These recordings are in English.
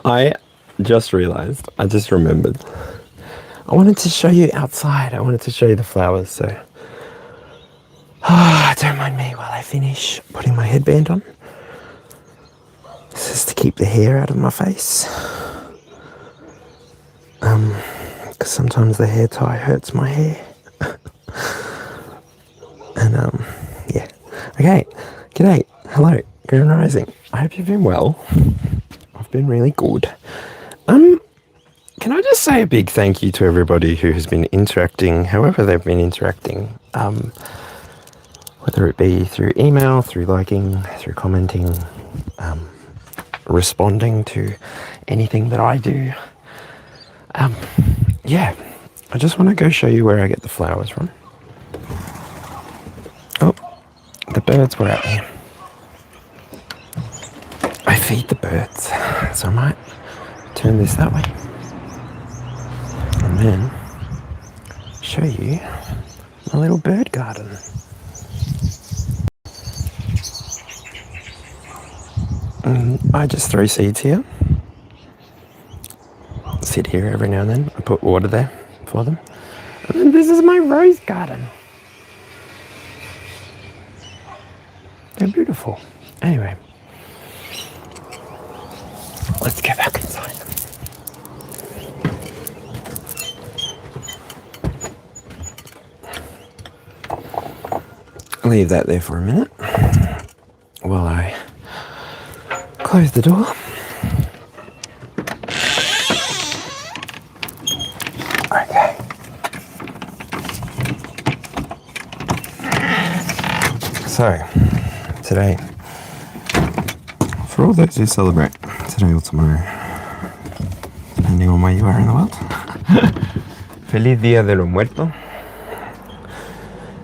I just realized, I just remembered. I wanted to show you outside. I wanted to show you the flowers, so. Don't mind me while I finish putting my headband on. This is to keep the hair out of my face. Because sometimes the hair tie hurts my hair. And, yeah. Okay. G'day. Hello. Good rising. I hope you've been well. I've been really good. Can I just say a big thank you to everybody who has been interacting, however they've been interacting, whether it be through email, through liking, through commenting, responding to anything that I do. Yeah, I just want to go show you where I get the flowers from. Oh, the birds were out here. I feed the birds, so I might turn this that way. And then show you my little bird garden. I just throw seeds here. Sit here every now and then. I put water there for them. And then this is my rose garden. They're beautiful. Anyway, let's get back inside. Leave that there for a minute while I close the door. Okay. So, today, for all those who celebrate today or tomorrow, depending on where you are in the world, Feliz Día de los Muertos.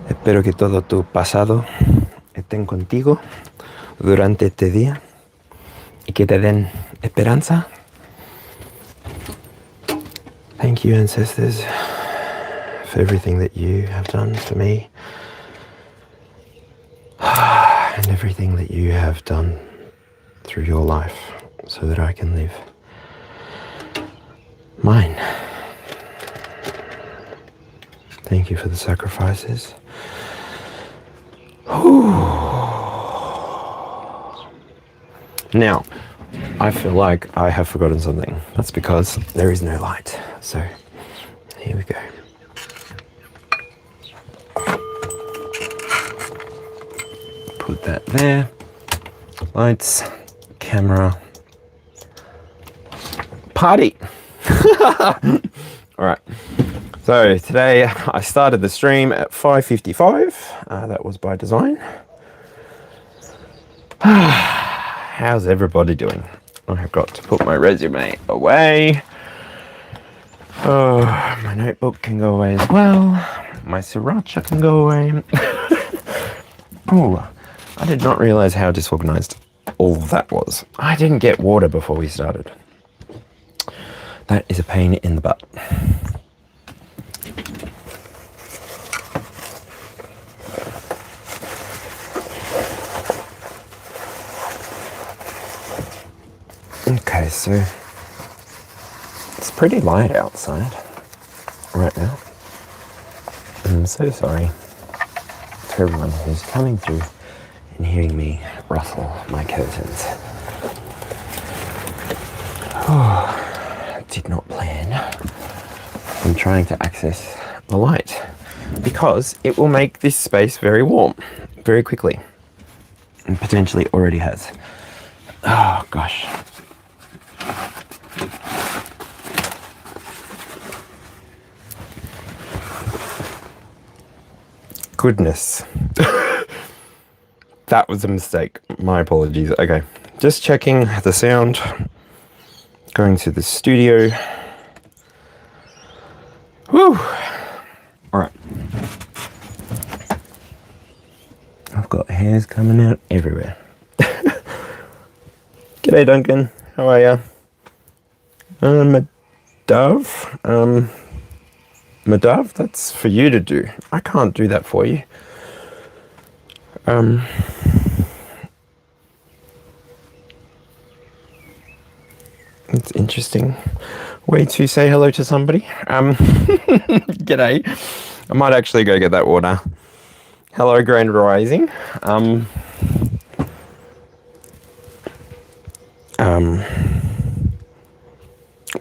Espero que todo tu pasado estén contigo durante este día y que te den esperanza. Thank you, ancestors, for everything that you have done for me and everything that you have done through your life so that I can live mine. Thank you for the sacrifices. Now, I feel like I have forgotten something. That's because there is no light. So, here we go. Put that there. Lights, camera, party. All right. So today I started the stream at 5:55. That was by design. How's everybody doing? I have got to put my resume away. Oh, my notebook can go away as well. My sriracha can go away. Oh, I did not realize how disorganized all that was. I didn't get water before we started. That is a pain in the butt. Okay, so it's pretty light outside right now. I'm so sorry to everyone who's coming through and hearing me rustle my curtains. Oh, did not plan. I'm trying to access the light because it will make this space very warm very quickly, and potentially already has. Oh gosh. Goodness. That was a mistake. My apologies. Okay. Just checking the sound. Going to the studio. Whew. Alright. I've got hairs coming out everywhere. G'day, Duncan. How are ya? Madav? Madav, that's for you to do. I can't do that for you. It's interesting way to say hello to somebody. G'day. I might actually go get that water. Hello, Grand Rising.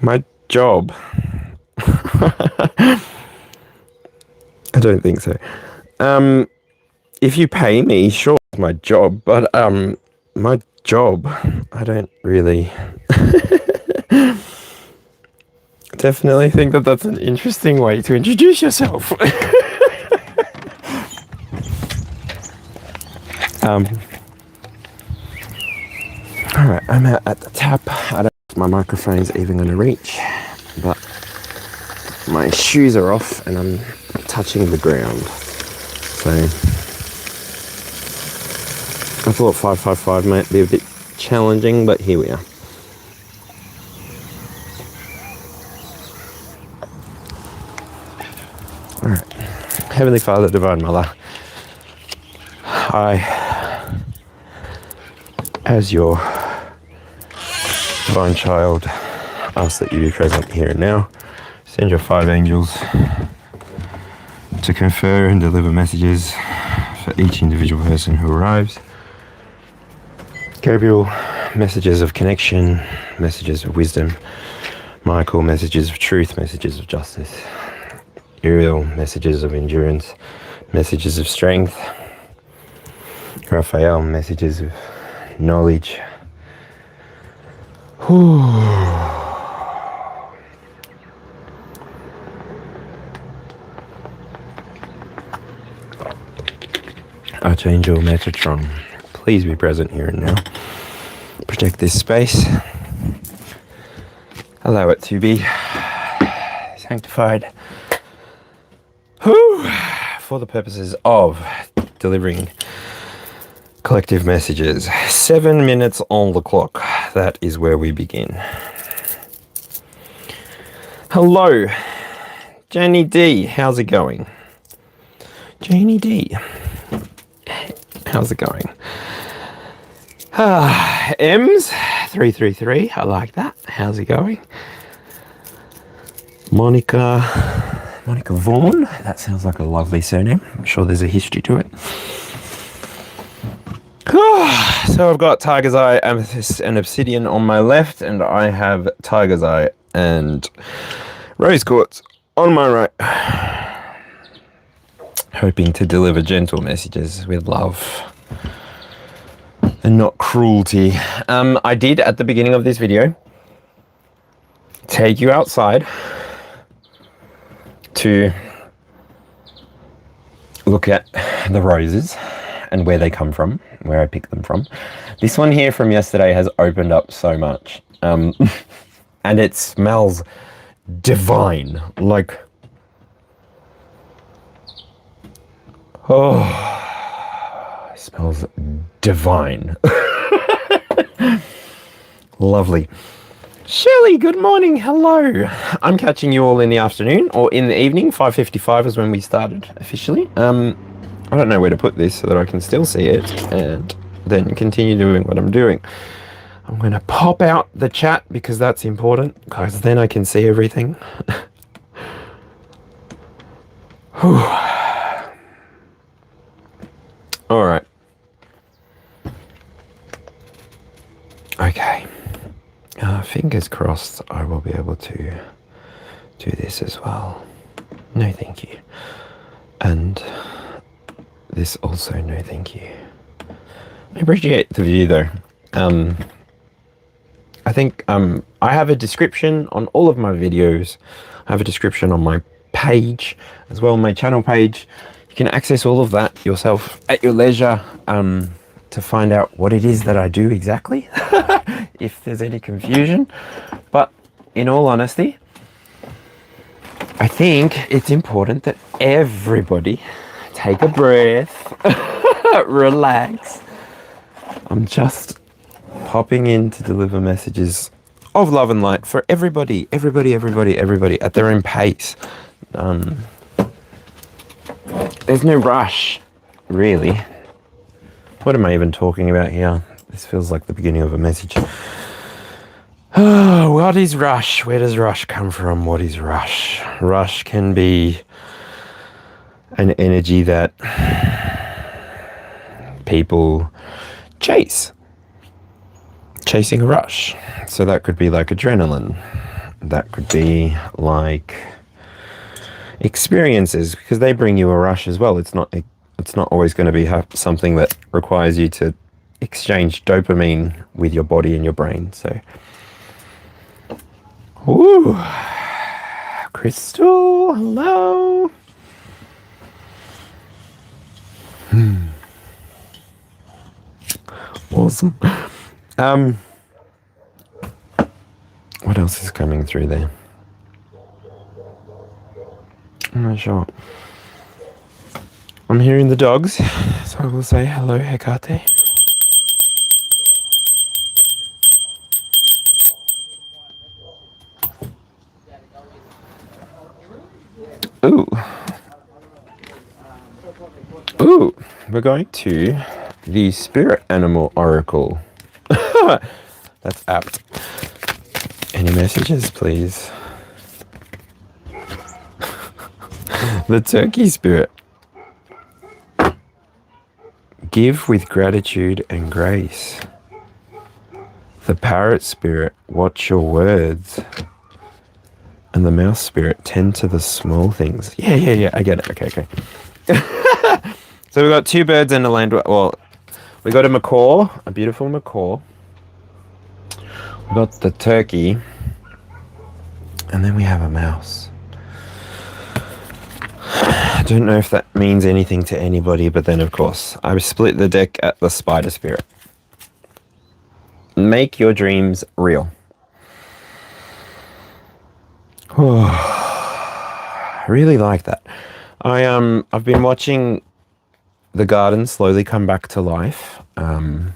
My job. I don't think so. If you pay me, sure, it's my job, but my job, I don't really definitely think that that's an interesting way to introduce yourself. Alright, I'm out at the tap. I don't know if my microphone's even going to reach, but my shoes are off and I'm touching the ground. So I thought 555 might be a bit challenging, but here we are. Alright. Heavenly Father, Divine Mother, I, as your divine child, ask that you be present here and now. Send your 5 angels to confer and deliver messages for each individual person who arrives. Gabriel, messages of connection, messages of wisdom. Michael, messages of truth, messages of justice. Uriel, messages of endurance, messages of strength. Raphael, messages of knowledge. Archangel Metatron, please be present here and now. Protect this space. Allow it to be sanctified for the purposes of delivering collective messages. 7 minutes on the clock. That is where we begin. Hello, Janie D. How's it going? Janie D. How's it going? M's 333. I like that. How's it going? Monica Vaughan. That sounds like a lovely surname. I'm sure there's a history to it. So I've got Tiger's Eye, Amethyst, and Obsidian on my left, and I have Tiger's Eye and Rose Quartz on my right. Hoping to deliver gentle messages with love and not cruelty. I did at the beginning of this video take you outside to look at the roses and where they come from, where I picked them from. This one here from yesterday has opened up so much, and it smells divine. Like, oh, it smells divine. Lovely. Shelley, good morning. Hello. I'm catching you all in the afternoon or in the evening. 5:55 is when we started officially. I don't know where to put this so that I can still see it and then continue doing what I'm doing. I'm going to pop out the chat because that's important, because then I can see everything. All right. Okay. Fingers crossed I will be able to do this as well. No, thank you. And this also, no, thank you. I appreciate the view though. I think I have a description on all of my videos. I have a description on my page as well, my channel page. You can access all of that yourself at your leisure to find out what it is that I do exactly, if there's any confusion. But in all honesty, I think it's important that everybody take a breath, relax. I'm just popping in to deliver messages of love and light for everybody at their own pace. There's no rush, really. What am I even talking about here? This feels like the beginning of a message. Oh, what is rush? Where does rush come from? What is rush? Rush can be an energy that people chase. Chasing a rush. So that could be like adrenaline. That could be like experiences, because they bring you a rush as well. It's not always going to be something that requires you to exchange dopamine with your body and your brain. So, ooh, Crystal, hello. Awesome. What else is coming through there? I'm not sure. I'm hearing the dogs, so I will say hello, Hecate. Ooh. Ooh, we're going to the Spirit Animal Oracle. That's apt. Any messages, please? The Turkey Spirit. Give with gratitude and grace. The Parrot Spirit. Watch your words. And the Mouse Spirit. Tend to the small things. Yeah. I get it. Okay. So we've got two birds and a land. Well, we got a macaw, a beautiful macaw. We got the turkey, and then we have a mouse. I don't know if that means anything to anybody, but then of course I split the deck at the Spider Spirit. Make your dreams real. I really like that. I've been watching the garden slowly come back to life. I've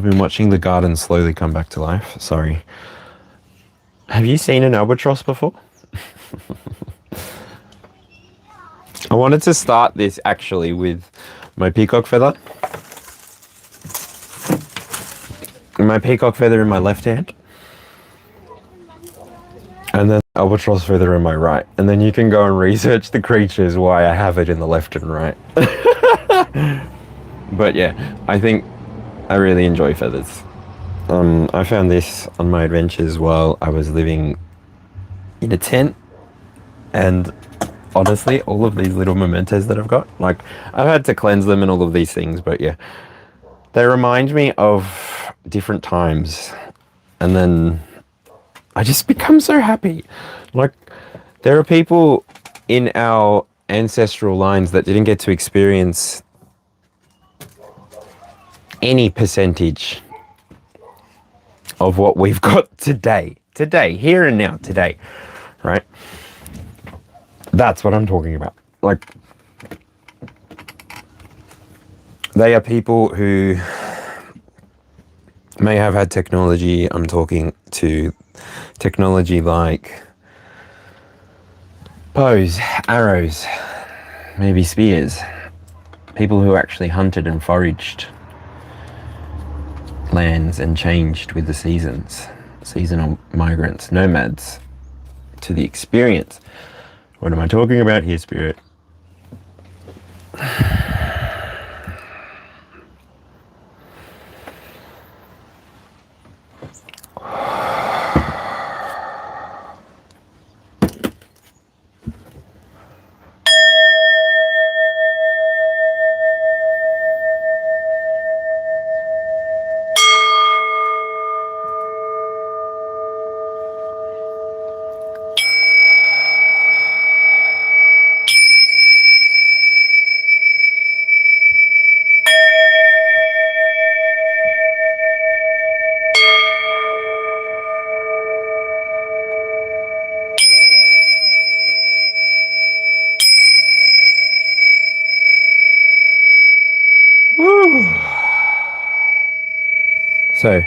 been watching the garden slowly come back to life. Sorry. Have you seen an albatross before? I wanted to start this actually with my peacock feather. My peacock feather in my left hand. And then albatross feather in my right. And then you can go and research the creatures, why I have it in the left and right. But yeah, I think I really enjoy feathers. I found this on my adventures while I was living in a tent. And honestly, all of these little mementos that I've got, like, I've had to cleanse them and all of these things, but yeah, they remind me of different times. And then I just become so happy. Like, there are people in our ancestral lines that didn't get to experience any percentage of what we've got today, here and now, today, right? That's what I'm talking about. Like, they are people who may have had technology. I'm talking to technology like bows, arrows, maybe spears. People who actually hunted and foraged lands and changed with the seasons. Seasonal migrants, nomads, to the experience. What am I talking about here, Spirit? So,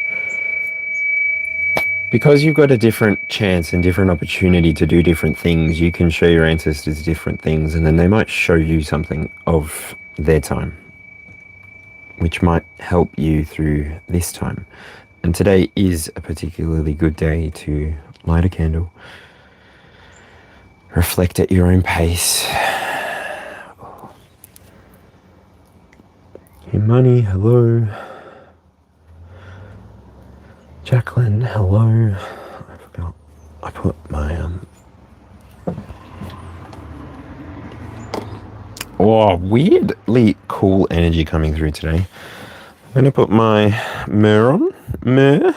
because you've got a different chance and different opportunity to do different things, you can show your ancestors different things, and then they might show you something of their time. which might help you through this time. And today is a particularly good day to light a candle, reflect at your own pace. Hey, Money, hello. Jacqueline, hello. I forgot. I put my Oh, weirdly cool energy coming through today. I'm gonna put my myrrh on. Myrrh.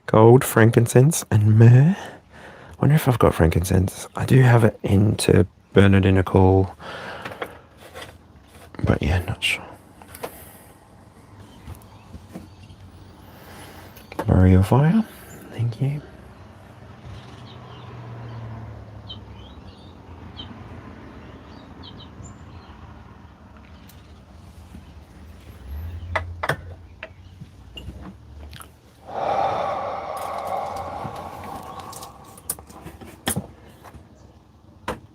Gold, frankincense, and myrrh. Wonder if I've got frankincense. I do have it in to burn it in a coal. But yeah, not sure. Warrior fire. Thank you.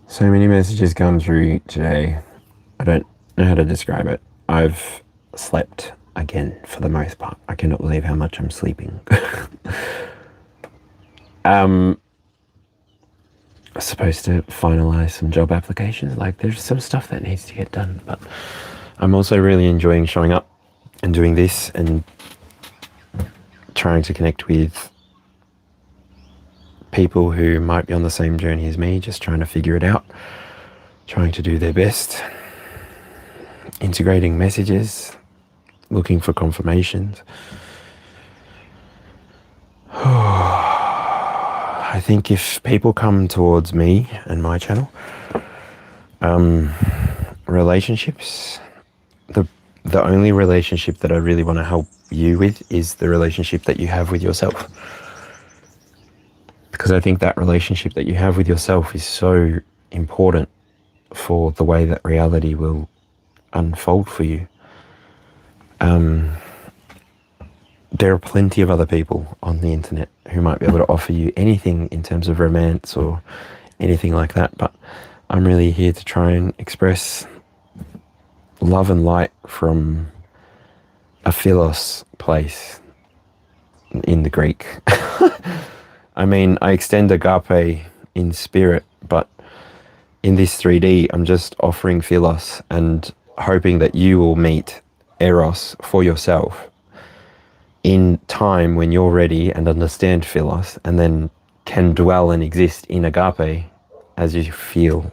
So many messages come through today. I don't know how to describe it. I've slept again for the most part. I cannot believe how much I'm sleeping. I'm supposed to finalize some job applications. Like, there's some stuff that needs to get done, but I'm also really enjoying showing up and doing this and trying to connect with people who might be on the same journey as me, just trying to figure it out, trying to do their best, integrating messages, looking for confirmations. I think if people come towards me and my channel, relationships, the only relationship that I really want to help you with is the relationship that you have with yourself. Because I think that relationship that you have with yourself is so important for the way that reality will unfold for you. There are plenty of other people on the internet who might be able to offer you anything in terms of romance or anything like that, but I'm really here to try and express love and light from a philos place in the Greek. I mean, I extend agape in spirit, but in this 3D, I'm just offering philos and hoping that you will meet eros for yourself in time when you're ready and understand philos, and then can dwell and exist in agape as you feel,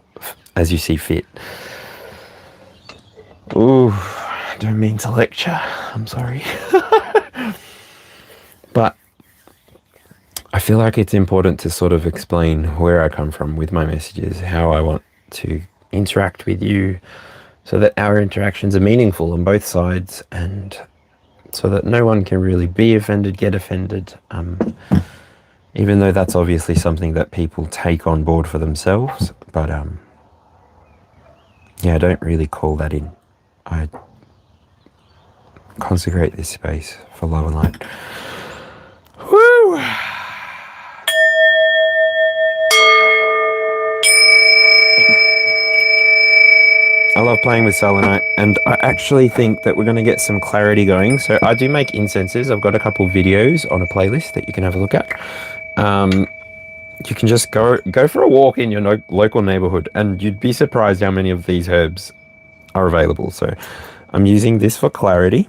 as you see fit. Ooh, I don't mean to lecture, I'm sorry. But I feel like it's important to sort of explain where I come from with my messages, how I want to interact with you so that our interactions are meaningful on both sides, and so that no one can really be offended, get offended, even though that's obviously something that people take on board for themselves. But yeah, I don't really call that in. I consecrate this space for love and light. Woo! I love playing with selenite, and I actually think that we're going to get some clarity going. So I do make incenses. I've got a couple videos on a playlist that you can have a look at. You can just go for a walk in your local neighborhood, and you'd be surprised how many of these herbs are available. So I'm using this for clarity.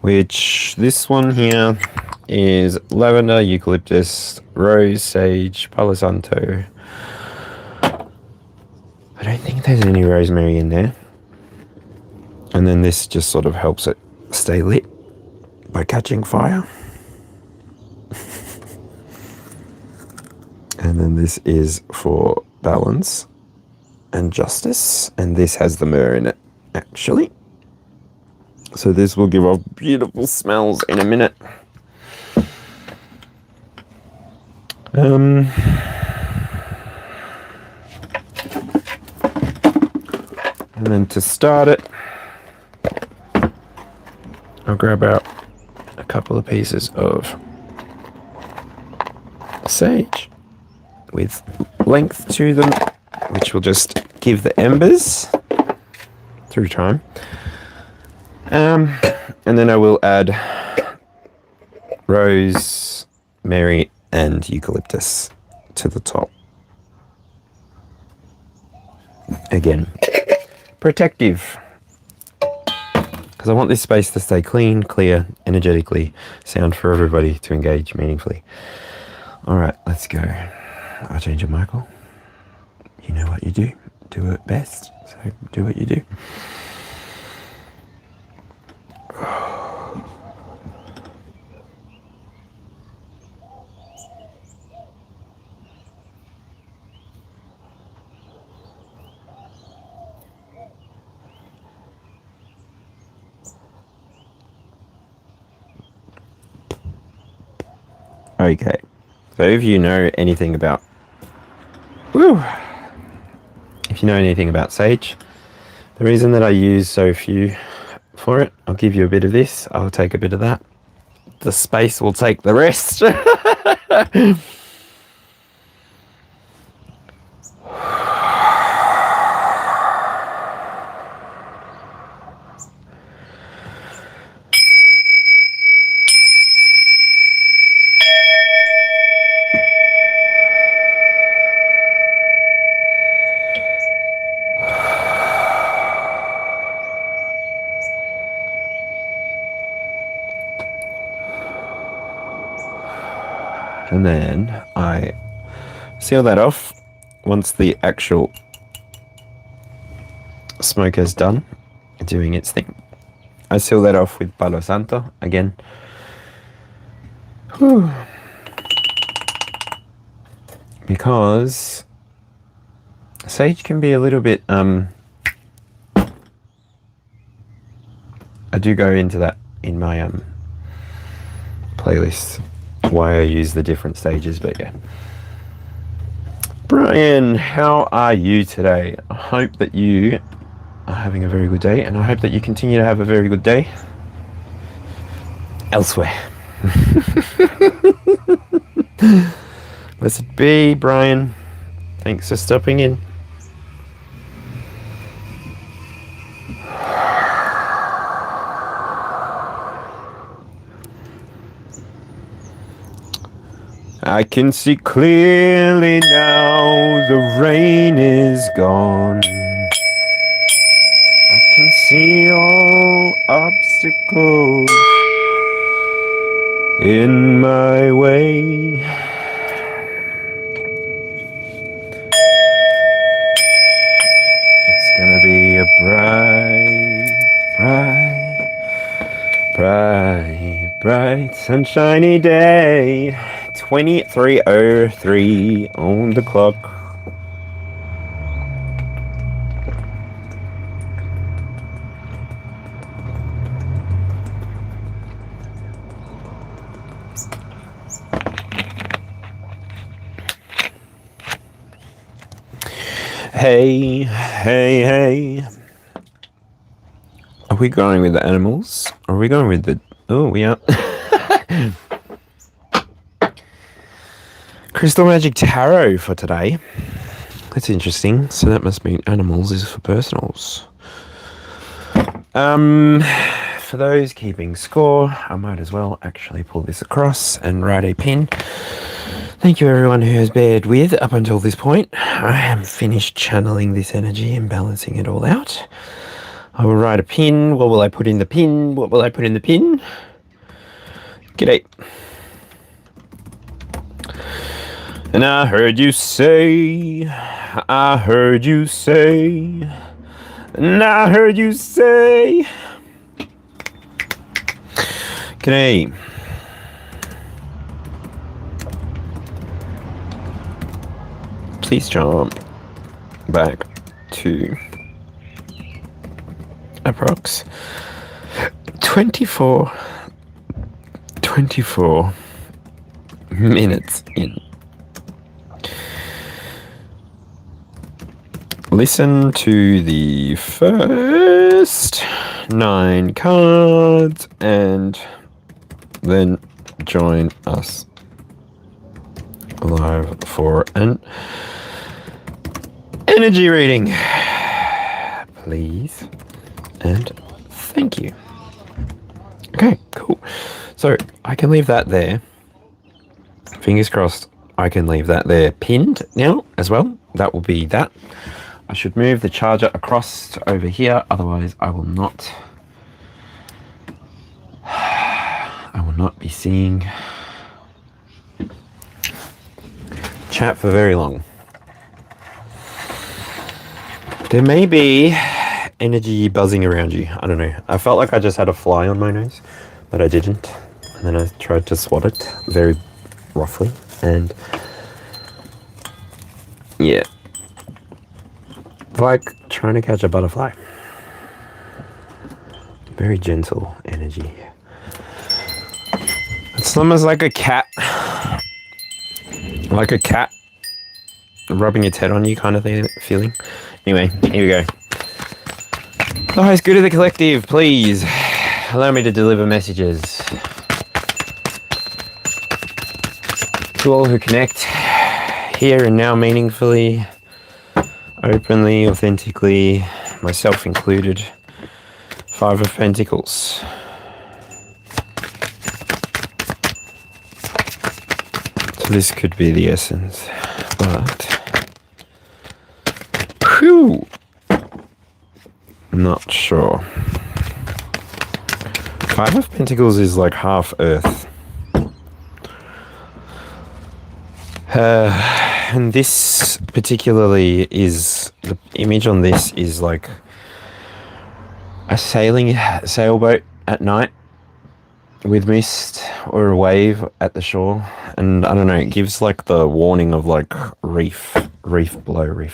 Which this one here is lavender, eucalyptus, rose, sage, palo santo. I don't think there's any rosemary in there. And then this just sort of helps it stay lit by catching fire. And then this is for balance and justice. And this has the myrrh in it, actually. So this will give off beautiful smells in a minute. And then to start it, I'll grab out a couple of pieces of sage with length to them, which will just give the embers through time. And then I will add rosemary and eucalyptus to the top. Again, protective, because I want this space to stay clean, clear, energetically sound for everybody to engage meaningfully. All right, let's go. Archangel Michael, you know what you do. Do it best, so do what you do. Okay, so if you know anything about, if you know anything about sage, the reason that I use so few for it, I'll give you a bit of this, I'll take a bit of that. The space will take the rest. And then I seal that off once the actual smoke is done doing its thing. I seal that off with Palo Santo again. Whew. Because sage can be a little bit, I do go into that in my playlist, why I use the different stages, but yeah. Brian, how are you today? I hope that you are having a very good day, and I hope that you continue to have a very good day elsewhere. Blessed be, Brian. Thanks for stopping in. I can see clearly now, the rain is gone. I can see all obstacles in my way. It's gonna be a bright, sunshiny day. 23:03 on the clock. Hey. Are we going with the animals? Are we going with the... Oh, we are. Crystal Magic Tarot for today. That's interesting. So that must mean animals is for personals. For those keeping score, I might as well actually pull this across and write a pin. Thank you everyone who has bared with up until this point. I am finished channeling this energy and balancing it all out. I will write a pin. What will I put in the pin? What will I put in the pin? G'day. And I heard you say, and I heard you say, g'day. Please jump back to approx 24 minutes in. Listen to the first 9 cards and then join us live for an energy reading, please, and thank you. Okay, cool. So I can leave that there. Fingers crossed I can leave that there pinned now as well. That will be that. I should move the charger across to over here, otherwise I will not be seeing chat for very long. There may be energy buzzing around you. I don't know. I felt like I just had a fly on my nose, but I didn't. And then I tried to swat it very roughly, and yeah, like trying to catch a butterfly. Very gentle energy. It's almost like a cat. Like a cat rubbing its head on you kind of feeling. Anyway, here we go. The highest good of the collective, please allow me to deliver messages to all who connect here and now meaningfully, openly, authentically, myself included. Five of Pentacles. So this could be the essence, but whew, not sure. Five of Pentacles is like half Earth. And this particularly is, the image on this is like a sailboat at night with mist or a wave at the shore. And I don't know, it gives like the warning of like reef blow.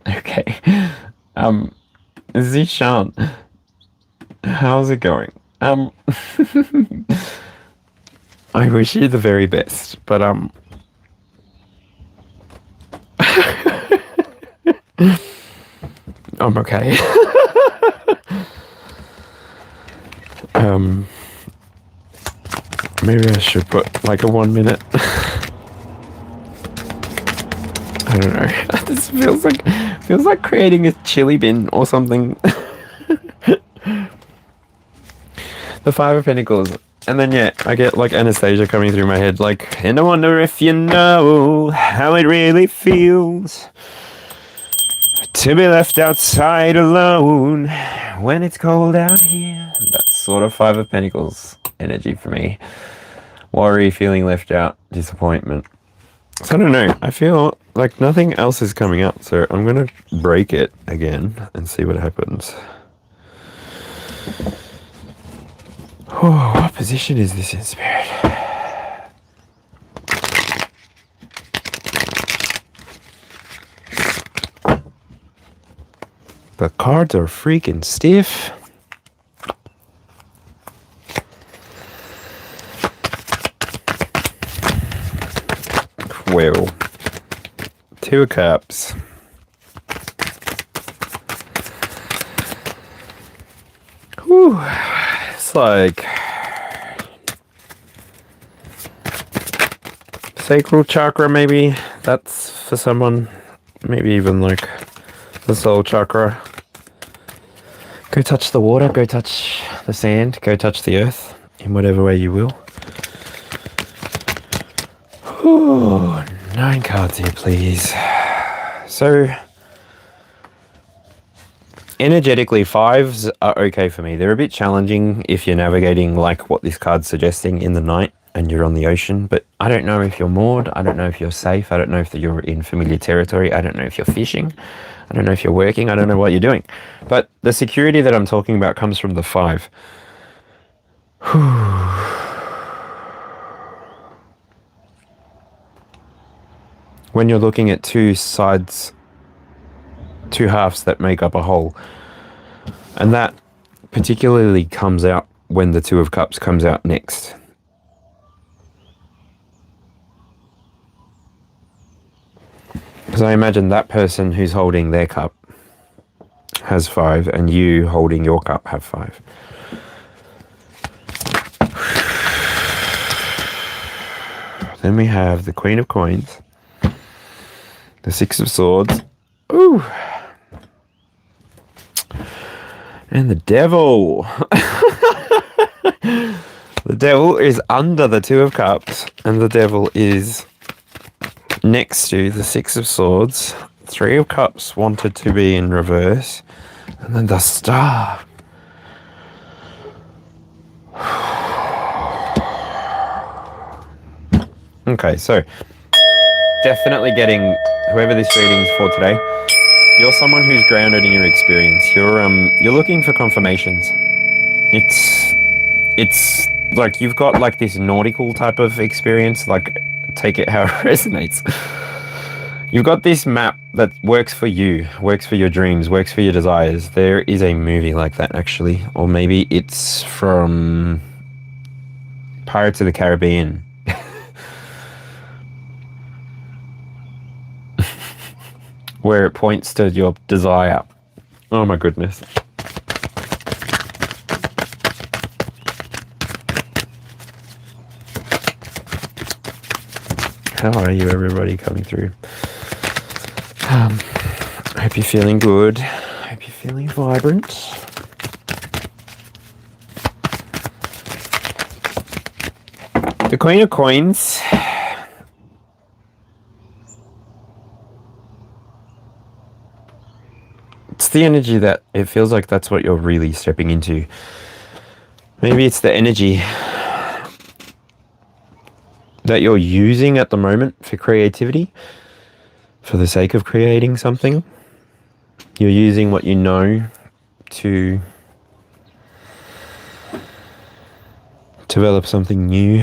Okay. Zishan, how's it going? I wish you the very best, but I'm okay. Maybe I should put like a 1 minute. I don't know. This feels like creating a chili bin or something. The Five of Pentacles. And then, yeah, I get like Anastasia coming through my head, like, and I wonder if you know how it really feels to be left outside alone when it's cold out here. That's sort of Five of Pentacles energy for me. Worry, feeling left out, disappointment. So I don't know. I feel like nothing else is coming up, so I'm going to break it again and see what happens. Oh, what position is this in spirit? The cards are freaking stiff. Well, Two of Cups. Whew. It's like sacral chakra, maybe. That's for someone. Maybe even like the soul chakra. Go touch the water, go touch the sand, go touch the earth in whatever way you will. Ooh, 9 cards here, please. So, energetically, 5s are okay for me. They're a bit challenging if you're navigating like what this card's suggesting in the night and you're on the ocean, but I don't know if you're moored, I don't know if you're safe, I don't know if you're in familiar territory, I don't know if you're fishing, I don't know if you're working, I don't know what you're doing. But the security that I'm talking about comes from the 5. When you're looking at two sides, two halves that make up a whole, and that particularly comes out when the Two of Cups comes out next. Because I imagine that person who's holding their cup has 5, and you holding your cup have 5. Then we have the Queen of Coins, the 6 of Swords, ooh, and the Devil. The Devil is under the 2 of Cups, and the Devil is next to the 6 of Swords. 3 of Cups wanted to be in reverse, and then the Star. Okay, so definitely getting whoever this reading's for today. You're someone who's grounded in your experience. You're looking for confirmations. It's like you've got like this nautical type of experience. Like, take it how it resonates. You've got this map that works for you, works for your dreams, works for your desires. There is a movie like that actually, or maybe it's from Pirates of the Caribbean. Where it points to your desire. Oh my goodness. How are you, everybody, coming through? I hope you're feeling good. I hope you're feeling vibrant. The Queen of Coins. It's the energy that it feels like that's what you're really stepping into. Maybe it's the energy that you're using at the moment for creativity, for the sake of creating something. You're using what you know to develop something new.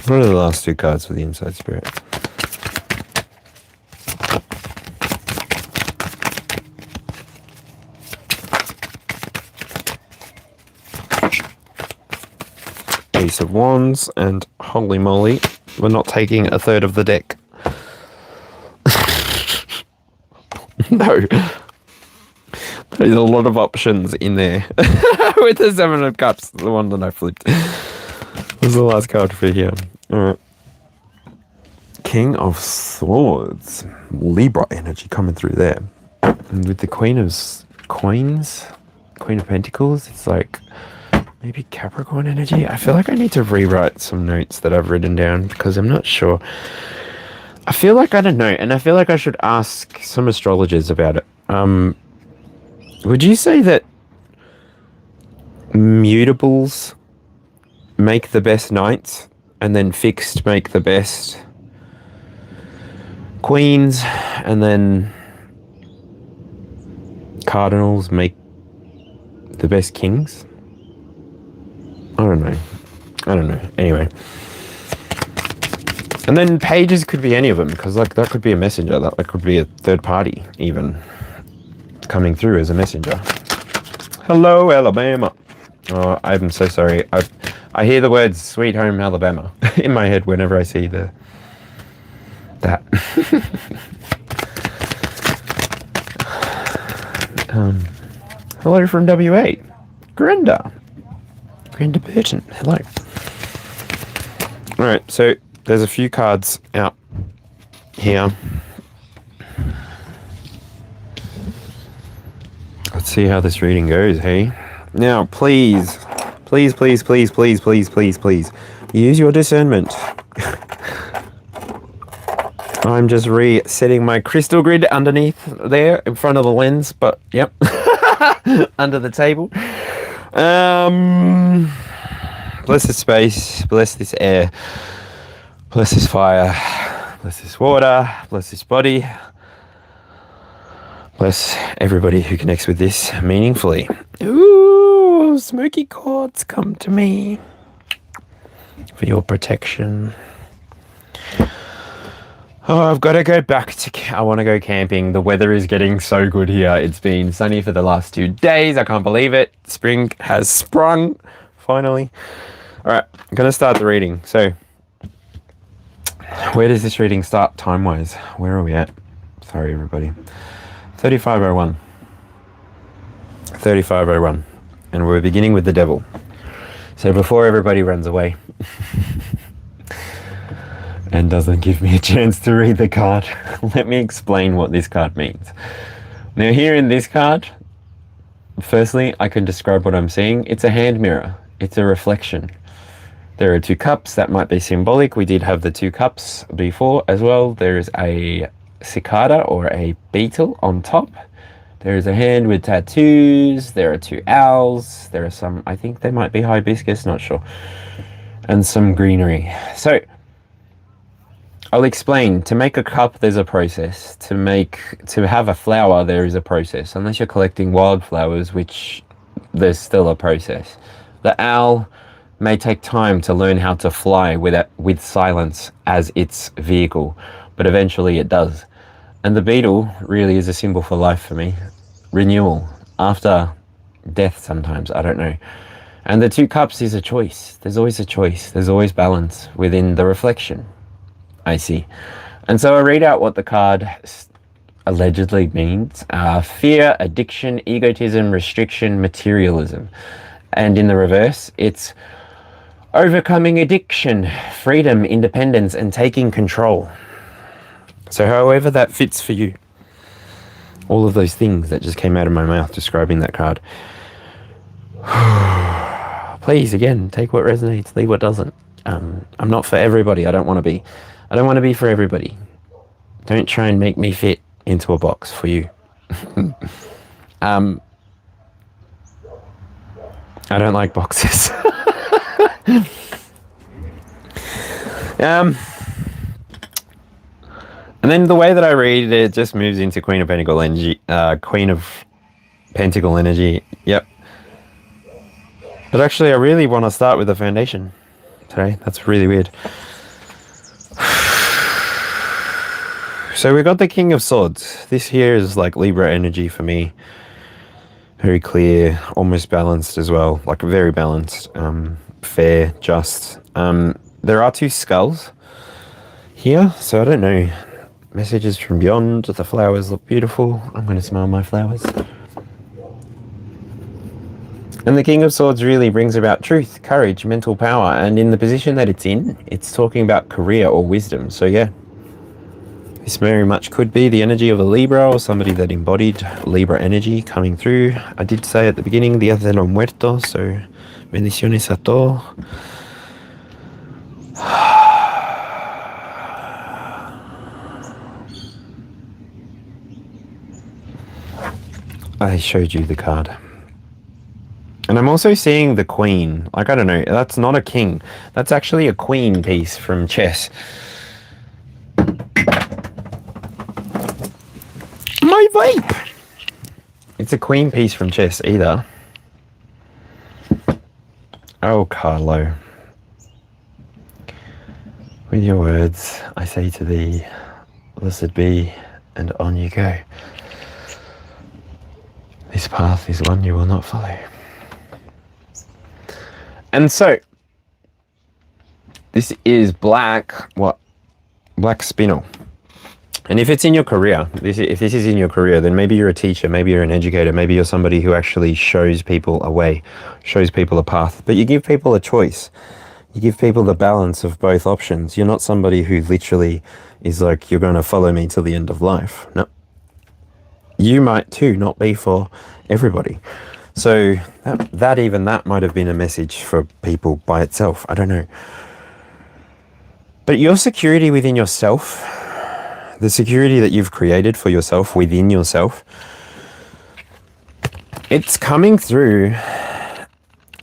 What are the last 2 cards for the Inside Spirit? Ace of Wands, and holy moly, we're not taking a third of the deck. No. There's a lot of options in there. With the 7 of Cups, the one that I flipped. This is the last card for here. Alright. King of Swords. Libra energy coming through there. And with the Queen of Coins, Queen of Pentacles, it's like maybe Capricorn energy. I feel like I need to rewrite some notes that I've written down because I'm not sure. I feel like I don't know, and I feel like I should ask some astrologers about it. Would you say that mutables make the best knights, and then fixed make the best queens, and then cardinals make the best kings? I don't know. Anyway. And then pages could be any of them, because like that could be a messenger, that could be a third party even coming through as a messenger. Hello, Alabama. Oh, I'm so sorry. I hear the words "Sweet Home Alabama" in my head whenever I see that. Hello from WA, Grenda Burton. Hello. All right, so there's a few cards out here. Let's see how this reading goes, hey? Now, please, use your discernment. I'm just resetting my crystal grid underneath there in front of the lens, but yep, under the table. Bless this space, bless this air, bless this fire, bless this water, bless this body. Bless everybody who connects with this meaningfully. Ooh, smoky quartz, come to me for your protection. Oh, I've got to go back to... I want to go camping. The weather is getting so good here. It's been sunny for the last 2 days. I can't believe it. Spring has sprung, finally. All right, I'm going to start the reading. So, where does this reading start time-wise? Where are we at? Sorry, everybody. 3501. 3501. And we're beginning with the devil. So before everybody runs away and doesn't give me a chance to read the card, let me explain what this card means. Now here in this card, firstly, I can describe what I'm seeing. It's a hand mirror. It's a reflection. There are 2 cups. That might be symbolic. We did have the 2 cups before as well. There is a cicada or a beetle on top. There is a hand with tattoos. There are 2 owls. There are some, I think they might be hibiscus, not sure. And some greenery. So, I'll explain. To make a cup, there's a process. To have a flower, there is a process. Unless you're collecting wildflowers, which there's still a process. The owl may take time to learn how to fly with silence as its vehicle, but eventually it does. And the beetle really is a symbol for life for me. Renewal. After death sometimes, I don't know. And the 2 cups is a choice. There's always a choice. There's always balance within the reflection. I see. And so I read out what the card allegedly means. Fear, addiction, egotism, restriction, materialism. And in the reverse, it's overcoming addiction, freedom, independence, and taking control. So however that fits for you, all of those things that just came out of my mouth describing that card. Please, again, take what resonates, leave what doesn't. I'm not for everybody. I don't want to be for everybody. Don't try and make me fit into a box for you. I don't like boxes. And then the way that I read it just moves into Queen of Pentacle Energy. Queen of Pentacle Energy. Yep. But actually, I really want to start with the foundation today. That's really weird. So we got the King of Swords. This here is like Libra energy for me. Very clear, almost balanced as well. Like very balanced. Fair, just. There are 2 skulls here. So I don't know. Messages from beyond. The flowers look beautiful. I'm going to smell my flowers. And the King of Swords really brings about truth, courage, mental power. And in the position that it's in, it's talking about career or wisdom. So yeah, this very much could be the energy of a Libra or somebody that embodied Libra energy coming through. I did say at the beginning, Dia de los Muertos. So bendiciones a todos. I showed you the card. And I'm also seeing the queen. Like, I don't know, that's not a king. That's actually a queen piece from chess. My vape! It's a queen piece from chess, either. Oh, Carlo. With your words, I say to thee, blessed be, and on you go. This path is one you will not follow. And so, this is black, black spinel. And if it's in your career, if this is in your career, then maybe you're a teacher, maybe you're an educator, maybe you're somebody who actually shows people a way, shows people a path. But you give people a choice. You give people the balance of both options. You're not somebody who literally is like, you're going to follow me till the end of life. No. You might too not be for everybody. So that might have been a message for people by itself. I don't know. But your security within yourself, the security that you've created for yourself within yourself, it's coming through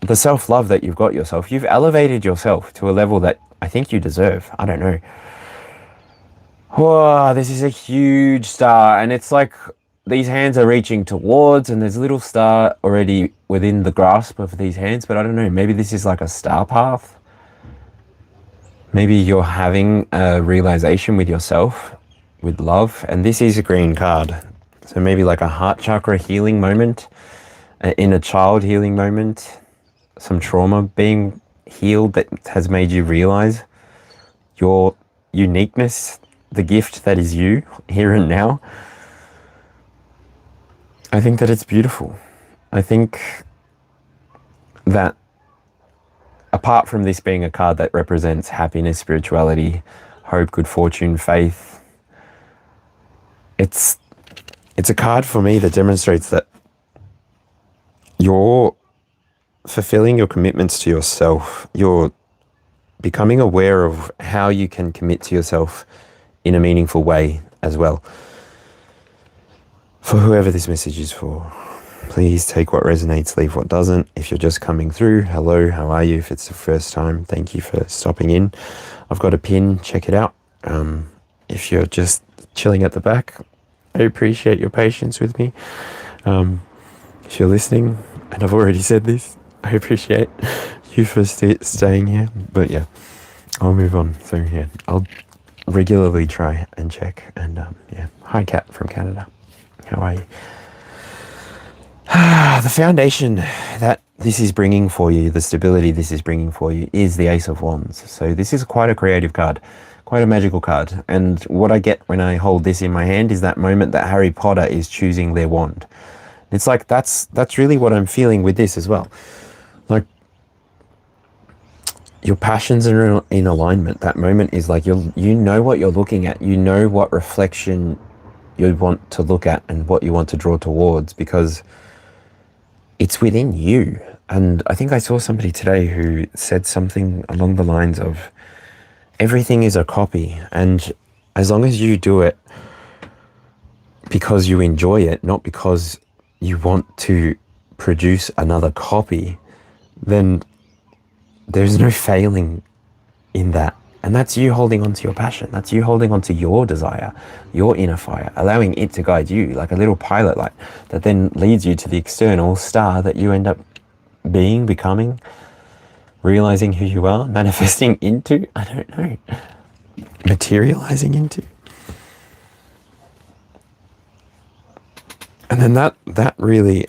the self-love that you've got yourself. You've elevated yourself to a level that I think you deserve. I don't know. Whoa, this is a huge star, and it's like these hands are reaching towards, and there's a little star already within the grasp of these hands, but I don't know, maybe this is like a star path. Maybe you're having a realization with yourself, with love, and this is a green card. So maybe like a heart chakra healing moment, an inner child healing moment, some trauma being healed that has made you realize your uniqueness, the gift that is you here and now. I think that it's beautiful. I think that apart from this being a card that represents happiness, spirituality, hope, good fortune, faith, it's a card for me that demonstrates that you're fulfilling your commitments to yourself. You're becoming aware of how you can commit to yourself in a meaningful way as well. For whoever this message is for, please take what resonates, leave what doesn't. If you're just coming through, hello, how are you? If it's the first time, thank you for stopping in. I've got a pin, check it out. If you're just chilling at the back, I appreciate your patience with me. If you're listening, and I've already said this, I appreciate you for staying here. But yeah, I'll move on. So yeah, I'll regularly try and check. And yeah, hi Kat from Canada. How are you? The foundation that this is bringing for you, the stability this is bringing for you, is the Ace of Wands. So this is quite a creative card, quite a magical card. And what I get when I hold this in my hand is that moment that Harry Potter is choosing their wand. It's like that's really what I'm feeling with this as well. Like, your passions are in alignment. That moment is like you know what you're looking at. You know what reflection you want to look at and what you want to draw towards, because it's within you. And I think I saw somebody today who said something along the lines of, everything is a copy, and as long as you do it because you enjoy it, not because you want to produce another copy, then there's no failing in that. And that's you holding on to your passion. That's you holding on to your desire, your inner fire, allowing it to guide you like a little pilot light that then leads you to the external star that you end up being, becoming, realizing who you are, manifesting into, I don't know, materializing into. And then that really,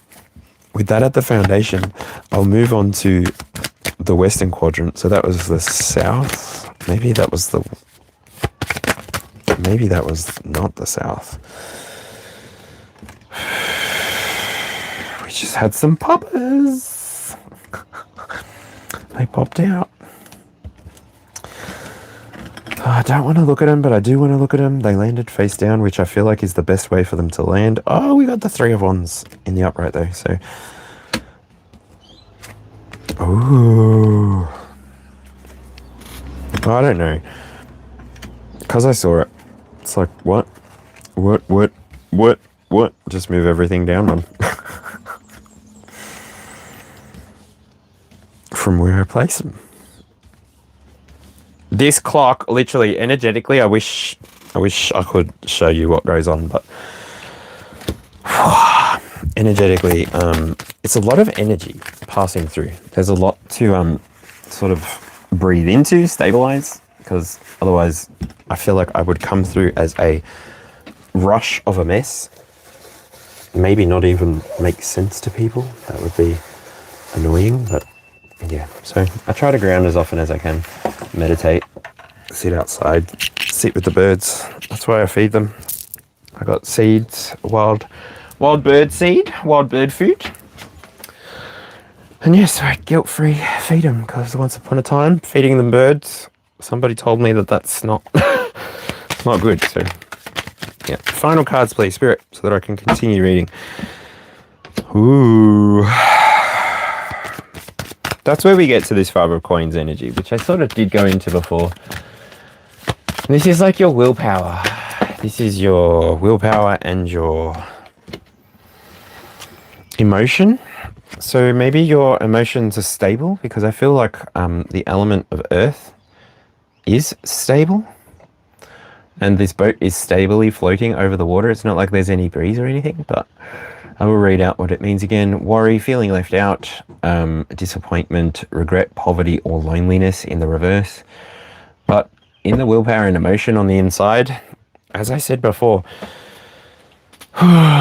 with that at the foundation, I'll move on to the Western quadrant. So that was the South. Maybe that was not the South. We just had some poppers. They popped out. Oh, I don't want to look at them, but I do want to look at them. They landed face down, which I feel like is the best way for them to land. Oh, we got the Three of Wands in the upright though, so. Ooh. I don't know. Because I saw it. It's like, what? Just move everything down one. From where I place them. This clock, literally, energetically, I wish I could show you what goes on, but energetically, it's a lot of energy passing through. There's a lot to sort of breathe into, stabilize, because otherwise I feel like I would come through as a rush of a mess. Maybe not even make sense to people. That would be annoying, but yeah. So I try to ground as often as I can, meditate, sit outside, sit with the birds. That's why I feed them. I got seeds, wild bird seed, wild bird food. And yes, I guilt-free feed them, because once upon a time, feeding them birds, somebody told me that that's not, not good. So yeah, final cards please, Spirit, so that I can continue reading. Ooh. That's where we get to this Five of Coins energy, which I sort of did go into before. This is like your willpower. This is your willpower and your emotion. So maybe your emotions are stable, because I feel like the element of earth is stable. And this boat is stably floating over the water. It's not like there's any breeze or anything, but I will read out what it means again. Worry, feeling left out, disappointment, regret, poverty, or loneliness in the reverse. But in the willpower and emotion on the inside, as I said before,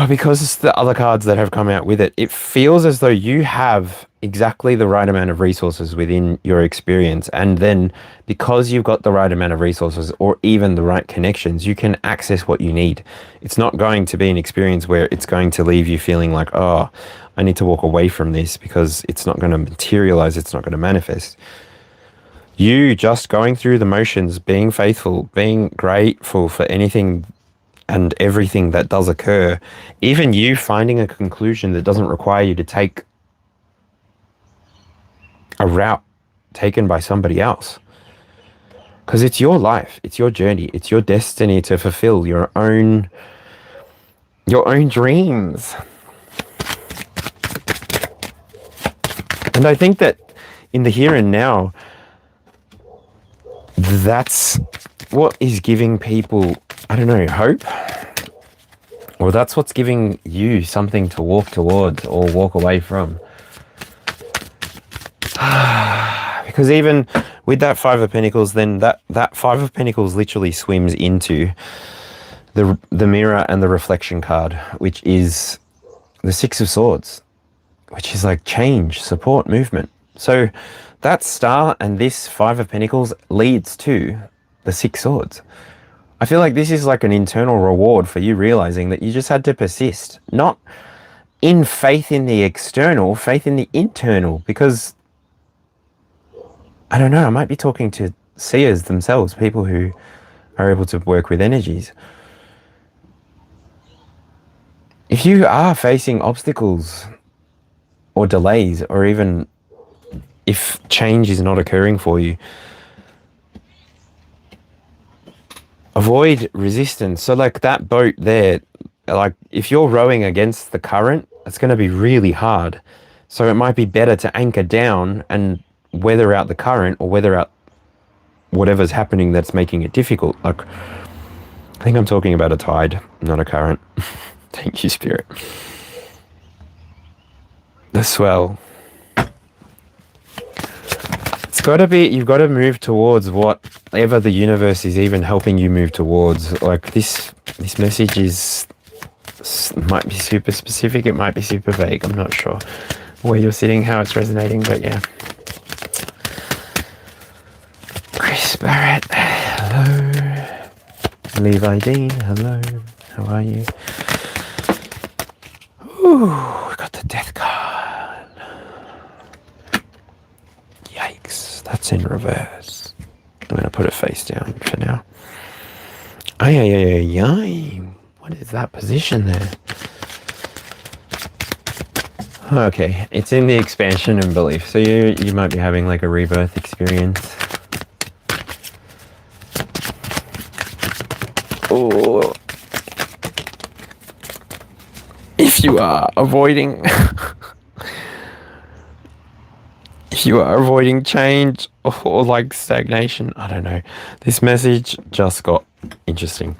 because it's the other cards that have come out with it, it feels as though you have exactly the right amount of resources within your experience. And then because you've got the right amount of resources or even the right connections, you can access what you need. It's not going to be an experience where it's going to leave you feeling like, oh, I need to walk away from this because it's not going to materialize, it's not going to manifest. You just going through the motions, being faithful, being grateful for anything and everything that does occur, even you finding a conclusion that doesn't require you to take a route taken by somebody else. Because it's your life, it's your journey, it's your destiny to fulfill your own dreams. And I think that in the here and now, that's what is giving people, I don't know, hope. Or that's what's giving you something to walk towards or walk away from. Because even with that Five of Pentacles, then that Five of Pentacles literally swims into the mirror and the reflection card, which is the Six of Swords, which is like change, support, movement. So that star and this Five of Pentacles leads to the Six Swords. I feel like this is like an internal reward for you realizing that you just had to persist, not in faith in the external, faith in the internal, because I don't know, I might be talking to seers themselves, people who are able to work with energies. If you are facing obstacles or delays, or even if change is not occurring for you, avoid resistance. So like that boat there, like if you're rowing against the current, it's going to be really hard. So it might be better to anchor down and weather out the current, or weather out whatever's happening that's making it difficult. Like, I think I'm talking about a tide, not a current. Thank you, Spirit. The swell. It's got to be, you've got to move towards whatever the universe is even helping you move towards. Like this message might be super specific, it might be super vague, I'm not sure where you're sitting, how it's resonating, but yeah. Chris Barrett, hello. Levi Dean, hello. How are you? Ooh, we got the death card. Yikes, that's in reverse. I'm going to put it face down for now. Ay, ay, ay, ay, ay. What is that position there? Okay, it's in the expansion and belief. So you might be having like a rebirth experience. Oh, if you are avoiding if you are avoiding change or like stagnation, I don't know, this message just got interesting.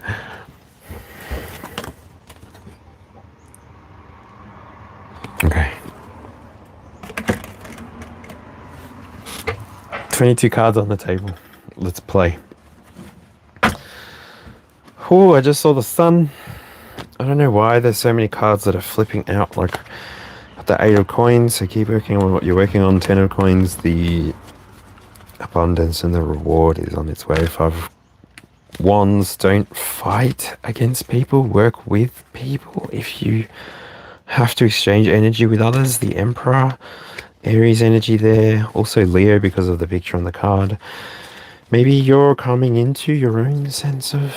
Okay, 22 cards on the table. Let's play. Oh, I just saw the sun. I don't know why there's so many cards that are flipping out. Like the Eight of Coins, so keep working on what you're working on. 10 of Coins, the abundance and the reward is on its way. 5 of Wands, don't fight against people, work with people. If you have to exchange energy with others, the Emperor, Aries energy there. Also Leo because of the picture on the card. Maybe you're coming into your own sense of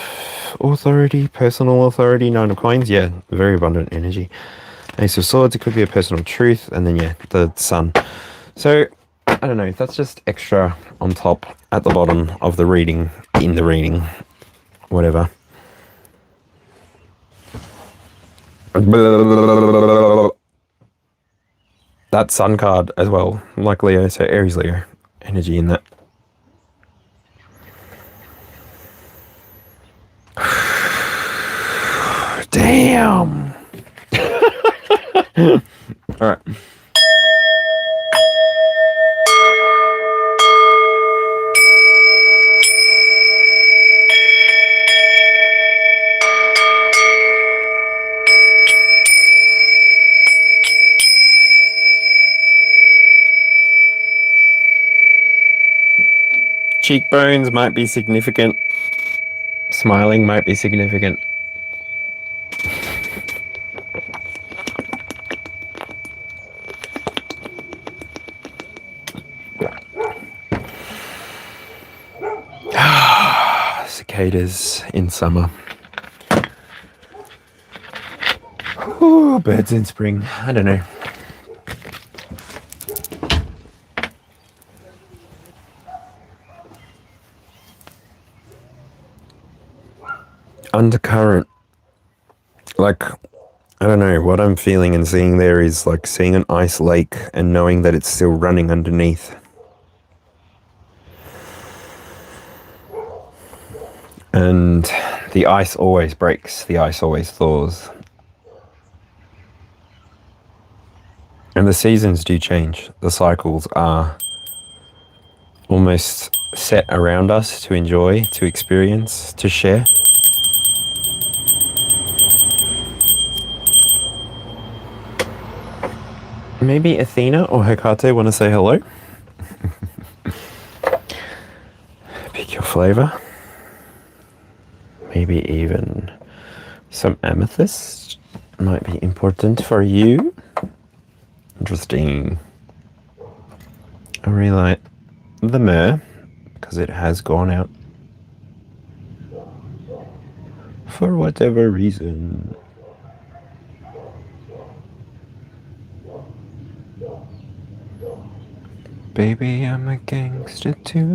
authority, personal authority. 9 of Coins, yeah, very abundant energy. Ace of Swords, it could be a personal truth. And then, yeah, the Sun. So, I don't know, that's just extra on top at the bottom of the reading, in the reading, whatever. That Sun card as well, like Leo, so Aries, Leo energy in that. Damn. All right. cheekbones might be significant. Smiling might be significant. Cicadas in summer. Ooh, birds in spring. I don't know. Undercurrent. Like, I don't know, what I'm feeling and seeing there is like seeing an ice lake and knowing that it's still running underneath. And the ice always breaks, the ice always thaws. And the seasons do change. The cycles are almost set around us to enjoy, to experience, to share. Maybe Athena or Hecate want to say hello? Pick your flavor. Maybe even some amethyst might be important for you. Interesting. I really like the myrrh because it has gone out for whatever reason. Baby, I'm a gangster too.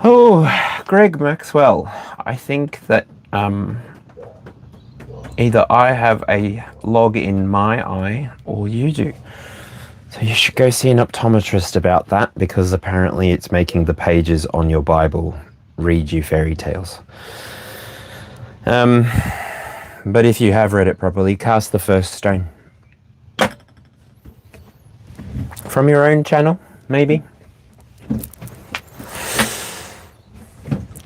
Oh, Greg Maxwell. I think that either I have a log in my eye or you do. So you should go see an optometrist about that, because apparently it's making the pages on your Bible read you fairy tales. But if you have read it properly, cast the first stone. From your own channel, maybe?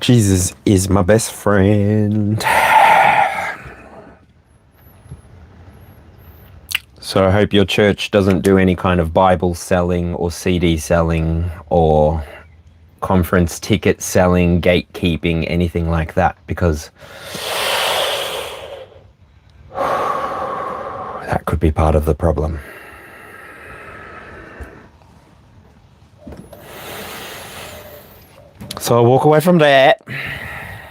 Jesus is my best friend. So I hope your church doesn't do any kind of Bible selling or CD selling or conference ticket selling, gatekeeping, anything like that, because that could be part of the problem. So I'll walk away from that.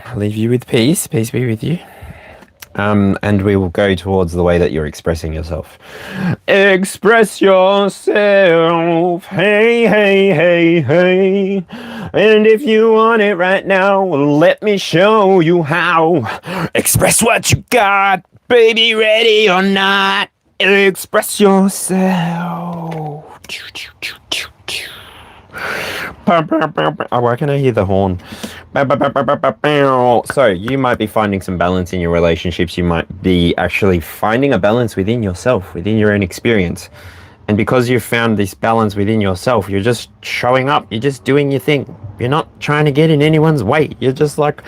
I'll leave you with peace. Peace be with you. And we will go towards the way that you're expressing yourself. Express yourself. Hey, hey, hey, hey. And if you want it right now, let me show you how. Express what you got, baby, ready or not. Express yourself. Oh, why can I hear the horn? So you might be finding some balance in your relationships. You might be actually finding a balance within yourself, within your own experience. And because you've found this balance within yourself, you're just showing up. You're just doing your thing. You're not trying to get in anyone's way. You're just like,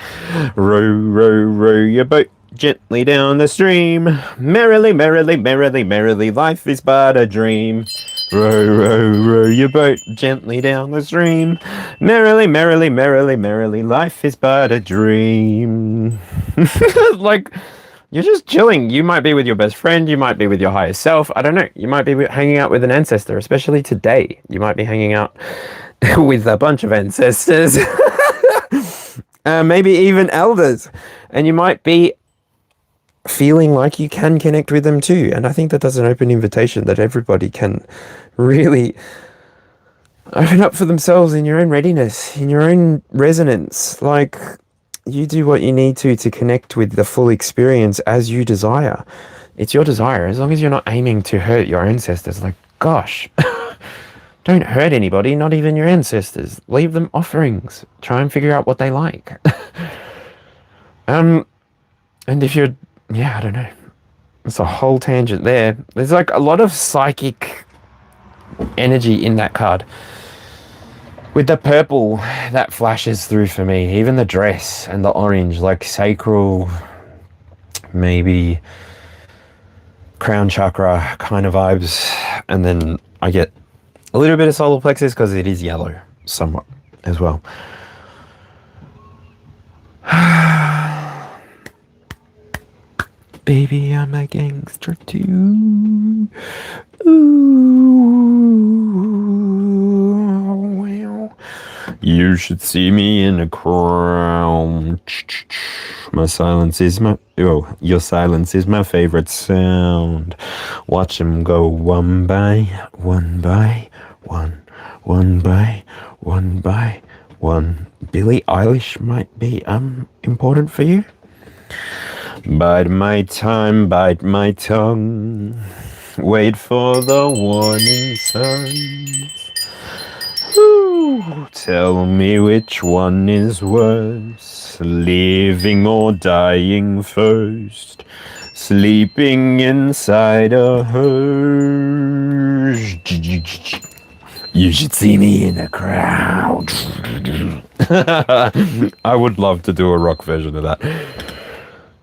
row, row, row your boat gently down the stream. Merrily, merrily, merrily, merrily, life is but a dream. Row, row, row your boat gently down the stream. Merrily, merrily, merrily, merrily, life is but a dream. Like, you're just chilling. You might be with your best friend. You might be with your higher self. I don't know. You might be hanging out with an ancestor, especially today. You might be hanging out with a bunch of ancestors. Maybe even elders. And you might be feeling like you can connect with them too. And I think that that's an open invitation that everybody can really open up for themselves in your own readiness, in your own resonance. Like, you do what you need to connect with the full experience as you desire. It's your desire, as long as you're not aiming to hurt your ancestors. Like, gosh, don't hurt anybody, not even your ancestors. Leave them offerings. Try and figure out what they like. And if you're, yeah, I don't know. It's a whole tangent there. There's like a lot of psychic energy in that card. With the purple, that flashes through for me. Even the dress and the orange, like sacral, maybe crown chakra kind of vibes. And then I get a little bit of solar plexus because it is yellow somewhat as well. Baby, I'm a gangster too. Ooh, well. You should see me in a crown. My silence is my... Oh, your silence is my favorite sound. Watch them go one by one by one, one by one by one. Billie Eilish might be important for you. Bide my time, bite my tongue. Wait for the warning signs. Ooh, tell me which one is worse, living or dying first, sleeping inside a hearse. You should see me in a crowd. I would love to do a rock version of that.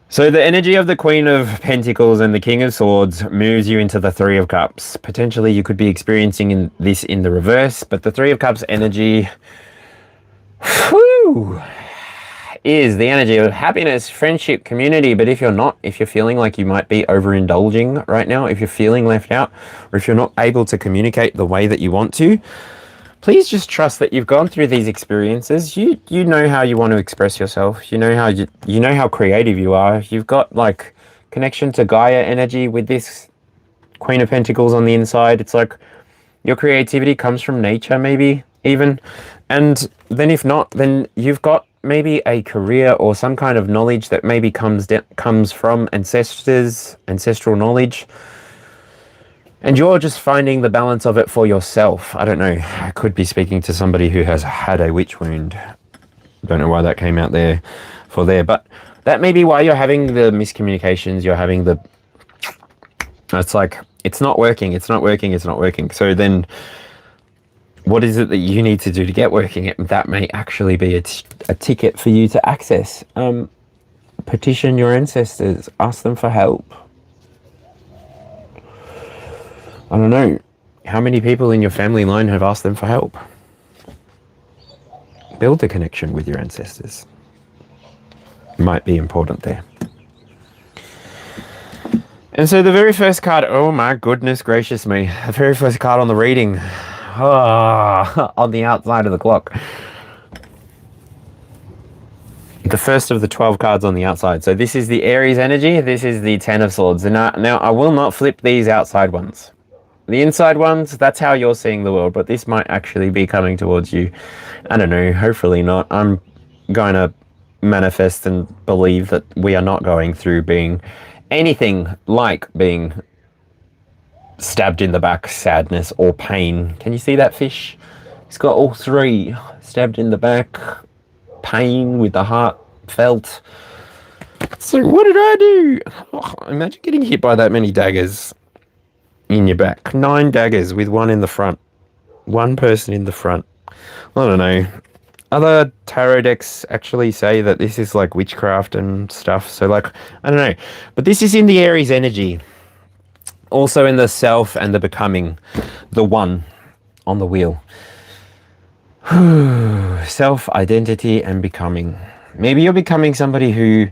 So the energy of the Queen of Pentacles and the King of Swords moves you into the Three of Cups. Potentially you could be experiencing this in the reverse, but the Three of Cups energy is the energy of happiness, friendship, community. But if you're not, if you're feeling like you might be overindulging right now, if you're feeling left out, or if you're not able to communicate the way that you want to, please just trust that you've gone through these experiences. You know how you want to express yourself. You know how you know how creative you are. You've got like connection to Gaia energy with this Queen of Pentacles on the inside. It's like your creativity comes from nature, maybe even. And then if not, then you've got maybe a career or some kind of knowledge that maybe comes from ancestors, ancestral knowledge. And you're just finding the balance of it for yourself. I don't know. I could be speaking to somebody who has had a witch wound. Don't know why that came out there for there. But that may be why you're having the miscommunications. You're having the... It's like, it's not working. It's not working. It's not working. So then what is it that you need to do to get working? That may actually be a ticket for you to access. Petition your ancestors. Ask them for help. I don't know, how many people in your family line have asked them for help? Build a connection with your ancestors. Might be important there. And so the very first card, oh my goodness gracious me, the very first card on the reading, on the outside of the clock. The first of the 12 cards on the outside. So this is the Aries energy, this is the Ten of Swords. And now I will not flip these outside ones. The inside ones, that's how you're seeing the world, but this might actually be coming towards you. I don't know, hopefully not. I'm going to manifest and believe that we are not going through being anything like being stabbed in the back, sadness or pain. Can you see that fish? It's got all three. Stabbed in the back, pain with the heart felt. So what did I do? Oh, imagine getting hit by that many daggers in your back. 9 daggers with one in the front. One person in the front. I don't know. Other tarot decks actually say that this is like witchcraft and stuff. So like, I don't know. But this is in the Aries energy. Also in the self and the becoming. The one on the wheel. Self, identity, and becoming. Maybe you're becoming somebody who...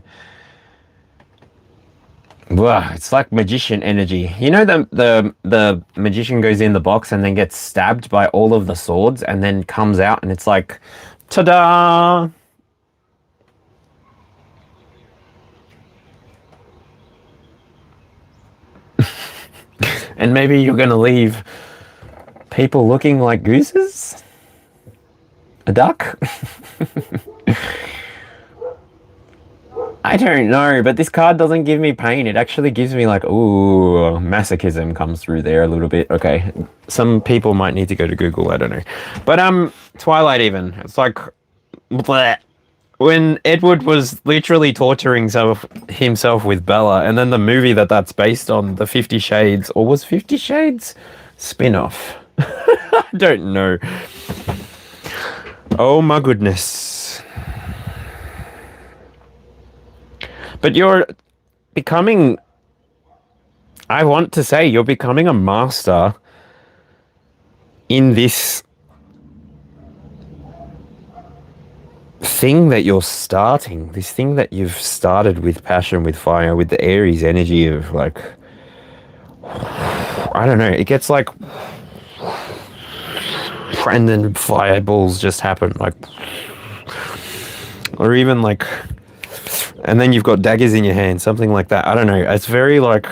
It's like magician energy. You know the magician goes in the box and then gets stabbed by all of the swords and then comes out and it's like, ta-da! And maybe you're going to leave people looking like gooses? A duck? I don't know, but this card doesn't give me pain. It actually gives me like, ooh, masochism comes through there a little bit. Okay, some people might need to go to Google, I don't know. But Twilight even, it's like, bleh. When Edward was literally torturing himself with Bella, and then the movie that's based on, the 50 Shades, or was 50 Shades? Spin-off. I don't know. Oh my goodness. But you're becoming, I want to say, you're becoming a master in this thing that you're starting, this thing that you've started with passion, with fire, with the Aries energy of like, I don't know, it gets like, and then fireballs just happen, like, or even like, and then you've got daggers in your hand, something like that. I don't know. It's very like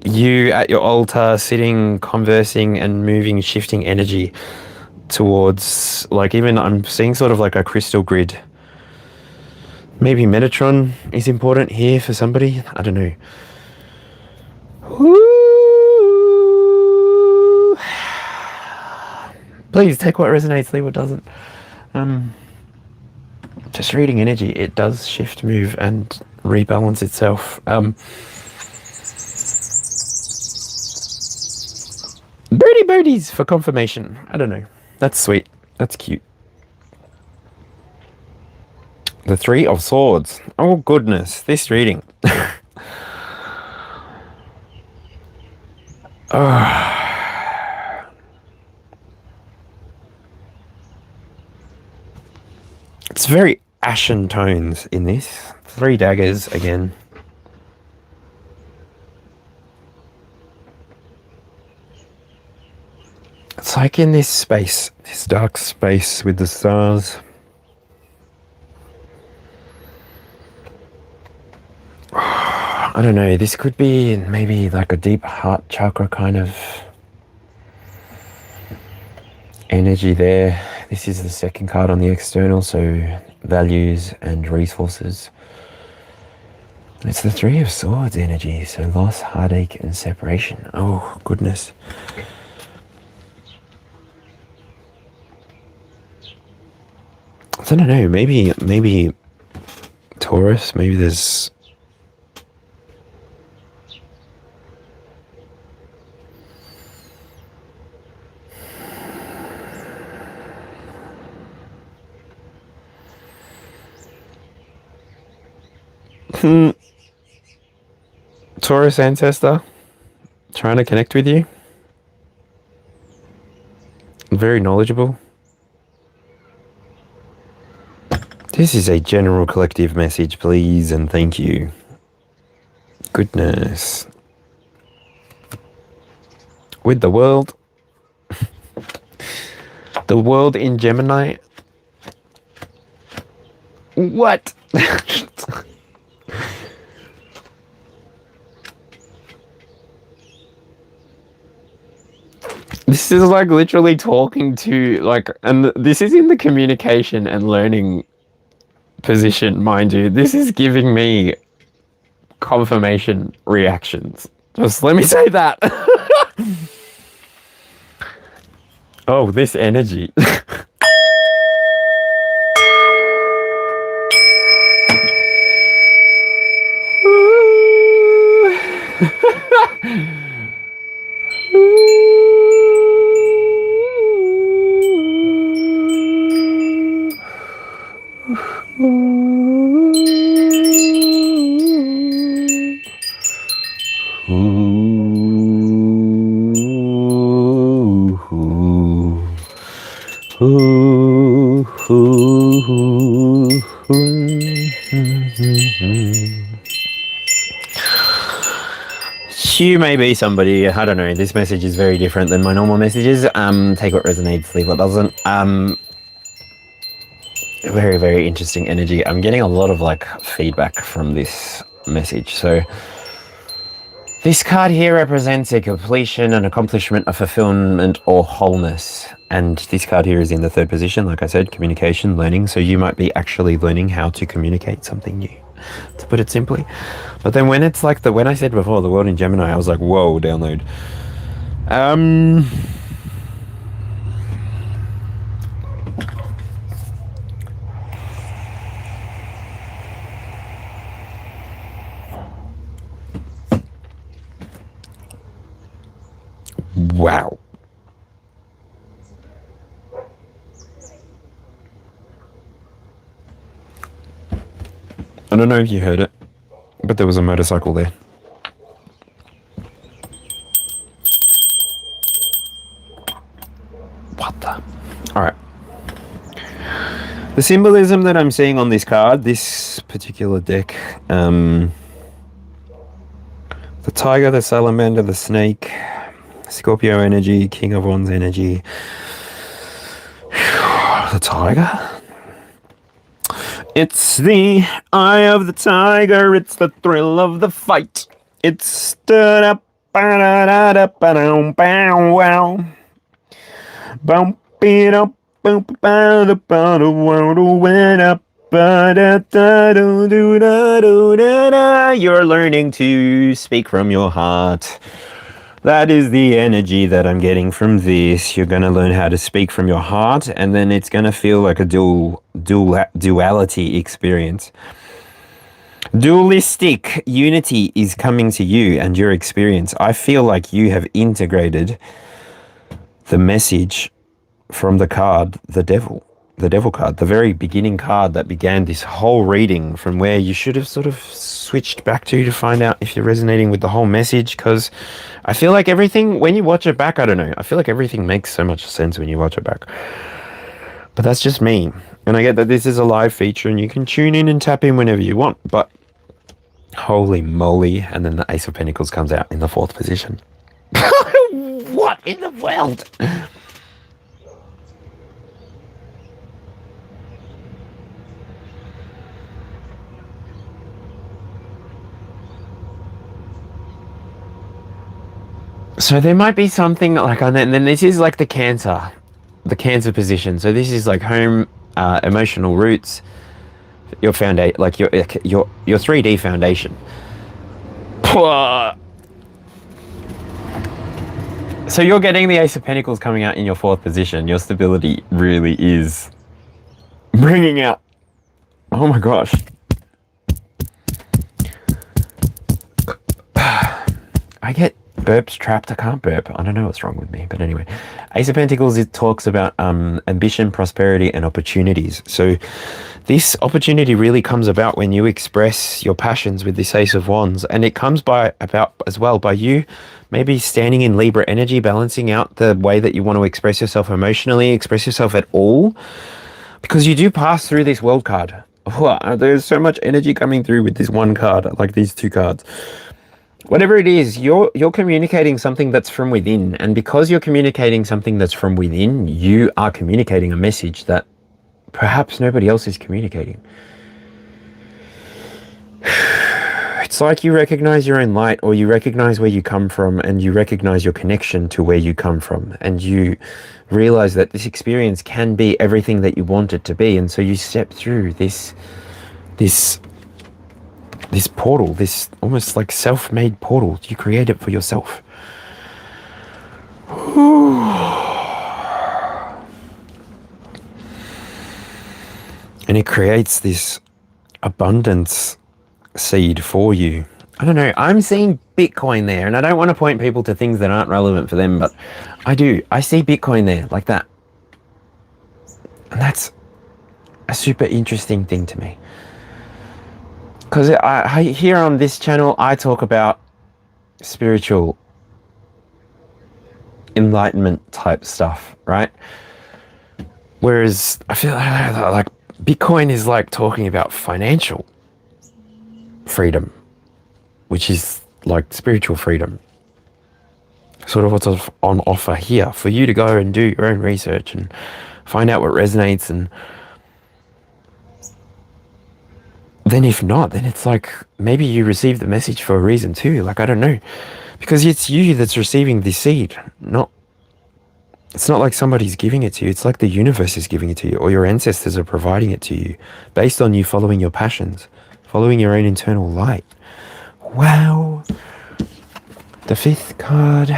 you at your altar, sitting, conversing, and moving, shifting energy towards, like, even I'm seeing sort of like a crystal grid. Maybe Metatron is important here for somebody. I don't know. Woo! Please take what resonates, leave what doesn't. Just reading energy, it does shift, move, and rebalance itself. Birdie birdies for confirmation. I don't know. That's sweet. That's cute. The Three of Swords. Oh goodness, this reading. It's very ashen tones in this. 3 daggers again. It's like in this space, this dark space with the stars. I don't know, this could be maybe like a deep heart chakra kind of energy there. This is the second card on the external, so values and resources. It's the Three of Swords energy, so loss, heartache, and separation. Oh, goodness. I don't know, maybe Taurus, maybe there's... Taurus ancestor trying to connect with you. Very knowledgeable. This is a general collective message, please, and thank you. Goodness. With the world. The world in Gemini. What? This is like literally talking to, like, and this is in the communication and learning position, mind you. This is giving me confirmation reactions. Just let me say that. Oh, this energy. You may be somebody, I don't know, this message is very different than my normal messages. Take what resonates, leave what doesn't. Very, very interesting energy. I'm getting a lot of like feedback from this message. So this card here represents a completion, an accomplishment, a fulfillment, or wholeness. And this card here is in the 3rd position, like I said, communication, learning. So you might be actually learning how to communicate something new, to put it simply. But then when it's like when I said before, the world in Gemini, I was like, whoa, download. Wow. don't know if you heard it, but there was a motorcycle there. What the? Alright. The symbolism that I'm seeing on this card, this particular deck, the tiger, the salamander, the snake, Scorpio energy, King of Wands energy, the tiger. It's the eye of the tiger, it's the thrill of the fight. It stood up, wow. Bump it up, bump the world went up. You're learning to speak from your heart. That is the energy that I'm getting from this. You're going to learn how to speak from your heart, and then it's going to feel like a duality experience. Dualistic unity is coming to you and your experience. I feel like you have integrated the message from the card, the devil card, the very beginning card that began this whole reading, from where you should have sort of switched back to find out if you're resonating with the whole message, because I feel like everything, when you watch it back, I don't know, I feel like everything makes so much sense when you watch it back. But that's just me. And I get that this is a live feature and you can tune in and tap in whenever you want, but holy moly. And then the Ace of Pentacles comes out in the 4th position. What in the world? So there might be something like on that, and then this is like the cancer position. So this is like home, emotional roots, your foundation, like your 3D foundation. So you're getting the Ace of Pentacles coming out in your 4th position. Your stability really is bringing out. Oh my gosh. I get burps trapped. I can't burp. I don't know what's wrong with me, but anyway. Ace of Pentacles, it talks about ambition, prosperity, and opportunities. So this opportunity really comes about when you express your passions with this Ace of Wands, and it comes by you maybe standing in Libra energy, balancing out the way that you want to express yourself emotionally, express yourself at all, because you do pass through this World card. There's so much energy coming through with this one card, like these 2 cards. Whatever it is, you're communicating something that's from within. And because you're communicating something that's from within, you are communicating a message that perhaps nobody else is communicating. It's like you recognize your own light, or you recognize where you come from, and you recognize your connection to where you come from. And you realize that this experience can be everything that you want it to be. And so you step through this portal, this almost like self-made portal. You create it for yourself. And it creates this abundance seed for you. I don't know, I'm seeing Bitcoin there, and I don't want to point people to things that aren't relevant for them, but I do. I see Bitcoin there, like that. And that's a super interesting thing to me. Because I here on this channel, I talk about spiritual enlightenment type stuff, right? Whereas I feel like Bitcoin is like talking about financial freedom, which is like spiritual freedom. Sort of what's on offer here for you to go and do your own research and find out what resonates. And then if not, then it's like maybe you received the message for a reason too. Like, I don't know, because it's you that's receiving the seed. It's not like somebody's giving it to you. It's like the universe is giving it to you, or your ancestors are providing it to you based on you following your passions, following your own internal light. Wow. The 5th card,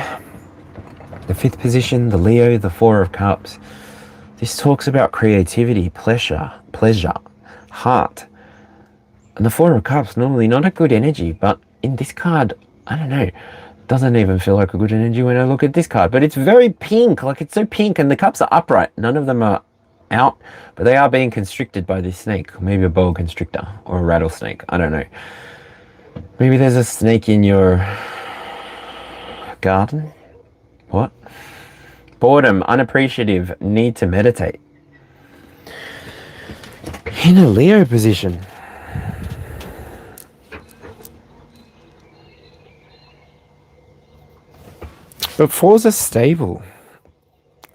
the 5th position, the Leo, the 4 of Cups. This talks about creativity, pleasure, heart. And the 4 of Cups, normally not a good energy, but in this card, I don't know, doesn't even feel like a good energy when I look at this card. But it's very pink, like it's so pink, and the cups are upright. None of them are out, but they are being constricted by this snake. Maybe a boa constrictor or a rattlesnake. I don't know. Maybe there's a snake in your garden. What? Boredom, unappreciative, need to meditate. In a Leo position. But fours are stable.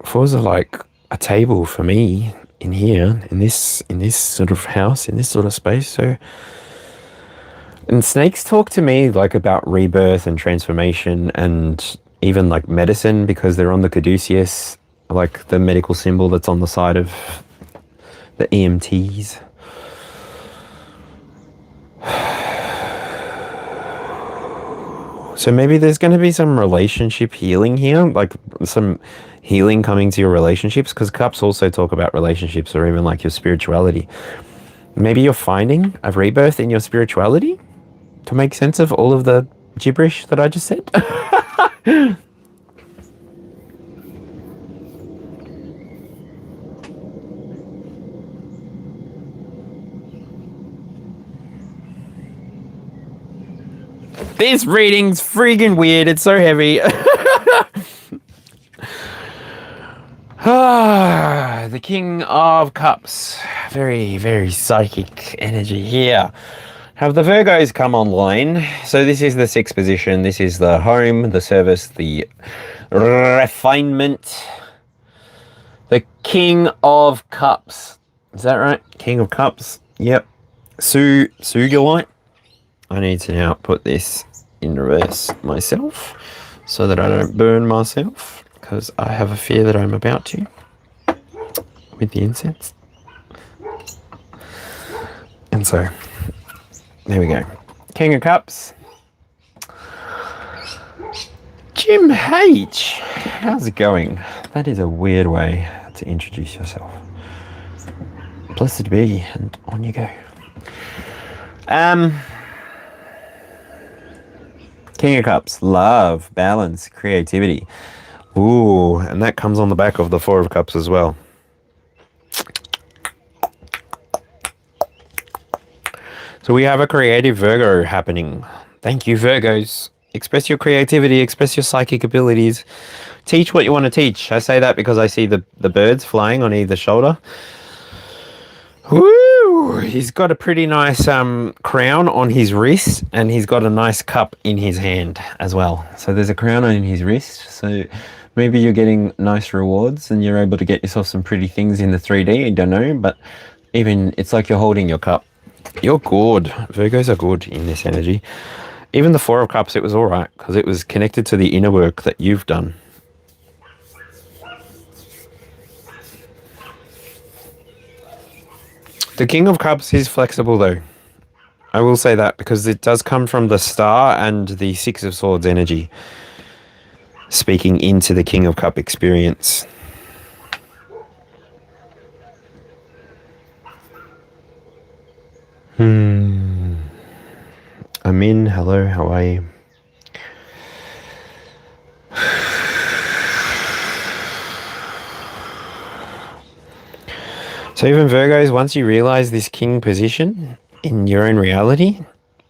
Fours are like a table for me in here, in this sort of house, in this sort of space. So, and snakes talk to me like about rebirth and transformation and even like medicine, because they're on the caduceus, like the medical symbol that's on the side of the EMTs. So maybe there's going to be some relationship healing here, like some healing coming to your relationships, because cups also talk about relationships or even like your spirituality. Maybe you're finding a rebirth in your spirituality to make sense of all of the gibberish that I just said. This reading's freaking weird. It's so heavy. The King of Cups. Very, very psychic energy here. Have the Virgos come online. So this is the sixth position. This is the home, the service, the refinement. The King of Cups. Is that right? King of Cups. Yep. Sugilite. I need to now put this in reverse myself so that I don't burn myself, because I have a fear that I'm about to with the incense. And so, there we go. King of Cups. Jim H. How's it going? That is a weird way to introduce yourself. Blessed be, and on you go. King of Cups, love, balance, creativity. Ooh, and that comes on the back of the Four of Cups as well. So we have a creative Virgo happening. Thank you, Virgos. Express your creativity, express your psychic abilities. Teach what you want to teach. I say that because I see the birds flying on either shoulder. Woo! He's got a pretty nice crown on his wrist, and he's got a nice cup in his hand as well. So there's a crown on his wrist. So maybe you're getting nice rewards and you're able to get yourself some pretty things in the 3D. I don't know, but even it's like you're holding your cup. You're good. Virgos are good in this energy. Even the Four of Cups, it was all right because it was connected to the inner work that you've done. The King of Cups is flexible though. I will say that because it does come from the Star and the Six of Swords energy, speaking into the King of Cup experience. Amin, hello, how are you? So even Virgos, once you realize this king position in your own reality,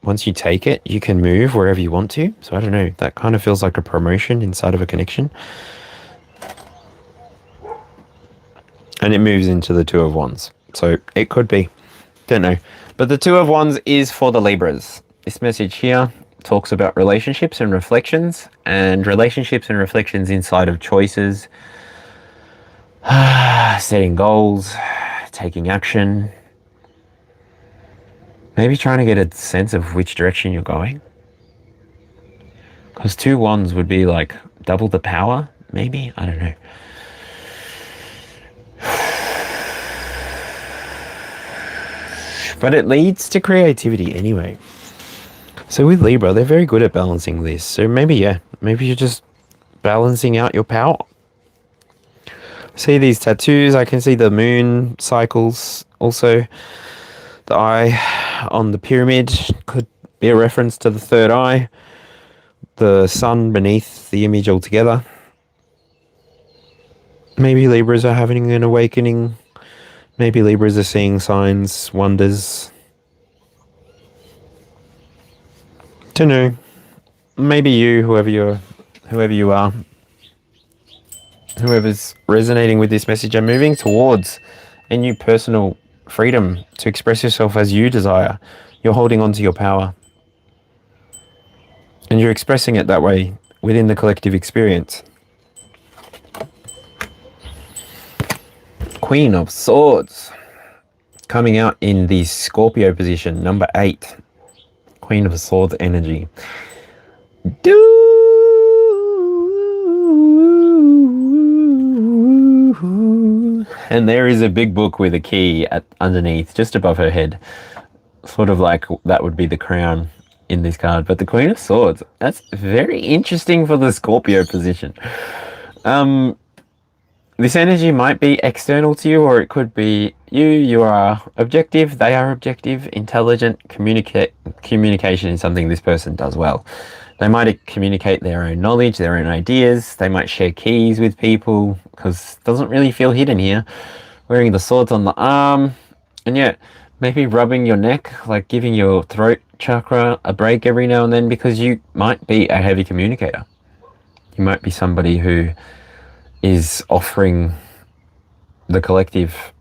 once you take it, you can move wherever you want to. So I don't know, that kind of feels like a promotion inside of a connection. And it moves into the Two of Wands. So it could be, don't know. But the Two of Wands is for the Libras. This message here talks about relationships and reflections inside of choices, setting goals, taking action, maybe trying to get a sense of which direction you're going. Because two wands would be like double the power, maybe? I don't know. But it leads to creativity anyway. So with Libra, they're very good at balancing this. So maybe, yeah, maybe you're just balancing out your power. See these tattoos, I can see the moon cycles, also the eye on the pyramid could be a reference to the third eye, the sun beneath the image altogether. Maybe Libras are having an awakening Maybe Libras are seeing signs, wonders. Don't know. Maybe you, whoever you are, whoever's resonating with this message, are moving towards a new personal freedom to express yourself as you desire. You're holding on to your power. And you're expressing it that way within the collective experience. Queen of Swords. Coming out in the Scorpio position, number 8. Queen of Swords energy. And there is a big book with a key underneath, just above her head. Sort of like that would be the crown in this card. But the Queen of Swords, that's very interesting for the Scorpio position. This energy might be external to you, or it could be you. You are objective, they are objective, intelligent. Communication is something this person does well. They might communicate their own knowledge, their own ideas. They might share keys with people, because it doesn't really feel hidden here. Wearing the swords on the arm. And yeah, maybe rubbing your neck, like giving your throat chakra a break every now and then, because you might be a heavy communicator. You might be somebody who is offering the collective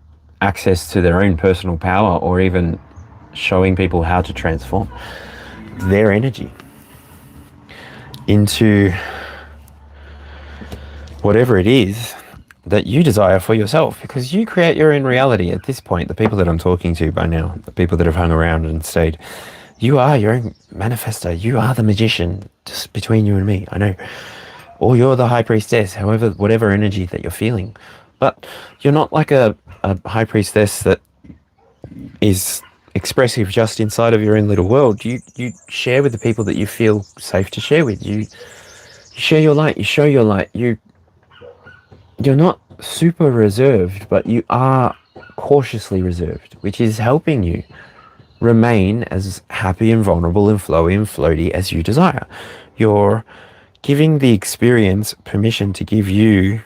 access to their own personal power, or even showing people how to transform their energy into whatever it is that you desire for yourself, because you create your own reality at this point. The people that I'm talking to by now, the people that have hung around and stayed, you are your own manifestor. You are the magician, just between you and me, I know. Or you're the high priestess, however, whatever energy that you're feeling. But you're not like a high priestess that is expressive just inside of your own little world. You share with the people that you feel safe to share with. You share your light, you show your light. You're not super reserved, but you are cautiously reserved, which is helping you remain as happy and vulnerable and flowy and floaty as you desire. You're giving the experience permission to give you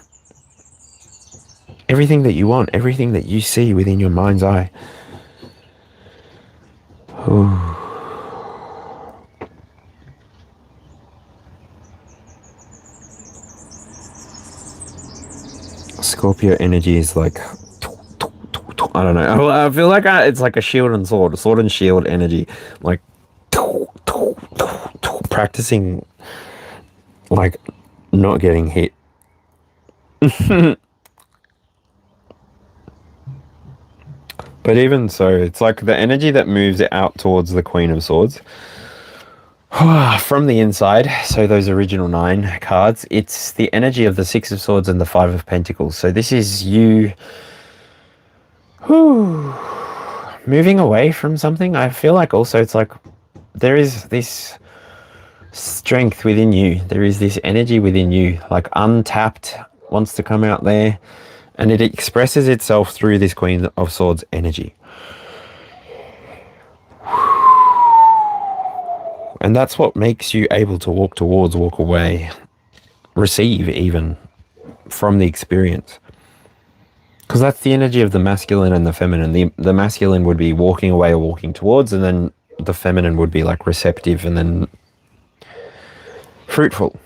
everything that you want, everything that you see within your mind's eye. Ooh. Scorpio energy is like, I don't know. I feel like it's like a shield and sword and shield energy, like practicing, like not getting hit. But even so, it's like the energy that moves it out towards the Queen of Swords from the inside. So those original 9 cards, it's the energy of the 6 of Swords and the 5 of Pentacles. So this is you moving away from something. I feel like also it's like there is this strength within you. There is this energy within you, like untapped, wants to come out there. And it expresses itself through this Queen of Swords energy. And that's what makes you able to walk towards, walk away, receive even from the experience. Because that's the energy of the masculine and the feminine. The masculine would be walking away or walking towards, and then the feminine would be like receptive and then fruitful.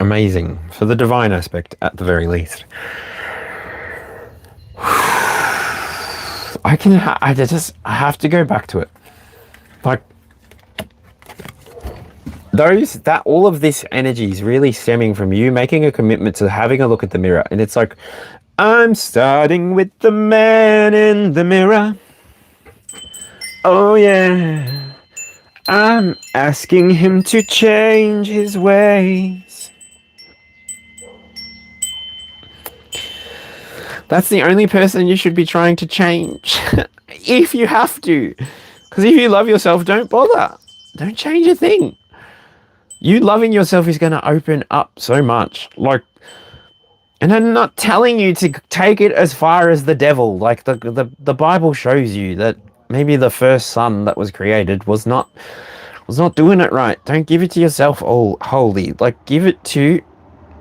Amazing. For the divine aspect, at the very least. I have to go back to it. Like, all of this energy is really stemming from you making a commitment to having a look at the mirror. And it's like, I'm starting with the man in the mirror. Oh yeah. I'm asking him to change his ways. That's the only person you should be trying to change. If you have to. Because if you love yourself, don't bother. Don't change a thing. You loving yourself is going to open up so much. Like, and I'm not telling you to take it as far as the devil. Like the Bible shows you that maybe the first son that was created was not doing it right. Don't give it to yourself all wholly. Like, give it to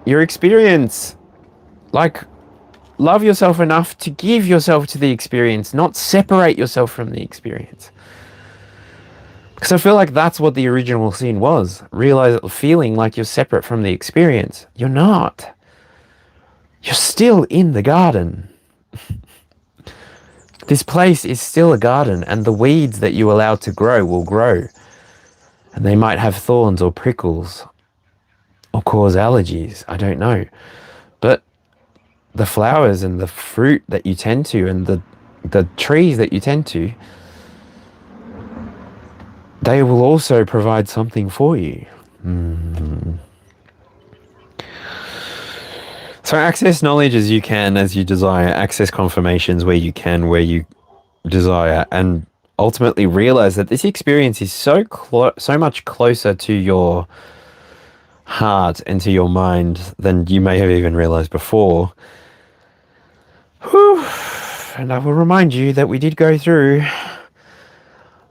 your experience. Like, love yourself enough to give yourself to the experience, not separate yourself from the experience. Because I feel like that's what the original sin was. Realize feeling like you're separate from the experience. You're not. You're still in the garden. This place is still a garden, and the weeds that you allow to grow will grow. And they might have thorns or prickles or cause allergies. I don't know. But the flowers and the fruit that you tend to and the trees that you tend to, they will also provide something for you. So access knowledge as you can, as you desire. Access confirmations where you can, where you desire. And ultimately realize that this experience is so much closer to your heart and to your mind than you may have even realized before. Whew. And I will remind you that we did go through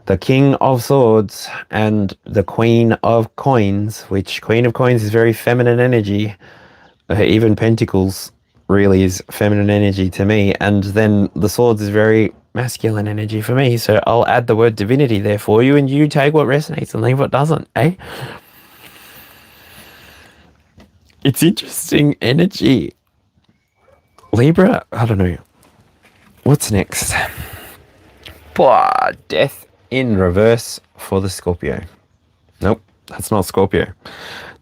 the King of Swords and the Queen of Coins, which Queen of Coins is very feminine energy. Even Pentacles really is feminine energy to me. And then the Swords is very masculine energy for me. So I'll add the word divinity there for you, and you take what resonates and leave what doesn't, eh? It's interesting energy. Libra, I don't know. What's next? Death in reverse for the Scorpio. Nope, that's not Scorpio.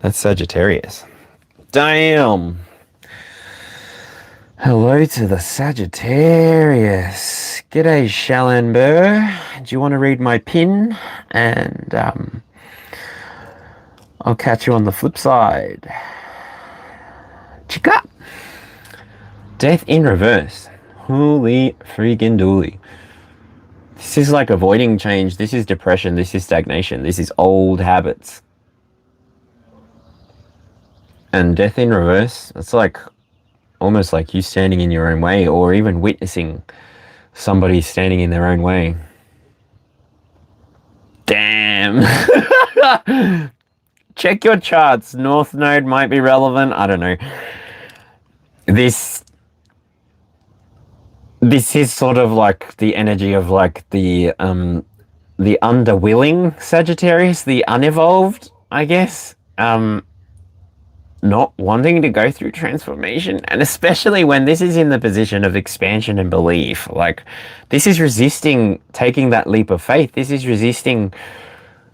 That's Sagittarius. Damn. Hello to the Sagittarius. G'day, Shallenber. Do you want to read my pin? And I'll catch you on the flip side. Chicka. Death in reverse. Holy freaking dooly. This is like avoiding change. This is depression. This is stagnation. This is old habits. And death in reverse, it's like almost like you standing in your own way, or even witnessing somebody standing in their own way. Damn. Check your charts. North Node might be relevant. I don't know. This is sort of like the energy of like the underwilling Sagittarius, the unevolved, I guess. Not wanting to go through transformation, and especially when this is in the position of expansion and belief. Like, this is resisting taking that leap of faith. This is resisting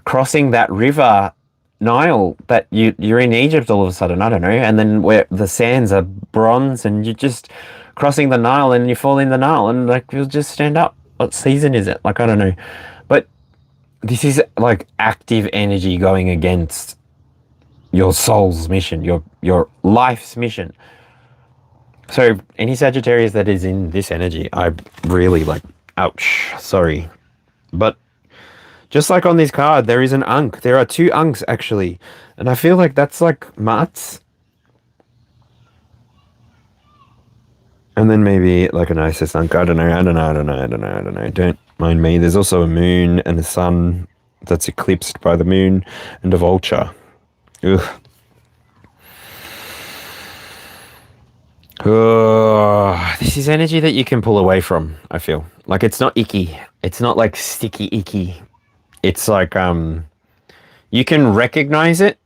crossing that river Nile that you're in Egypt all of a sudden, I don't know, and then where the sands are bronze and you're just crossing the Nile and you fall in the Nile and like you'll just stand up. What season is it? Like, I don't know. But this is like active energy going against your soul's mission, your life's mission. So any Sagittarius that is in this energy, I really like, ouch, sorry. But just like on this card, there is an Ankh. There are two Ankhs actually. And I feel like that's like Mats. And then maybe like an Isis Ankh. I don't know. Don't mind me. There's also a moon and a sun that's eclipsed by the moon, and a vulture. Ugh. Oh, this is energy that you can pull away from, I feel. Like, it's not icky. It's not like sticky icky. It's like you can recognize it,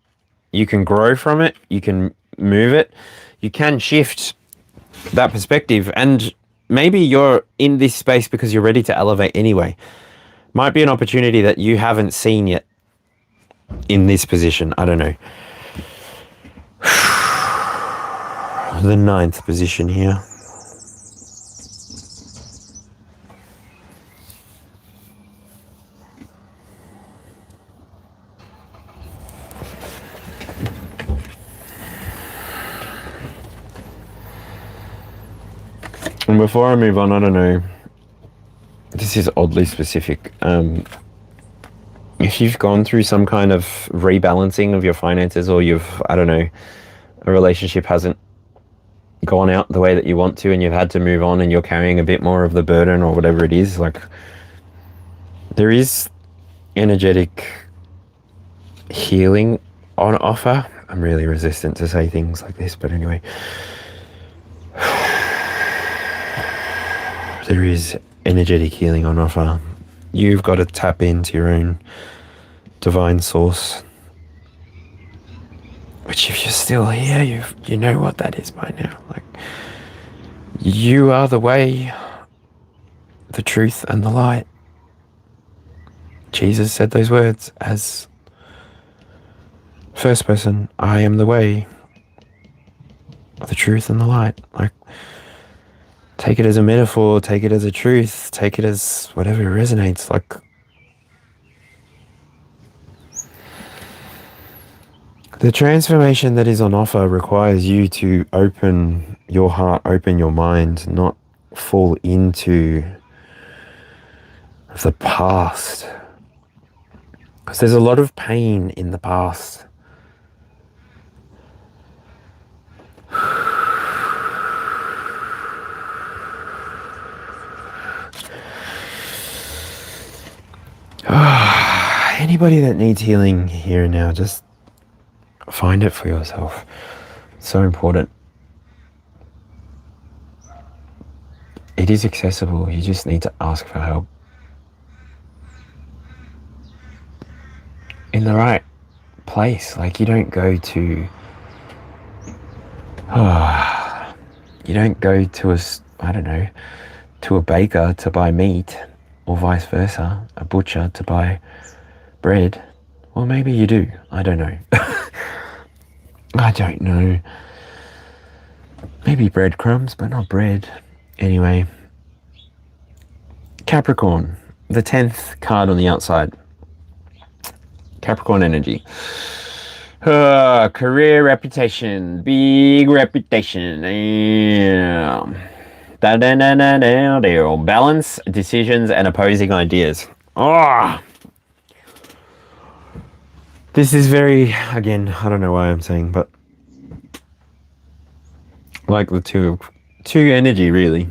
you can grow from it, you can move it, you can shift that perspective, and maybe you're in this space because you're ready to elevate anyway. Might be an opportunity that you haven't seen yet in this position. I don't know. The 9th position here. And before I move on, I don't know, this is oddly specific. If you've gone through some kind of rebalancing of your finances, or I don't know, a relationship hasn't gone out the way that you want to and you've had to move on and you're carrying a bit more of the burden or whatever it is, like, there is energetic healing on offer. I'm really resistant to say things like this, but anyway. There is energetic healing on offer. You've got to tap into your own divine source. Which, if you're still here, you know what that is by now. Like, you are the way, the truth, and the light. Jesus said those words as first person. I am the way, the truth, and the light. Like, take it as a metaphor, take it as a truth, take it as whatever resonates. Like, the transformation that is on offer requires you to open your heart, open your mind, not fall into the past. Because there's a lot of pain in the past. Anybody that needs healing here and now, just find it for yourself. It's so important. It is accessible. You just need to ask for help. In the right place. Like, you don't go to... you don't go to to a baker to buy meat, or vice versa, a butcher to buy bread. Well, maybe you do. I don't know. I don't know. Maybe breadcrumbs, but not bread. Anyway. Capricorn. The 10th card on the outside. Capricorn energy. Career, reputation. Big reputation. Balance, decisions, and opposing ideas. This is very, again, I don't know why I'm saying, but like the two energy, really.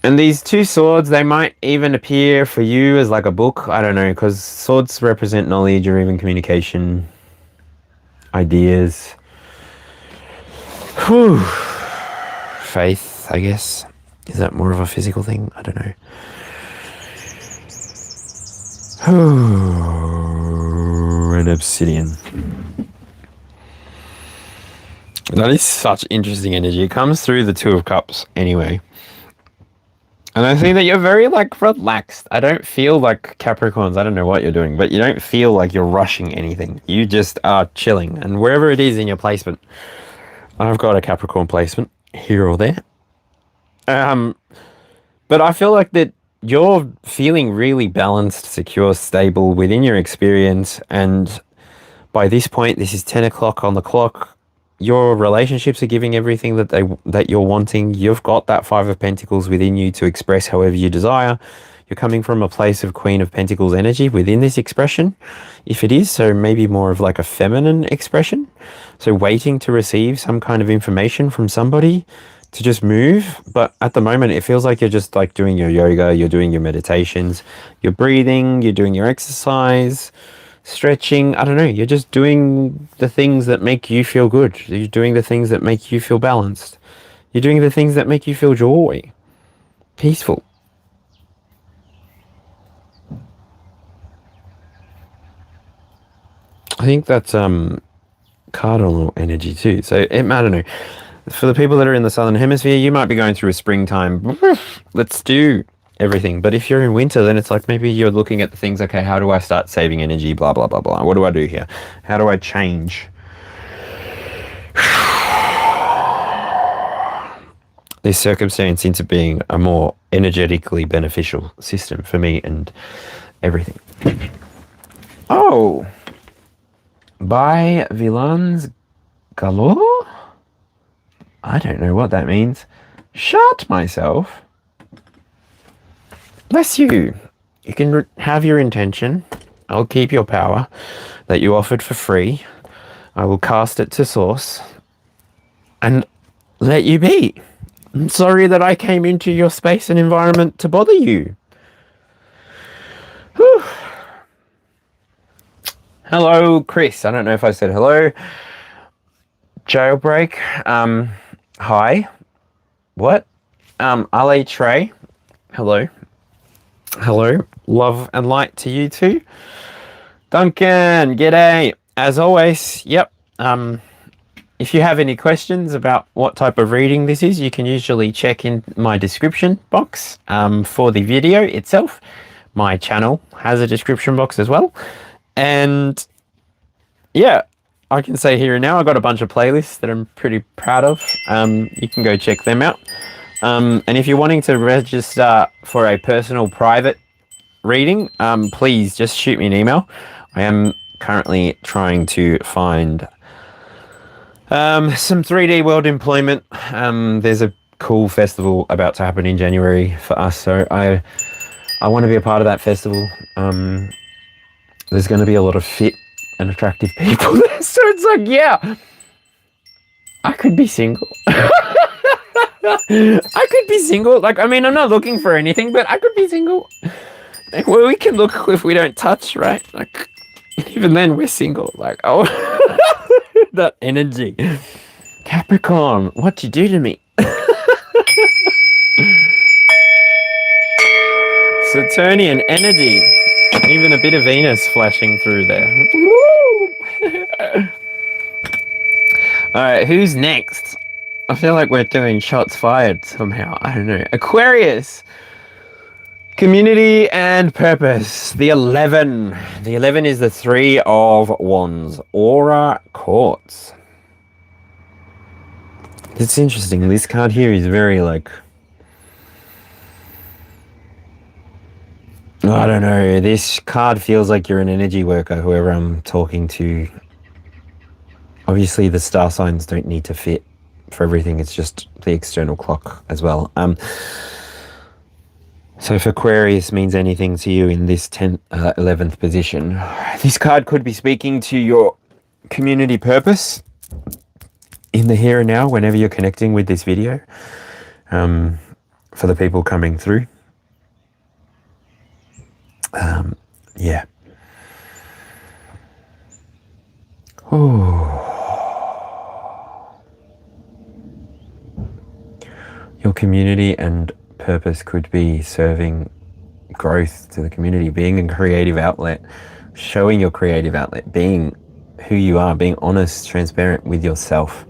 And these two swords, they might even appear for you as like a book. I don't know, because swords represent knowledge or even communication, ideas. Whew. Faith, I guess. Is that more of a physical thing? I don't know. An obsidian. That is such interesting energy. It comes through the Two of Cups anyway. And I see that you're very, like, relaxed. I don't feel like Capricorns. I don't know what you're doing, but you don't feel like you're rushing anything. You just are chilling. And wherever it is in your placement, I've got a Capricorn placement here or there. But I feel like that you're feeling really balanced, secure, stable within your experience. And by this point, this is 10 o'clock on the clock. Your relationships are giving everything that you're wanting. You've got that Five of Pentacles within you to express however you desire. You're coming from a place of Queen of Pentacles energy within this expression, if it is. So maybe more of like a feminine expression. So waiting to receive some kind of information from somebody to just move. But at the moment, it feels like you're just like doing your yoga, you're doing your meditations, you're breathing, you're doing your exercise, stretching. I don't know. You're just doing the things that make you feel good. You're doing the things that make you feel balanced. You're doing the things that make you feel joy, peaceful. I think that's cardinal energy too. So I don't know. For the people that are in the southern hemisphere, you might be going through a springtime. Let's do everything. But if you're in winter, then it's like maybe you're looking at the things, okay, how do I start saving energy? Blah, blah, blah, blah. What do I do here? How do I change? This circumstance into being a more energetically beneficial system for me and everything. Oh, by Villains Galore? I don't know what that means. Shut myself. Bless you. You can have your intention. I'll keep your power that you offered for free. I will cast it to source and let you be. I'm sorry that I came into your space and environment to bother you. Whew. Hello, Chris. I don't know if I said hello. Jailbreak. Hi. What? Ali Trey. Hello. Hello. Love and light to you too. Duncan, g'day. As always, yep. If you have any questions about what type of reading this is, you can usually check in my description box for the video itself. My channel has a description box as well. And yeah, I can say here and now, I've got a bunch of playlists that I'm pretty proud of. You can go check them out. And if you're wanting to register for a personal private reading, please just shoot me an email. I am currently trying to find some 3D world employment. There's a cool festival about to happen in January for us, so I want to be a part of that festival. There's going to be a lot of fit and attractive people there, so it's like, yeah, I could be single. I could be single. Like, I mean, I'm not looking for anything, but I could be single. Like, well, we can look if we don't touch, right? Like, even then, we're single. Like, oh, that energy. Capricorn, what'd you do to me? Saturnian energy. Even a bit of Venus flashing through there. All right, who's next? I feel like we're doing shots fired somehow. I don't know. Aquarius. Community and purpose. The 11. The 11 is the 3 of Wands. Aura Quartz. It's interesting. This card here is very like... I don't know. This card feels like you're an energy worker, whoever I'm talking to. Obviously, the star signs don't need to fit for everything. It's just the external clock as well. So if Aquarius means anything to you in this 11th position, this card could be speaking to your community purpose in the here and now, whenever you're connecting with this video, for the people coming through. Yeah. Ooh. Your community and purpose could be serving growth to the community, being a creative outlet, showing your creative outlet, being who you are, being honest, transparent with yourself.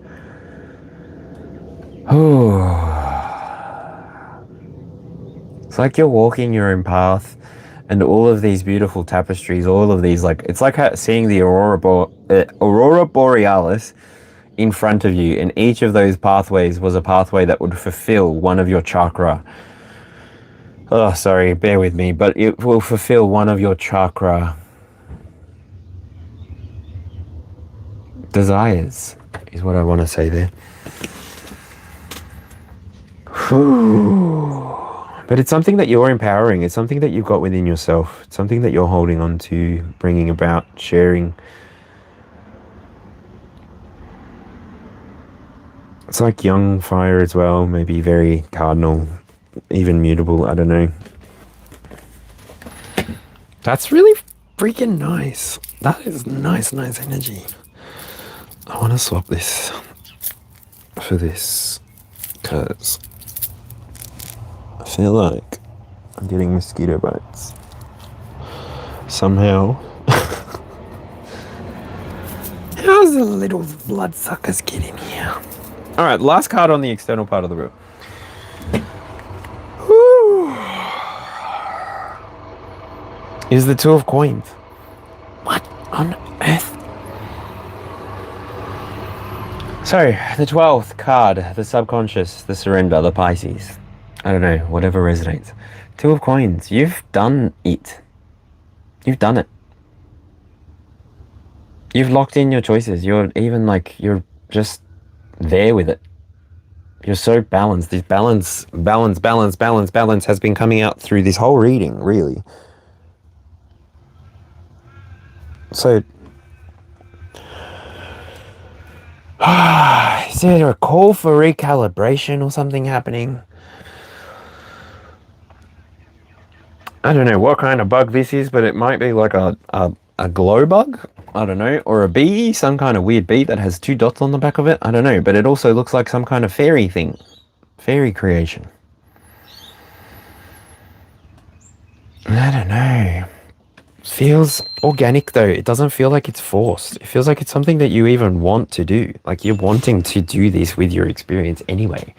It's like you're walking your own path, and all of these beautiful tapestries, all of these, like, it's like seeing the Aurora Borealis in front of you, and each of those pathways was a pathway that would fulfill one of your chakra. Oh, sorry, bear with me, but it will fulfill one of your chakra desires, is what I want to say there. But it's something that you're empowering. It's something that you've got within yourself. It's something that you're holding on to, bringing about, sharing. It's like young fire as well, maybe very cardinal, even mutable, I don't know. That's really freaking nice. That is nice energy. I want to swap this for this, because I feel like I'm getting mosquito bites. Somehow. How's the little bloodsuckers get in here? Alright, last card on the external part of the room. Is the Two of Coins. What on earth? So, the 12th card, the subconscious, the surrender, the Pisces. I don't know, whatever resonates. Two of Coins, you've done it. You've done it. You've locked in your choices. You're even like, you're just there with it. You're so balanced. This balance has been coming out through this whole reading, really. So, is there a call for recalibration or something happening? I don't know what kind of bug this is, but it might be like a glow bug. I don't know, or a bee, some kind of weird bee that has 2 dots on the back of it. I don't know, but it also looks like some kind of fairy thing, fairy creation. I don't know. Feels organic though. It doesn't feel like it's forced. It feels like it's something that you even want to do. Like you're wanting to do this with your experience anyway.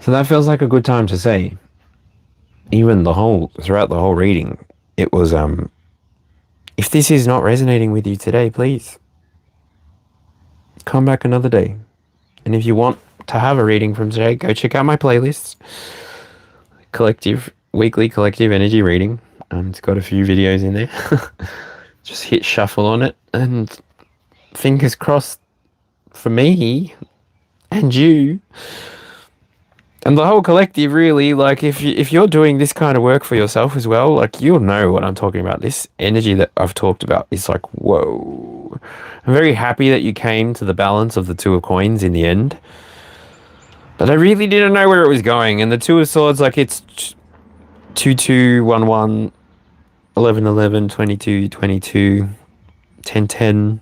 So that feels like a good time to say, even throughout the whole reading, it was, if this is not resonating with you today, please come back another day. And if you want to have a reading from today, go check out my playlists. Weekly collective energy reading. It's got a few videos in there. Just hit shuffle on it, and fingers crossed for me and you and the whole collective, really. Like if you're doing this kind of work for yourself as well, like you'll know what I'm talking about. This energy that I've talked about is like, whoa. I'm very happy that you came to the balance of the 2 of coins in the end, but I really didn't know where it was going. And the 2 of swords, like it's 2 2 1 1 11 11 22 22 10 10.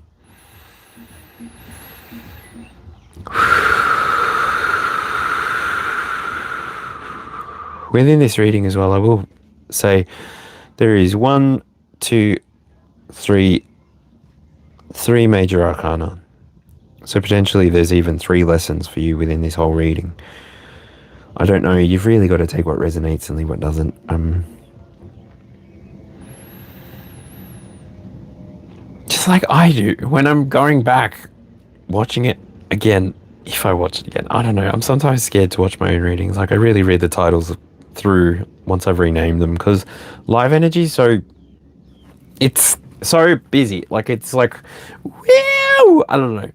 Within this reading as well, I will say there is 1, 2, 3 major arcana. So potentially there's even 3 lessons for you within this whole reading. I don't know, you've really got to take what resonates and leave what doesn't. Just like I do when I'm going back, watching it again. If I watch it again, I don't know. I'm sometimes scared to watch my own readings. Like I really read the titles through once I've renamed them, because live energy it's so busy. Like it's like, wow, I don't know.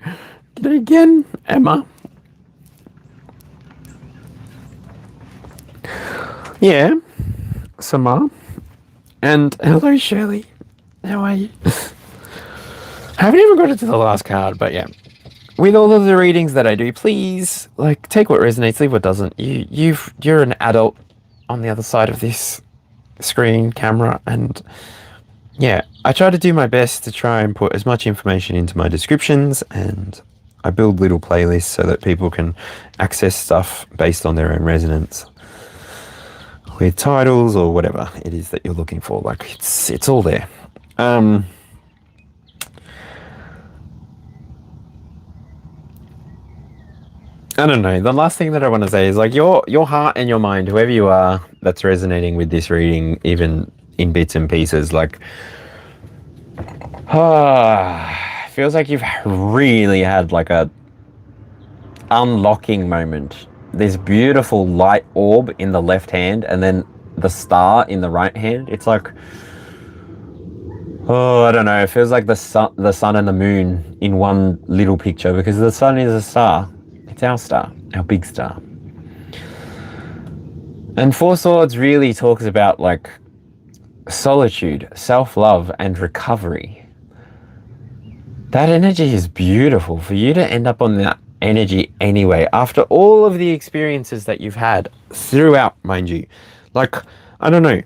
Get it again, Emma. Yeah, Samar. And hello, Shirley. How are you? I haven't even got it to the last card, but yeah. With all of the readings that I do, please, like, take what resonates, leave what doesn't. You're an adult on the other side of this screen, camera, and yeah, I try to do my best to try and put as much information into my descriptions, and I build little playlists so that people can access stuff based on their own resonance with titles or whatever it is that you're looking for. Like, it's all there. I don't know. The last thing that I want to say is, like, your heart and your mind, whoever you are that's resonating with this reading, even in bits and pieces, like, feels like you've really had like a unlocking moment. This beautiful light orb in the left hand, and then the star in the right hand. It's like, oh, I don't know. It feels like the sun and the moon in one little picture, because the sun is a star. It's our star, our big star. And 4 Swords really talks about like solitude, self-love, and recovery. That energy is beautiful. For you to end up on that energy anyway, after all of the experiences that you've had throughout, mind you. Like, I don't know.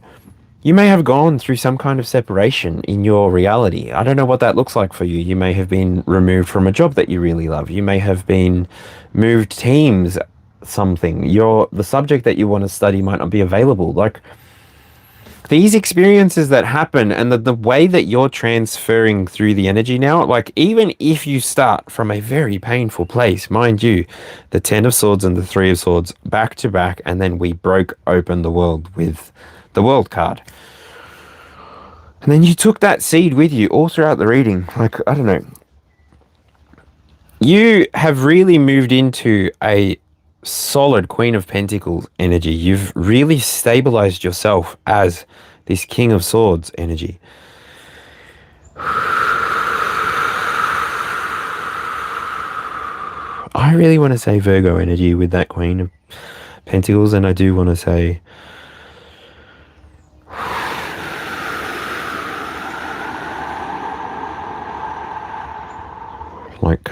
You may have gone through some kind of separation in your reality. I don't know what that looks like for you. You may have been removed from a job that you really love. You may have been moved teams, something. The subject that you want to study might not be available. Like, these experiences that happen, and the way that you're transferring through the energy now, like, even if you start from a very painful place, mind you, the 10 of Swords and the 3 of Swords back to back, and then we broke open the world with the World card. And then you took that seed with you all throughout the reading. Like, I don't know. You have really moved into a solid Queen of Pentacles energy. You've really stabilized yourself as this King of Swords energy. I really want to say Virgo energy with that Queen of Pentacles, and I do want to say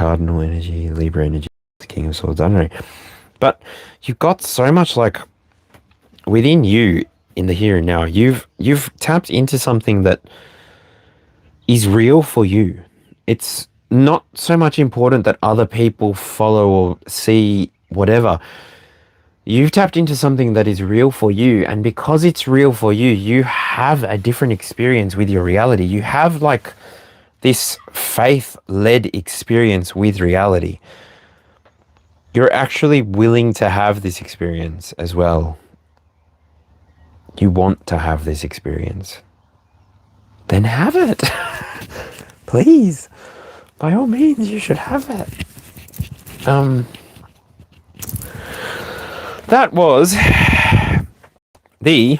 Cardinal Energy, Libra Energy, King of Swords, I don't know. But you've got so much like within you in the here and now. You've tapped into something that is real for you. It's not so much important that other people follow or see whatever. You've tapped into something that is real for you, and because it's real for you, you have a different experience with your reality. You have like this faith-led experience with reality. You're actually willing to have this experience as well. You want to have this experience. Then have it. Please. By all means, you should have it. That was the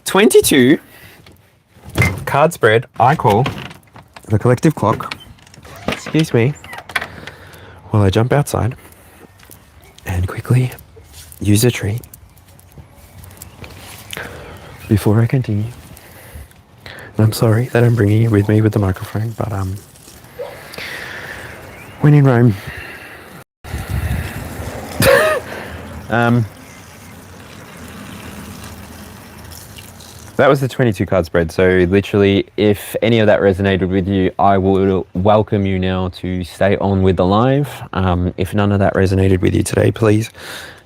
22 card spread I call the collective clock. Excuse me while I jump outside and quickly use a treat before I continue. And I'm sorry that I'm bringing you with me with the microphone, but when in Rome. That was the 22 card spread. So literally, if any of that resonated with you, I will welcome you now to stay on with the live. If none of that resonated with you today, please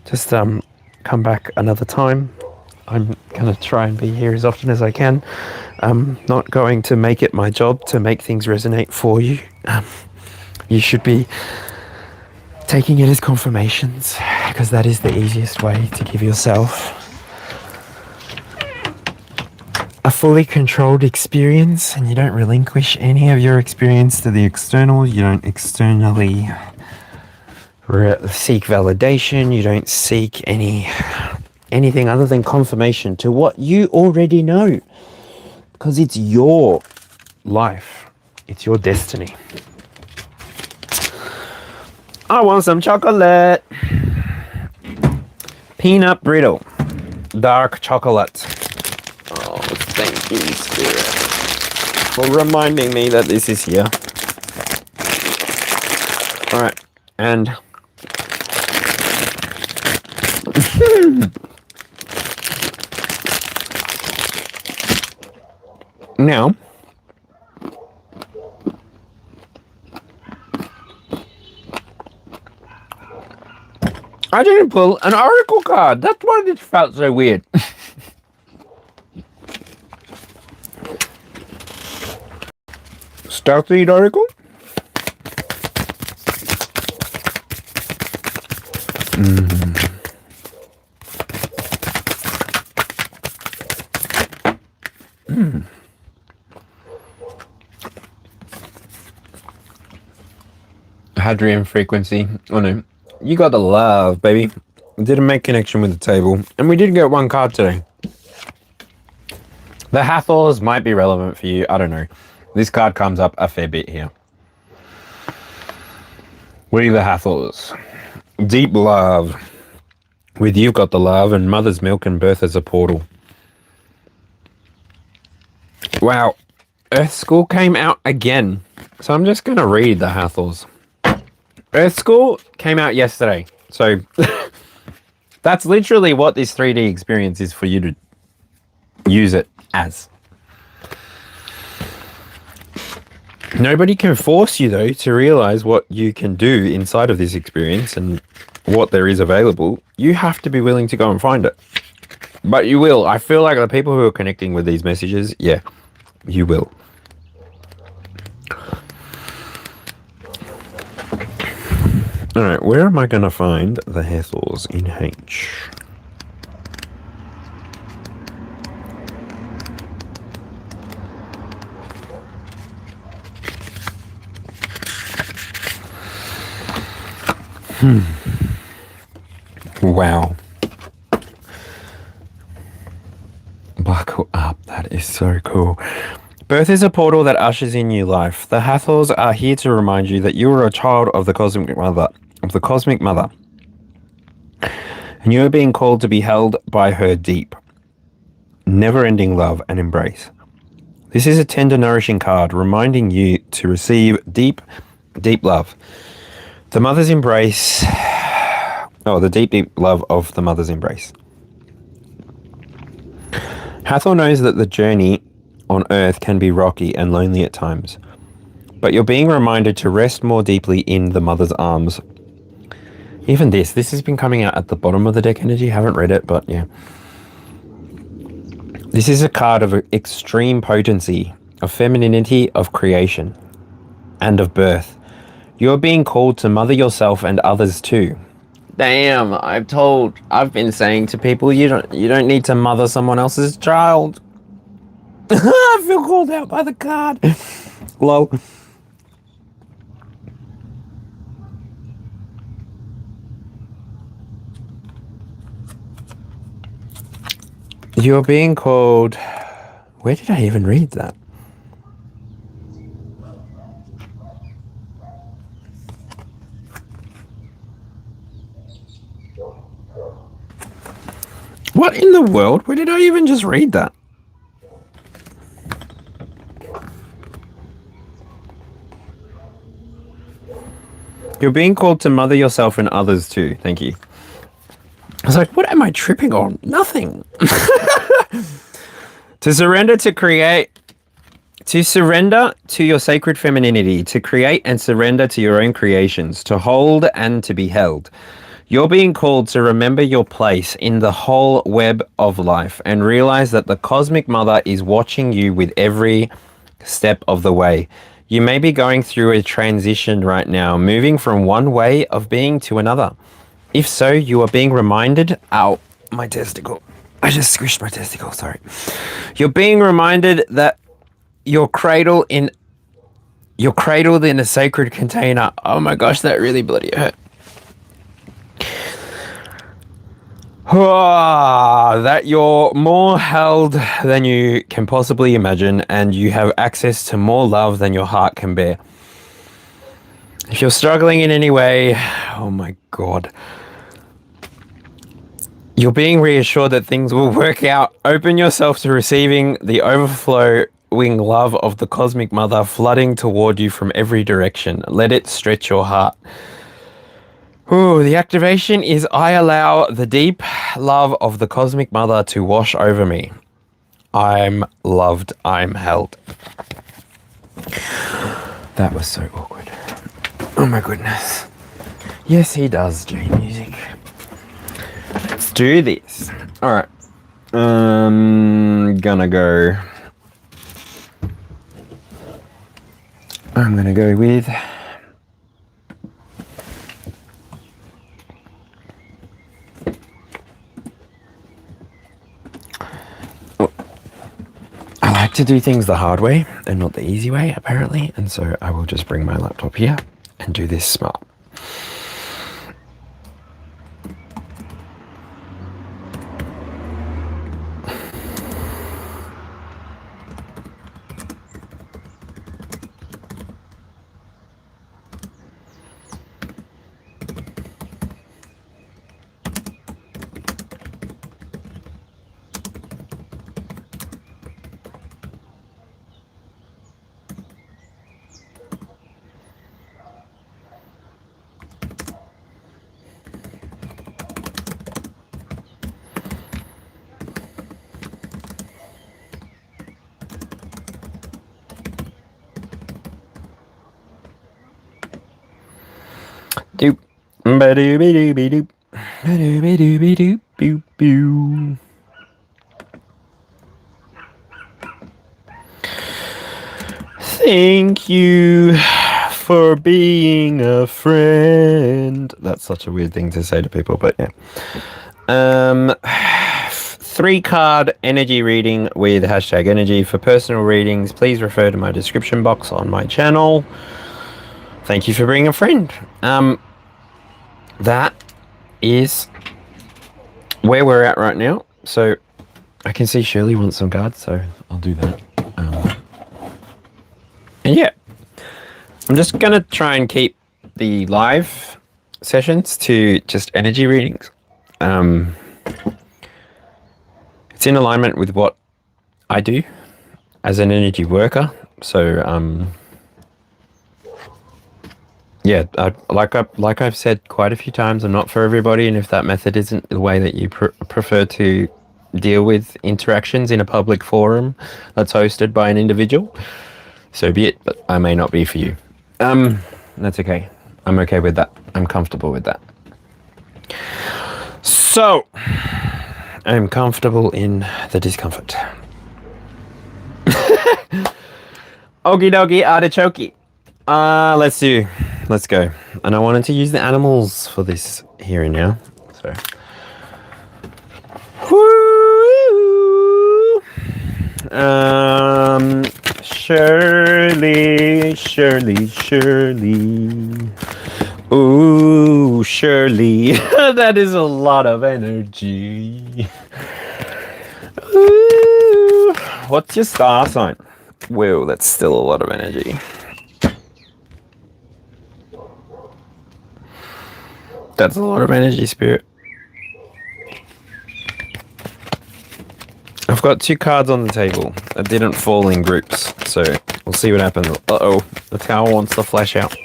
just come back another time. I'm going to try and be here as often as I can. I'm not going to make it my job to make things resonate for you. You should be taking it as confirmations, because that is the easiest way to give yourself a fully controlled experience, and you don't relinquish any of your experience to the external. You don't externally seek validation. You don't seek anything other than confirmation to what you already know, because it's your life. It's your destiny. I want some chocolate. Peanut brittle. Dark chocolate. Oh, thank you, Spirit, for reminding me that this is here. Alright, and now I didn't pull an oracle card. That's why this felt so weird. Starseed oracle? Hadrian frequency. Oh no. You got the love, baby. Didn't make connection with the table. And we did get one card today. The Hathors might be relevant for you. I don't know. This card comes up a fair bit here. We the Hathors. Deep love. With You've Got the Love and Mother's Milk and Birth as a Portal. Wow. Earth School came out again. So I'm just going to read the Hathors. Earth School came out yesterday. So that's literally what this 3D experience is for you to use it as. Nobody can force you, though, to realize what you can do inside of this experience and what there is available. You have to be willing to go and find it. But you will. I feel like the people who are connecting with these messages, yeah, you will. Alright, where am I going to find the Hathors in H? Wow. Buckle up, that is so cool. Birth is a portal that ushers in new life. The Hathors are here to remind you that you are a child of the cosmic mother, and you are being called to be held by her deep, never-ending love and embrace. This is a tender, nourishing card reminding you to receive deep, deep love. The mother's embrace. Oh, the deep, deep love of the mother's embrace. Hathor knows that the journey on Earth can be rocky and lonely at times, but you're being reminded to rest more deeply in the mother's arms. Even this has been coming out at the bottom of the deck energy. Haven't read it, but yeah. This is a card of extreme potency, of femininity, of creation, and of birth. You're being called to mother yourself and others too. Damn, I've been saying to people, you don't need to mother someone else's child. I feel called out by the card. Lol. You're being called... Where did I even read that? What in the world? Where did I even just read that? You're being called to mother yourself and others too. Thank you. I was like, what am I tripping on? Nothing. To surrender to create... To surrender to your sacred femininity, to create and surrender to your own creations, to hold and to be held. You're being called to remember your place in the whole web of life and realize that the cosmic mother is watching you with every step of the way. You may be going through a transition right now, moving from one way of being to another. If so, you are being reminded... Ow, my testicle. I just squished my testicle, sorry. You're being reminded that you're cradled in a sacred container. Oh my gosh, that really bloody hurt. That you're more held than you can possibly imagine, and you have access to more love than your heart can bear. If you're struggling in any way, oh my god, you're being reassured that things will work out. Open yourself to receiving the overflowing love of the cosmic mother flooding toward you from every direction. Let it stretch your heart. Ooh, the activation is I allow the deep love of the cosmic mother to wash over me. I'm loved. I'm held. That was so awkward. Oh my goodness. Yes, he does, J-Music. Let's do this. Alright. Gonna go... I'm gonna go with... I like to do things the hard way and not the easy way, apparently, and so I will just bring my laptop here and do this smart. Doop. Ba-doo-be-doo-be-doop. Ba-doo-be-doo-be-doop. Boop, boo. Thank you for being a friend. That's such a weird thing to say to people, but yeah. 3-card energy reading with hashtag energy. For personal readings, please refer to my description box on my channel. Thank you for being a friend. That is where we're at right now. So I can see Shirley wants some cards, so I'll do that. And yeah, I'm just going to try and keep the live sessions to just energy readings. It's in alignment with what I do as an energy worker. So, Yeah, like I've said quite a few times, I'm not for everybody, and if that method isn't the way that you prefer to deal with interactions in a public forum that's hosted by an individual, so be it. But I may not be for you. That's okay. I'm okay with that. I'm comfortable with that. So, I'm comfortable in the discomfort. Okie dokie, artichoke. Let's go. And I wanted to use the animals for this here and now. So. Woo! Shirley. Ooh, Shirley. That is a lot of energy. Ooh. What's your star sign? Whoa, that's still a lot of energy. That's a lot of energy, Spirit. I've got 2 cards on the table that didn't fall in groups, so we'll see what happens. Uh-oh, the tower wants to flash out.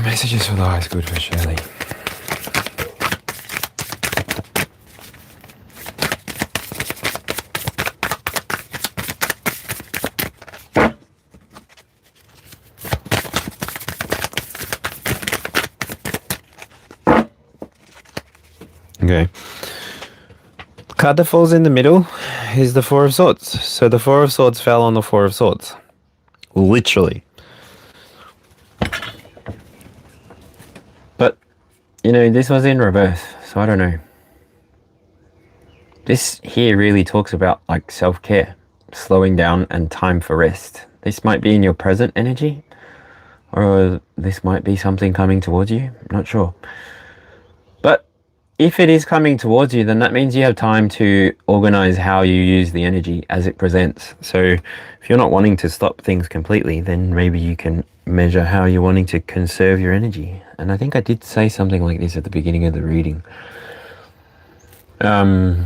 Messages for the highest good for Shirley. Okay. The card that falls in the middle is the 4 of Swords. So the 4 of Swords fell on the 4 of Swords. Literally. But, you know, this was in reverse, so I don't know. This here really talks about, like, self-care, slowing down, and time for rest. This might be in your present energy, or this might be something coming towards you. Not sure. But if it is coming towards you, then that means you have time to organize how you use the energy as it presents. So if you're not wanting to stop things completely, then maybe you can measure how you're wanting to conserve your energy. And I think I did say something like this at the beginning of the reading. I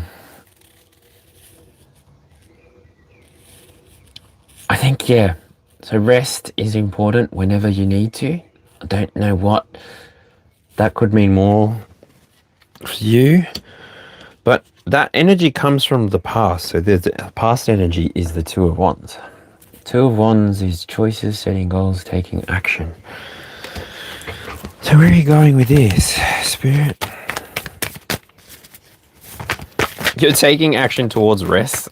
think, yeah. So rest is important whenever you need to. I don't know what that could mean more for you, but that energy comes from the past. So the past energy is the 2 of Wands. 2 of Wands is choices, setting goals, taking action. So where are you going with this, Spirit? You're taking action towards rest.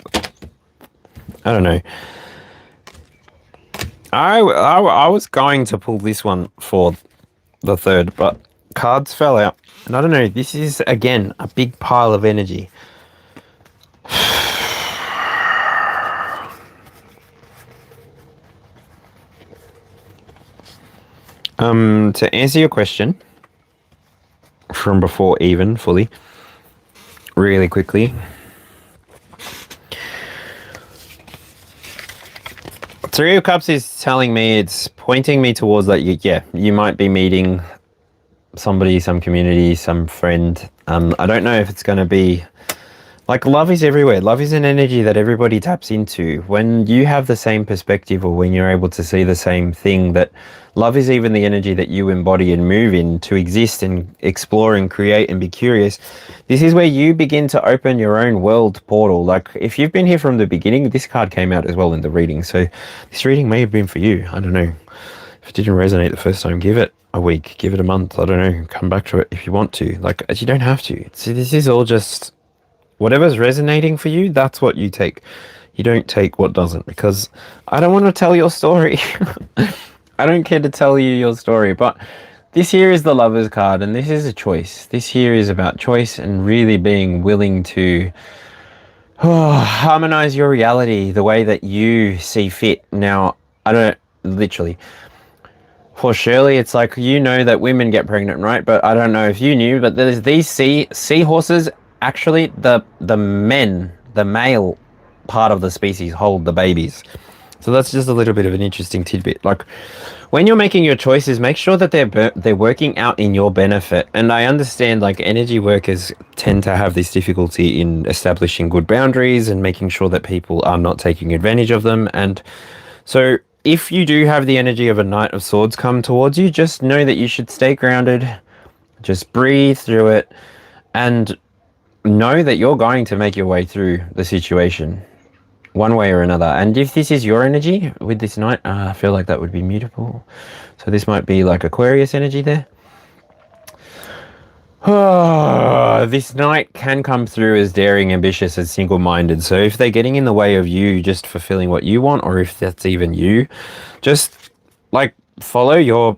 I don't know. I was going to pull this one for the 3rd, but cards fell out. And I don't know, this is, again, a big pile of energy. To answer your question from before even fully, really quickly. 3 of Cups is telling me, it's pointing me towards that, you might be meeting somebody, some community, some friend. I don't know if it's going to be, like, love is everywhere. Love is an energy that everybody taps into. When you have the same perspective, or when you're able to see the same thing, that love is even the energy that you embody and move in to exist and explore and create and be curious. This is where you begin to open your own world portal. Like, if you've been here from the beginning, this card came out as well in the reading. So this reading may have been for you. I don't know. If it didn't resonate the first time, give it a week, give it a month. I don't know. Come back to it if you want to. Like, you don't have to. See, this is all just whatever's resonating for you, that's what you take. You don't take what doesn't, because I don't want to tell your story. I don't care to tell you your story, but this here is the Lover's card, and this is a choice. This here is about choice and really being willing to harmonize your reality the way that you see fit. Now, I don't literally. For Shirley, it's like, you know that women get pregnant, right? But I don't know if you knew, but there's these seahorses. Actually, the men, the male part of the species, hold the babies. So that's just a little bit of an interesting tidbit. Like, when you're making your choices, make sure that they're working out in your benefit. And I understand, like, energy workers tend to have this difficulty in establishing good boundaries and making sure that people are not taking advantage of them. And so if you do have the energy of a Knight of Swords come towards you, just know that you should stay grounded, just breathe through it, and know that you're going to make your way through the situation one way or another. And if this is your energy with this Knight, I feel like that would be mutable. So this might be like Aquarius energy there. This Knight can come through as daring, ambitious, and single-minded. So if they're getting in the way of you just fulfilling what you want, or if that's even you, just like follow your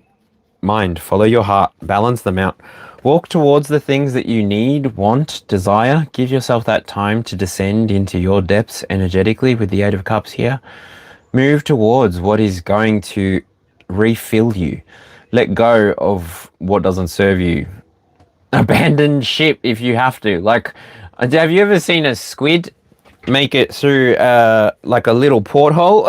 mind, follow your heart, balance them out. Walk towards the things that you need, want, desire. Give yourself that time to descend into your depths energetically with the Eight of Cups here. Move towards what is going to refill you. Let go of what doesn't serve you. Abandon ship if you have to. Like, have you ever seen a squid make it through like a little porthole?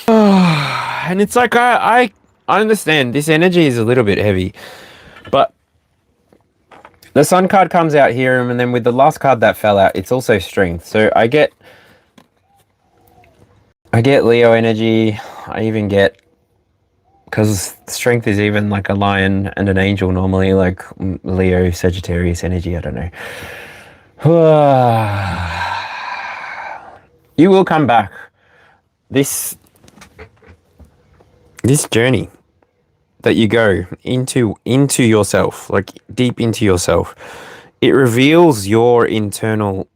And it's like, I understand this energy is a little bit heavy, but the Sun card comes out here, and then with the last card that fell out, it's also strength. So I get Leo energy. I even get, because strength is even like a lion and an angel normally, like Leo, Sagittarius energy, I don't know. You will come back. This journey that you go into yourself, like deep into yourself, it reveals your internal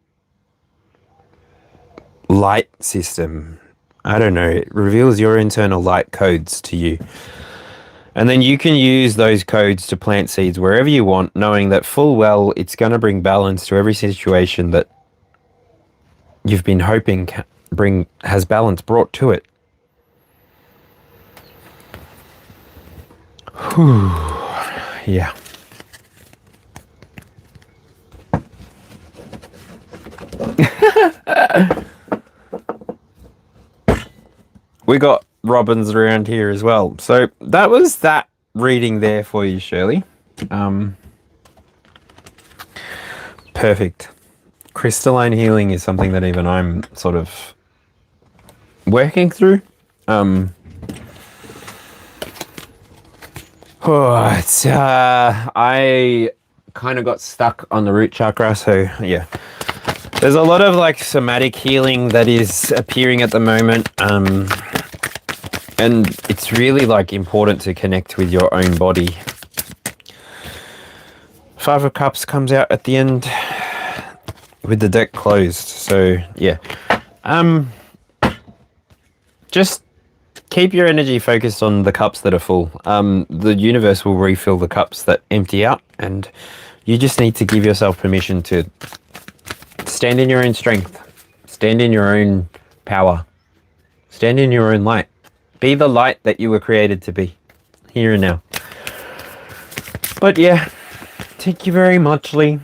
light system. I don't know, it reveals your internal light codes to you. And then you can use those codes to plant seeds wherever you want, knowing that full well it's going to bring balance to every situation that you've been hoping has balance brought to it. Whew. Yeah. We got robins around here as well. So that was that reading there for you, Shirley. Perfect. Crystalline healing is something that even I'm sort of working through. I kind of got stuck on the root chakra, so yeah. There's a lot of like somatic healing that is appearing at the moment, and it's really like important to connect with your own body. Five of Cups comes out at the end with the deck closed, so yeah. Just keep your energy focused on the cups that are full. The universe will refill the cups that empty out, and you just need to give yourself permission to stand in your own strength, stand in your own power, stand in your own light. Be the light that you were created to be, here and now. But yeah, thank you very much, Lee.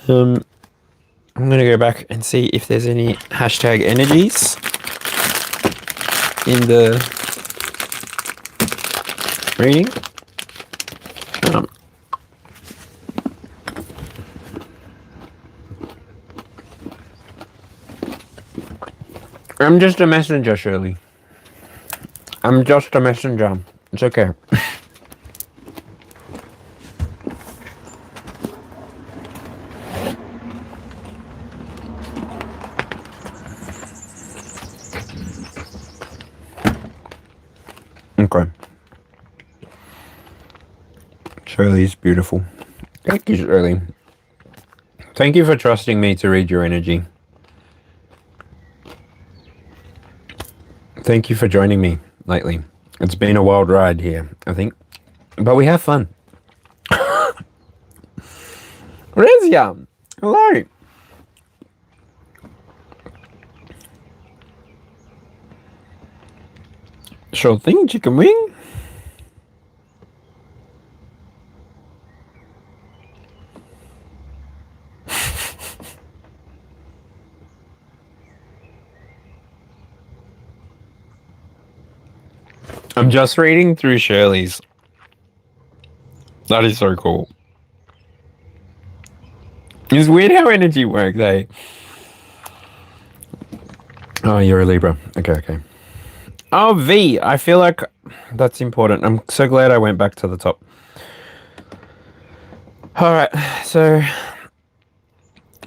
I'm going to go back and see if there's any hashtag energies in the reading. I'm just a messenger, Shirley. I'm just a messenger. It's okay. Okay. Shirley's beautiful. Thank you, Shirley. Thank you for trusting me to read your energy. Thank you for joining me lately. It's been a wild ride here, I think. But we have fun. Rezia! Hello! Sure thing, chicken wing. I'm just reading through Shirley's. That is so cool. It's weird how energy works, eh? Oh, you're a Libra. Okay. Oh, V. I feel like that's important. I'm so glad I went back to the top. All right, so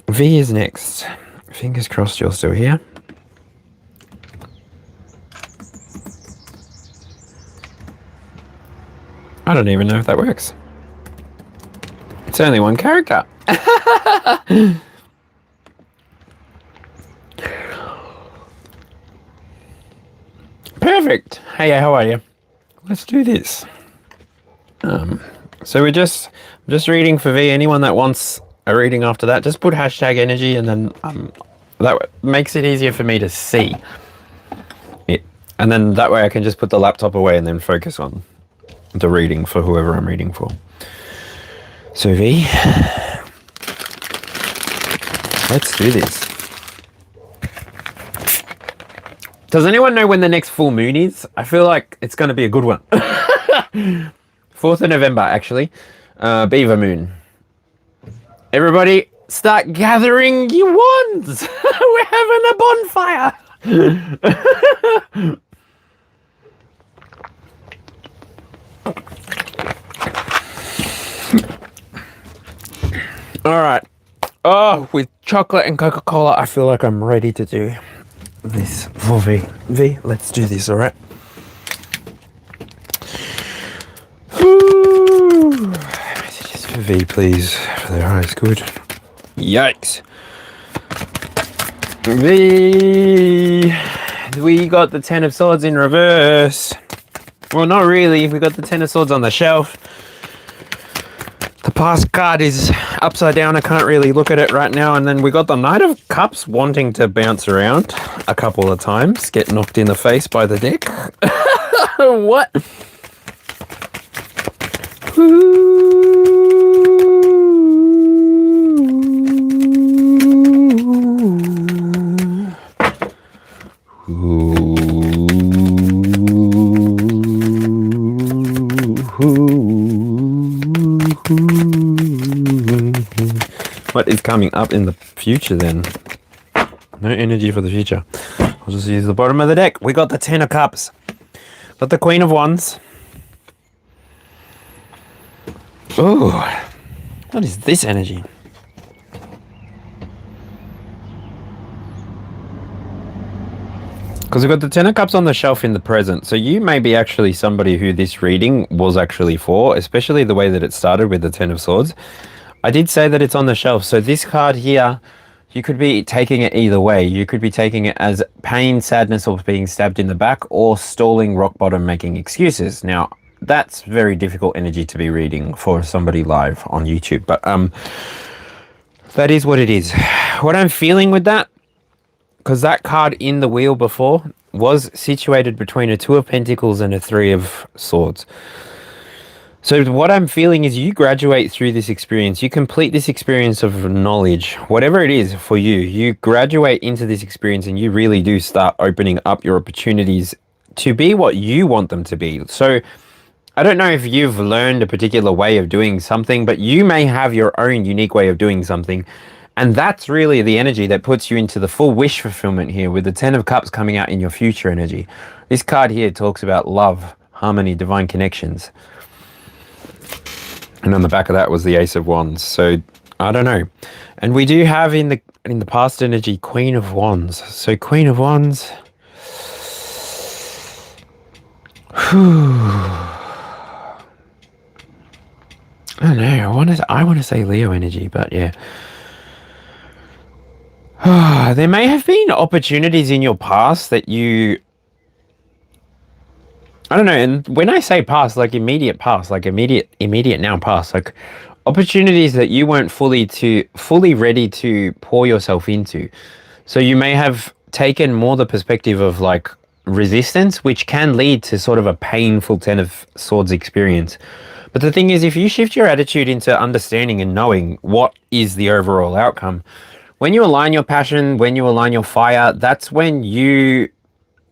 V is next. Fingers crossed you're still here. I don't even know if that works. It's only one character. Perfect. Hey, how are you? Let's do this. So we're just reading for V. Anyone that wants a reading after that, just put hashtag energy, and then that makes it easier for me to see it. And then that way I can just put the laptop away and then focus on the reading for whoever I'm reading for. So V, let's do this. Does anyone know when the next full moon is? I feel like it's going to be a good one. 4th of November, actually. Beaver moon. Everybody, start gathering your wands. We're having a bonfire. All right. Oh, with chocolate and Coca-Cola, I feel like I'm ready to do this for V. V, let's do this, all right? Messages for V, please. For their eyes, good. Yikes. V, we got the 10 of Swords in reverse. Well, not really. We got the 10 of Swords on the shelf. The past card is upside down. I can't really look at it right now. And then we got the Knight of Cups wanting to bounce around a couple of times, get knocked in the face by the deck. What? What is coming up in the future then? No energy for the future. I'll just use the bottom of the deck. We got the 10 of Cups. Got the Queen of Wands. Oh, what is this energy? Because we've got the 10 of Cups on the shelf in the present. So you may be actually somebody who this reading was actually for, especially the way that it started with the 10 of Swords. I did say that it's on the shelf. So this card here, you could be taking it either way. You could be taking it as pain, sadness, or being stabbed in the back, or stalling, rock bottom, making excuses. Now, that's very difficult energy to be reading for somebody live on YouTube. But that is what it is. What I'm feeling with that, because that card in the wheel before was situated between a 2 of Pentacles and a 3 of Swords. So what I'm feeling is you graduate through this experience. You complete this experience of knowledge, whatever it is for you. You graduate into this experience and you really do start opening up your opportunities to be what you want them to be. So I don't know if you've learned a particular way of doing something, but you may have your own unique way of doing something. And that's really the energy that puts you into the full wish fulfillment here with the 10 of Cups coming out in your future energy. This card here talks about love, harmony, divine connections. And on the back of that was the Ace of Wands. So I don't know. And we do have in the past energy Queen of Wands. So Queen of Wands. I don't know. I want to say Leo energy, but yeah. There may have been opportunities in your past that you, I don't know, and when I say past, like immediate past, like immediate now past, like opportunities that you weren't fully ready to pour yourself into. So you may have taken more the perspective of like resistance, which can lead to sort of a painful 10 of Swords experience. But the thing is, if you shift your attitude into understanding and knowing what is the overall outcome, when you align your passion, when you align your fire, that's when you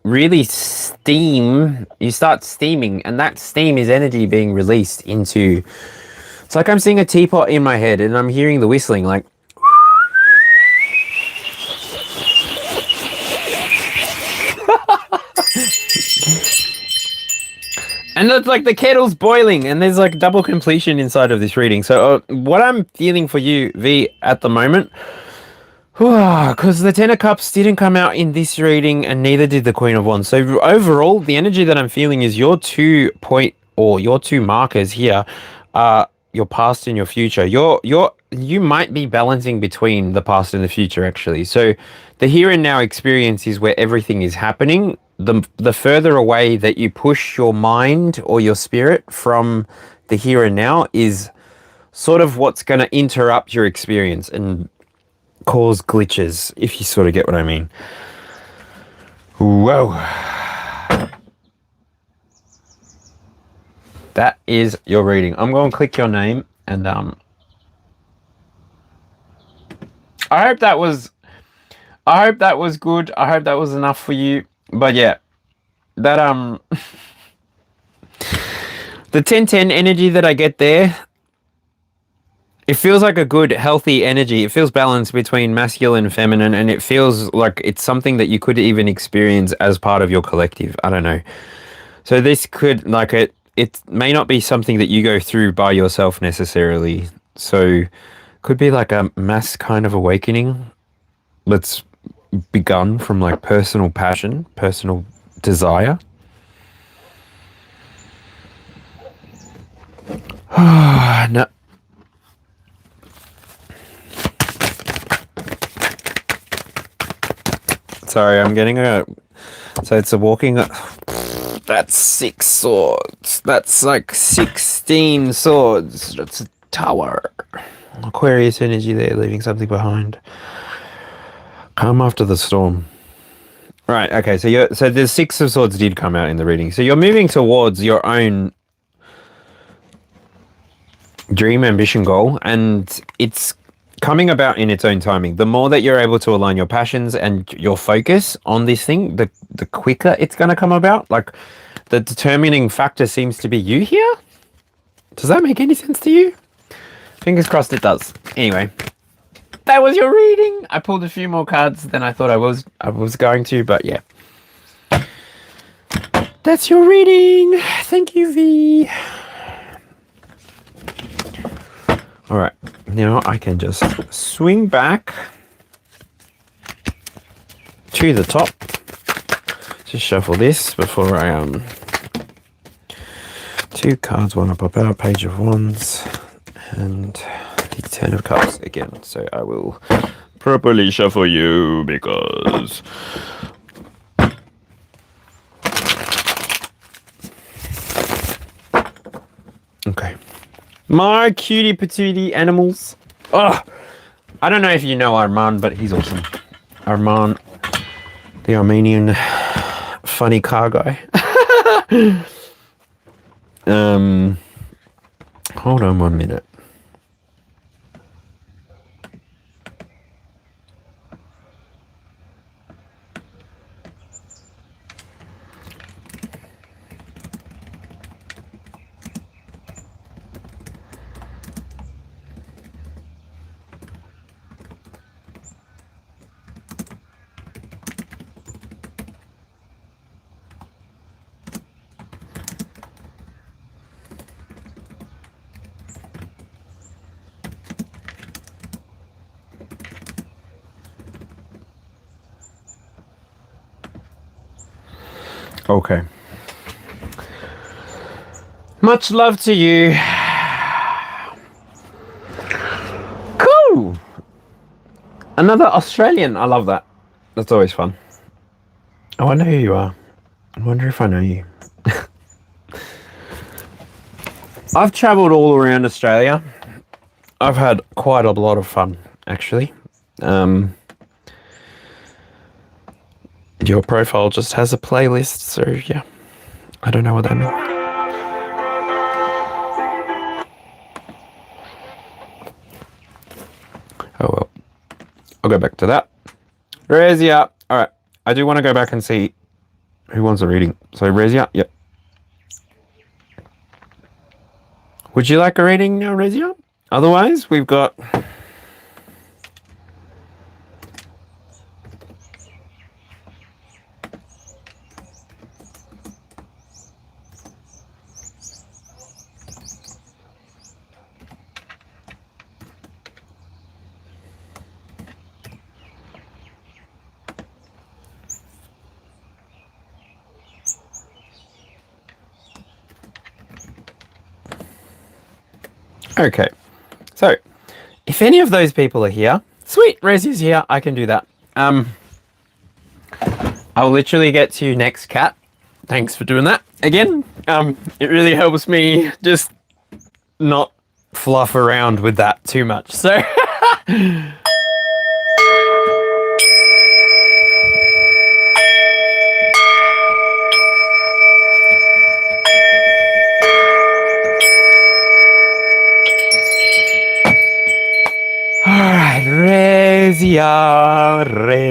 really you start steaming, and that steam is energy being released into, it's like I'm seeing a teapot in my head and I'm hearing the whistling, like, And it's like the kettle's boiling, and there's like double completion inside of this reading. So what I'm feeling for you, V, at the moment, because the Ten of Cups didn't come out in this reading, and neither did the Queen of Wands. So overall, the energy that I'm feeling is your your two markers here are your past and your future. You might be balancing between the past and the future, actually. So the here and now experience is where everything is happening. The further away that you push your mind or your spirit from the here and now is sort of what's going to interrupt your experience and cause glitches, if you sort of get what I mean. Whoa. That is your reading. I'm going to click your name, and I hope that was good. I hope that was enough for you. But yeah, that the 10-10 energy that I get there, it feels like a good, healthy energy. It feels balanced between masculine and feminine, and it feels like it's something that you could even experience as part of your collective. I don't know. So this could, like, it may not be something that you go through by yourself necessarily. So could be like a mass kind of awakening that's begun from like personal passion, personal desire. No. Sorry, I'm getting a... So it's a walking... That's 6 swords. That's like 16 swords. That's a tower. Aquarius energy there, leaving something behind. Calm after the storm. Right, okay, so the 6 of swords did come out in the reading. So you're moving towards your own dream, ambition, goal, and it's coming about in its own timing. The more that you're able to align your passions and your focus on this thing, the quicker it's going to come about. Like, the determining factor seems to be you here. Does that make any sense to you? Fingers crossed it does. Anyway, that was your reading. I pulled a few more cards than I thought I was going to, but yeah. That's your reading. Thank you, V. All right, now I can just swing back to the top. Just shuffle this before I 2 cards want to pop out. Page of Wands and the 10 of Cups again. So I will properly shuffle you because okay. My cutie patootie animals. Oh, I don't know if you know Arman, but he's awesome. Arman, the Armenian funny car guy. Hold on 1 minute. Okay. Much love to you. Cool. Another Australian. I love that. That's always fun. Oh, I know who you are. I wonder if I know you. I've travelled all around Australia. I've had quite a lot of fun, actually. Your profile just has a playlist, so yeah. I don't know what that means. Oh well. I'll go back to that. Rezia. Alright. I do want to go back and see who wants a reading. So Rezia, yep. Would you like a reading now, Rezia? Otherwise, we've got... Okay, so if any of those people are here, sweet, Resi's here, I can do that. I'll literally get to you next, Cat. Thanks for doing that again. It really helps me just not fluff around with that too much. So alright, Resia, Resia.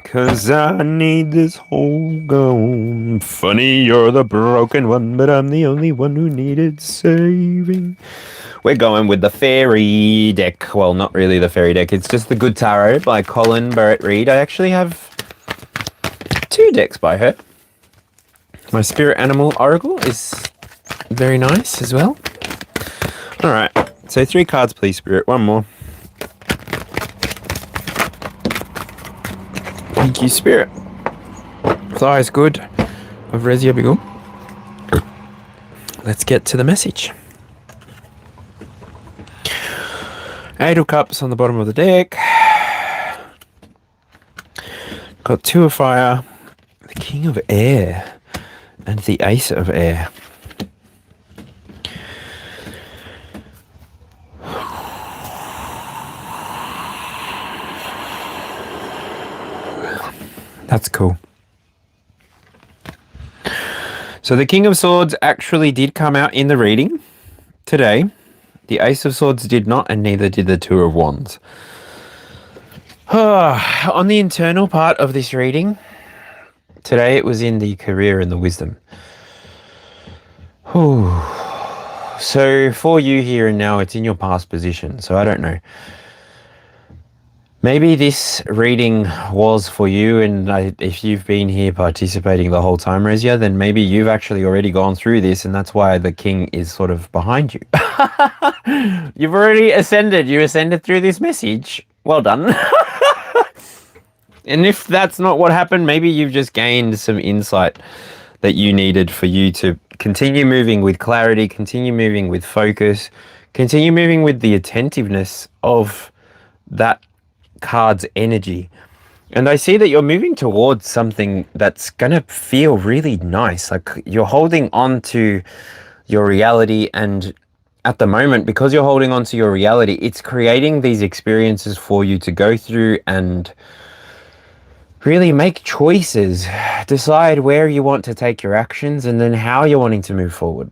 Cause I need this hole gone. Funny, you're the broken one, but I'm the only one who needed saving. We're going with the fairy deck. Well, not really the fairy deck. It's just the Good Tarot by Colin Barrett-Reed. I actually have 2 decks by her. My Spirit Animal Oracle is very nice as well. Alright, so 3 cards please, Spirit. 1 more. Thank you, Spirit. Fly is good. Of Resia Bigul. Let's get to the message. 8 of Cups on the bottom of the deck. Got 2 of Fire. The King of Air. And the Ace of Air. That's cool. So the King of Swords actually did come out in the reading today. The Ace of Swords did not, and neither did the Two of Wands. On the internal part of this reading, today it was in the Career and the Wisdom. So for you here and now, it's in your past position. So I don't know. Maybe this reading was for you, and if you've been here participating the whole time, Resia, then maybe you've actually already gone through this, and that's why the king is sort of behind you. You've already ascended. You ascended through this message. Well done. And if that's not what happened, maybe you've just gained some insight that you needed for you to continue moving with clarity, continue moving with focus, continue moving with the attentiveness of that card's energy. And I see that you're moving towards something that's gonna feel really nice, like you're holding on to your reality, and at the moment, because you're holding on to your reality, it's creating these experiences for you to go through and really make choices, decide where you want to take your actions, and then how you're wanting to move forward.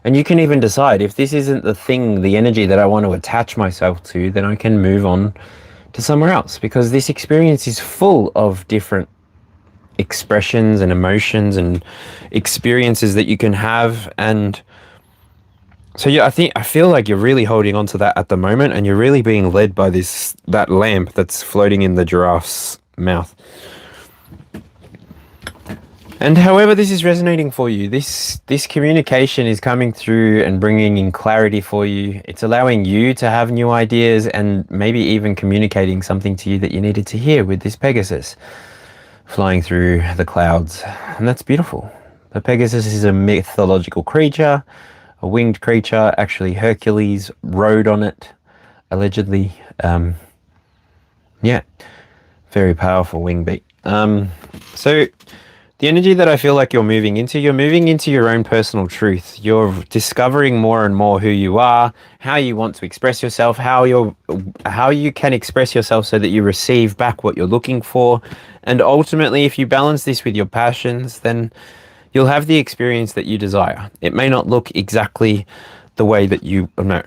And you can even decide, if this isn't the thing, the energy that I want to attach myself to, then I can move on to somewhere else, because this experience is full of different expressions and emotions and experiences that you can have. And so yeah, I feel like you're really holding on to that at the moment, and you're really being led by that lamp that's floating in the giraffe's mouth. And however this is resonating for you, this communication is coming through and bringing in clarity for you. It's allowing you to have new ideas, and maybe even communicating something to you that you needed to hear with this Pegasus flying through the clouds. And that's beautiful. The Pegasus is a mythological creature, a winged creature. Actually, Hercules rode on it, allegedly. Yeah, very powerful wing beat. So the energy that I feel like you're moving into your own personal truth. You're discovering more and more who you are, how you want to express yourself, how you can express yourself so that you receive back what you're looking for. And ultimately, if you balance this with your passions, then you'll have the experience that you desire. It may not look exactly the way that you know.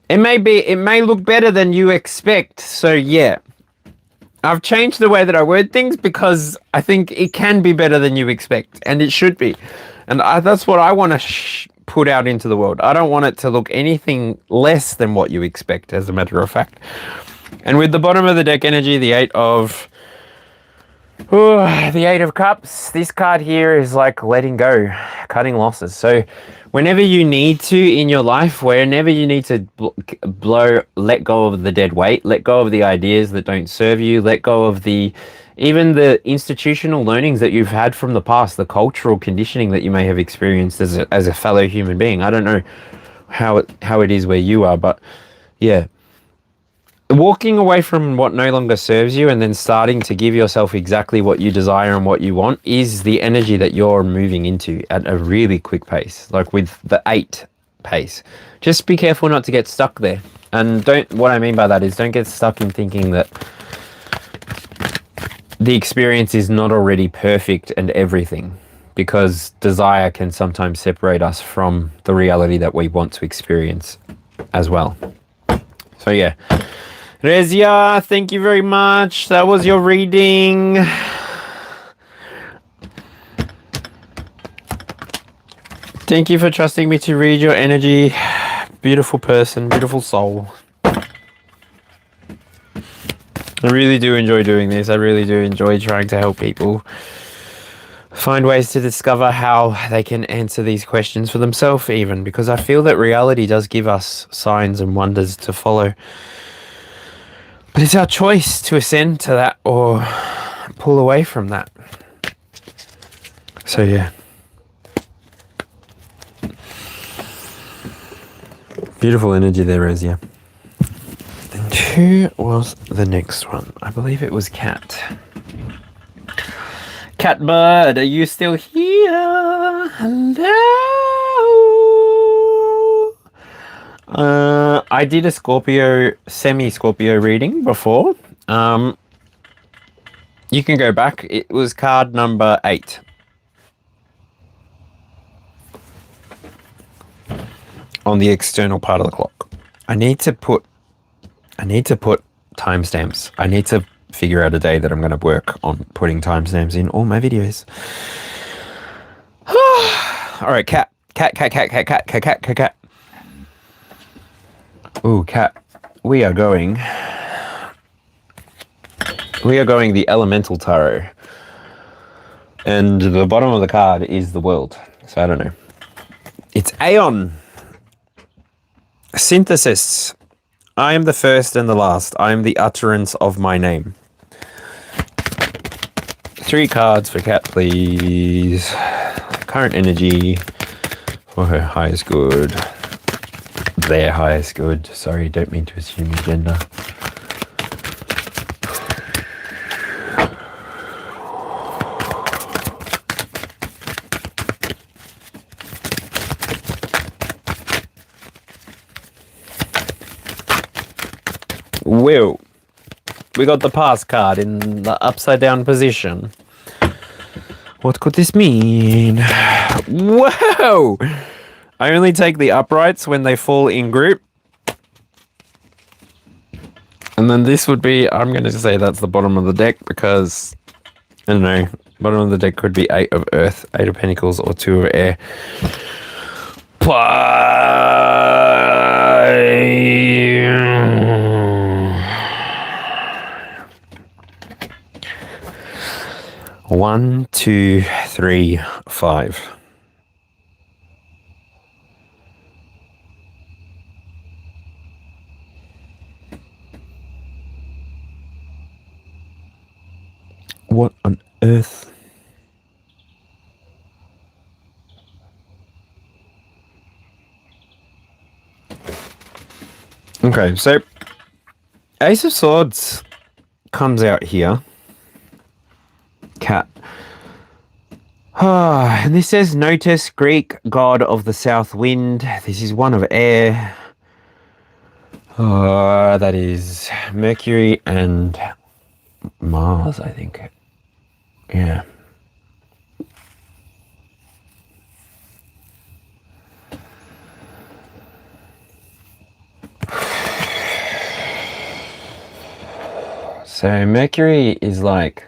It may look better than you expect. So yeah. I've changed the way that I word things because I think it can be better than you expect, and it should be. And that's what I want to put out into the world. I don't want it to look anything less than what you expect, as a matter of fact. And with the bottom of the deck energy, the 8 of Ooh, the Eight of Cups. This card here is like letting go, cutting losses. So whenever you need to in your life, whenever you need to let go of the dead weight, let go of the ideas that don't serve you, let go of even the institutional learnings that you've had from the past, the cultural conditioning that you may have experienced as a fellow human being. I don't know how it is where you are, but yeah. Walking away from what no longer serves you and then starting to give yourself exactly what you desire and what you want is the energy that you're moving into at a really quick pace, like with the 8 pace. Just be careful not to get stuck there. And what I mean by that is don't get stuck in thinking that the experience is not already perfect and everything, because desire can sometimes separate us from the reality that we want to experience as well. So yeah. Rezia, thank you very much. That was your reading. Thank you for trusting me to read your energy. Beautiful person, beautiful soul. I really do enjoy doing this. I really do enjoy trying to help people find ways to discover how they can answer these questions for themselves even, because I feel that reality does give us signs and wonders to follow. But it's our choice to ascend to that or pull away from that. So yeah. Beautiful energy there, Rezia. And who was the next one? I believe it was Cat. Catbird, are you still here? Hello? I did a semi-Scorpio reading before. You can go back. It was card number 8. On the external part of the clock. I need to put timestamps. I need to figure out a day that I'm going to work on putting timestamps in all my videos. All right, cat. Ooh, cat. We are going the Elemental Tarot. And the bottom of the card is the World. So I don't know. It's Aeon. Synthesis. I am the first and the last. I am the utterance of my name. 3 cards for Cat, please. Current energy for her highest good. Their highest good. Sorry, don't mean to assume your gender. Well, we got the pass card in the upside down position. What could this mean? Whoa! I only take the uprights when they fall in group. And then this would be, I'm going to say that's the bottom of the deck because, I don't know, bottom of the deck could be 8 of Earth, 8 of Pentacles, or 2 of Air. One, 2, 3, 5. What on earth? Okay, so Ace of Swords comes out here. Cat. And this says, notice Greek god of the south wind. This is 1 of air. That is Mercury and Mars, I think. Yeah. So Mercury is like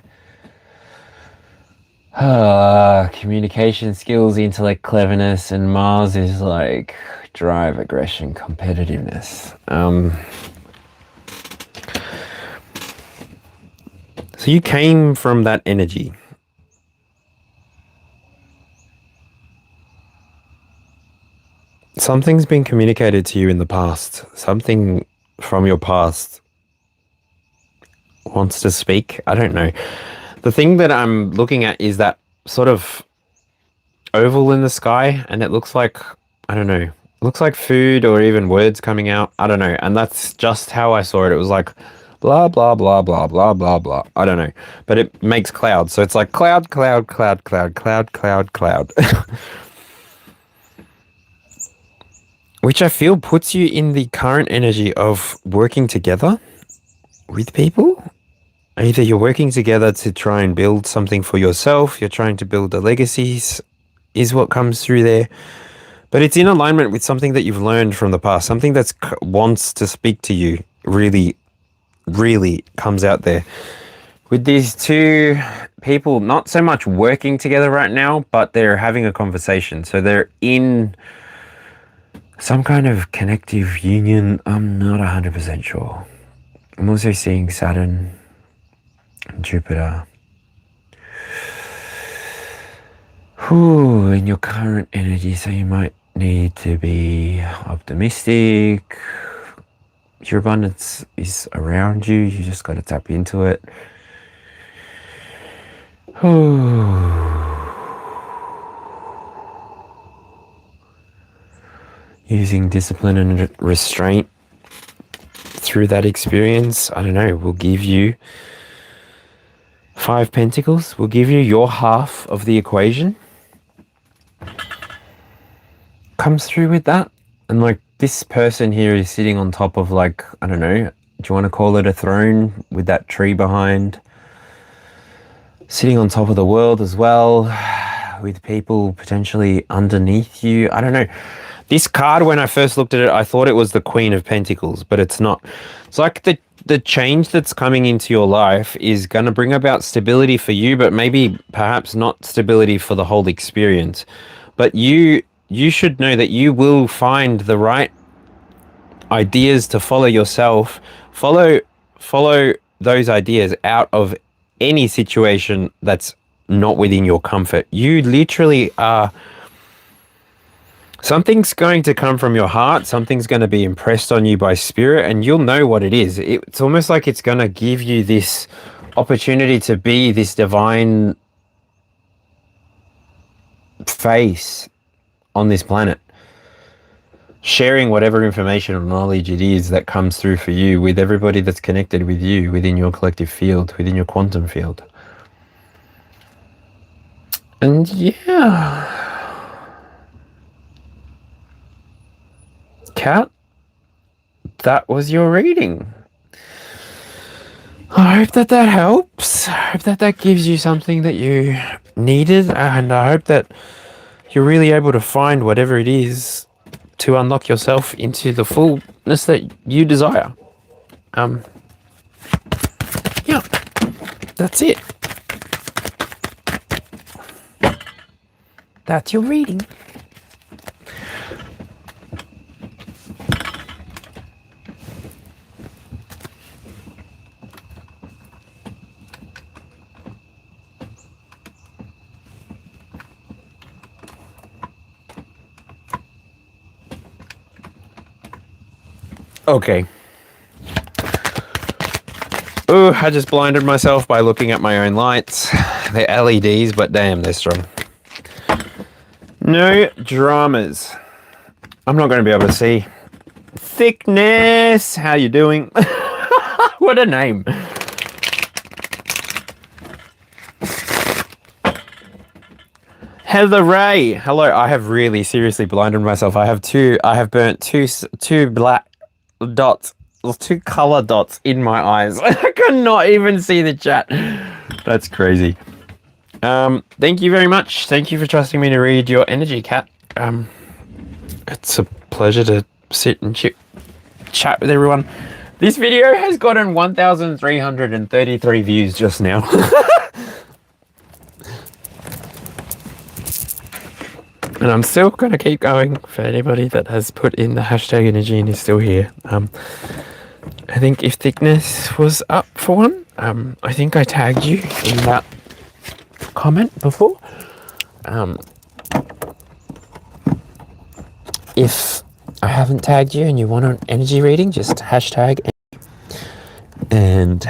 communication skills, intellect, cleverness, and Mars is like drive, aggression, competitiveness. So you came from that energy. Something's been communicated to you in the past. Something from your past wants to speak. I don't know. The thing that I'm looking at is that sort of oval in the sky, and it looks like, I don't know, it looks like food or even words coming out. I don't know. And that's just how I saw it. It was like blah, blah, blah, blah, blah, blah, blah. I don't know. But it makes clouds. So it's like cloud, cloud, cloud, cloud, cloud, cloud, cloud. Which I feel puts you in the current energy of working together with people. Either you're working together to try and build something for yourself, you're trying to build a legacy, is what comes through there. But it's in alignment with something that you've learned from the past, something that wants to speak to you, really, really comes out there. With these two people, not so much working together right now, but they're having a conversation. So they're in some kind of connective union. I'm not 100% sure. I'm also seeing Saturn and Jupiter. In your current energy, so you might need to be optimistic. Your abundance is around you. You just got to tap into it. Using discipline and restraint through that experience, I don't know, will give you 5 Pentacles, will give you your half of the equation. Comes through with that. And like this person here is sitting on top of, like, I don't know, do you want to call it a throne with that tree behind? Sitting on top of the world as well, with people potentially underneath you. I don't know. This card, when I first looked at it, I thought it was the Queen of Pentacles, but it's not. It's like the change that's coming into your life is going to bring about stability for you, but maybe perhaps not stability for the whole experience. But you should know that you will find the right ideas to follow yourself. Follow those ideas out of any situation that's not within your comfort. You literally are... Something's going to come from your heart. Something's going to be impressed on you by spirit, and you'll know what it is. It's almost like it's going to give you this opportunity to be this divine face on this planet, sharing whatever information or knowledge it is that comes through for you with everybody that's connected with you within your collective field, within your quantum field. And yeah... Cat, that was your reading. I hope that helps. I hope that gives you something that you needed, and I hope that you're really able to find whatever it is to unlock yourself into the fullness that you desire. Yeah, that's it. That's your reading. Okay. Ooh, I just blinded myself by looking at my own lights. They're LEDs, but damn, they're strong. No dramas. I'm not going to be able to see. Thickness, how you doing? What a name. Heather Ray, hello. I have really seriously blinded myself. I have burnt two black dots, 2 color dots in my eyes. I could not even see the chat. That's crazy. Thank you very much. Thank you for trusting me to read your energy, Cat. It's a pleasure to sit and chat with everyone. This video has gotten 1,333 views just now. And I'm still going to keep going for anybody that has put in the hashtag energy and is still here. I think if thickness was up for one, I think I tagged you in that comment before. If I haven't tagged you and you want an energy reading, just hashtag, and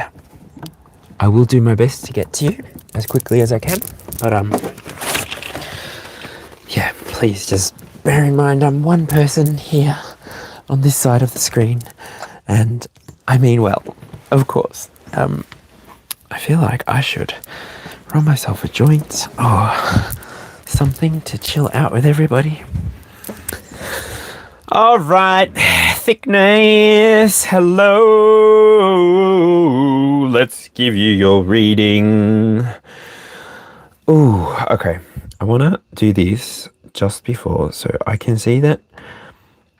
I will do my best to get to you as quickly as I can. But yeah, please just bear in mind I'm one person here on this side of the screen, and I mean well, of course. I feel like I should roll myself a joint or something to chill out with everybody. All right, thickness, hello. Let's give you your reading. Ooh, okay. I want to do this just before so I can see that.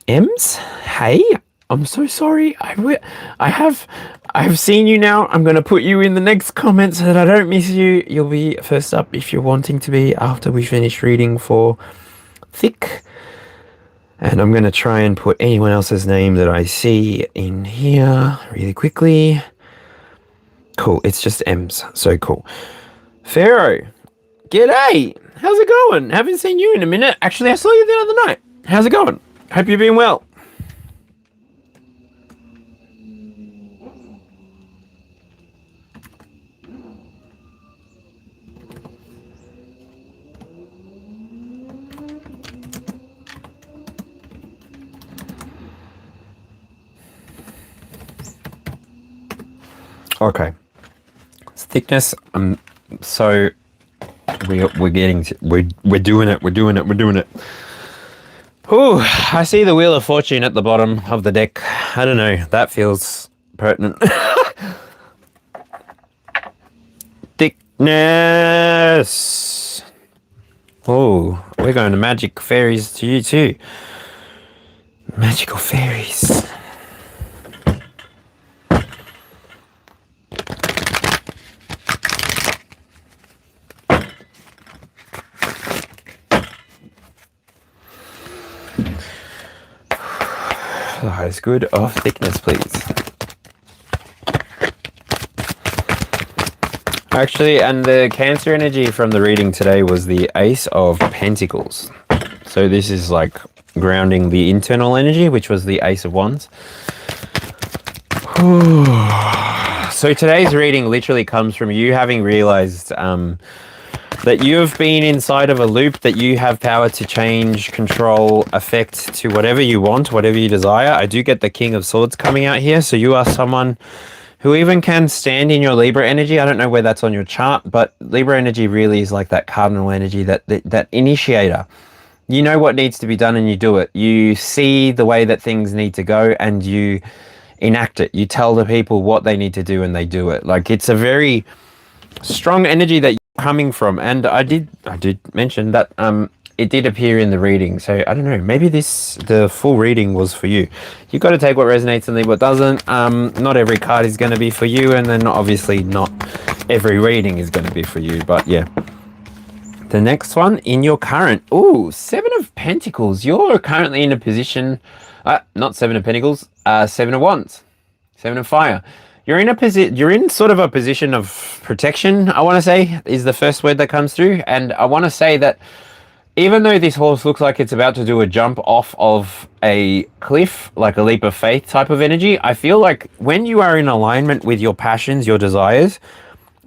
Ems, hey, I'm so sorry. I've seen you now. I'm going to put you in the next comment so that I don't miss you. You'll be first up if you're wanting to be after we finish reading for Thick. And I'm going to try and put anyone else's name that I see in here really quickly. Cool, it's just M's. So cool. Pharaoh, g'day. How's it going? Haven't seen you in a minute. Actually, I saw you the other night. How's it going? Hope you've been well. Okay. Thickness. So we're getting to, we're doing it. We're doing it. Ooh, I see the Wheel of Fortune at the bottom of the deck. I don't know. That feels pertinent. Thickness. Oh, we're going to magic fairies to you too. Magical fairies. The highest good of thickness, please. Actually, and the Cancer energy from the reading today was the Ace of Pentacles. So this is like grounding the internal energy, which was the Ace of Wands. So today's reading literally comes from you having realized that you've been inside of a loop, that you have power to change, control, affect to whatever you want, whatever you desire. I do get the King of Swords coming out here. So you are someone who even can stand in your Libra energy. I don't know where that's on your chart, but Libra energy really is like that cardinal energy, that initiator. You know what needs to be done and you do it. You see the way that things need to go and you enact it. You tell the people what they need to do and they do it. Like, it's a very strong energy that coming from, and I did mention that it did appear in the reading, so I don't know, maybe the full reading was for you. You got to take what resonates and leave what doesn't. Not every card is going to be for you, and then obviously not every reading is going to be for you, but yeah. The next one in your current, Seven of Pentacles. You're currently in a position, not Seven of Pentacles, Seven of Wands, Seven of Fire. You're in sort of a position of protection, I want to say, is the first word that comes through. And I want to say that even though this horse looks like it's about to do a jump off of a cliff, like a leap of faith type of energy, I feel like when you are in alignment with your passions, your desires,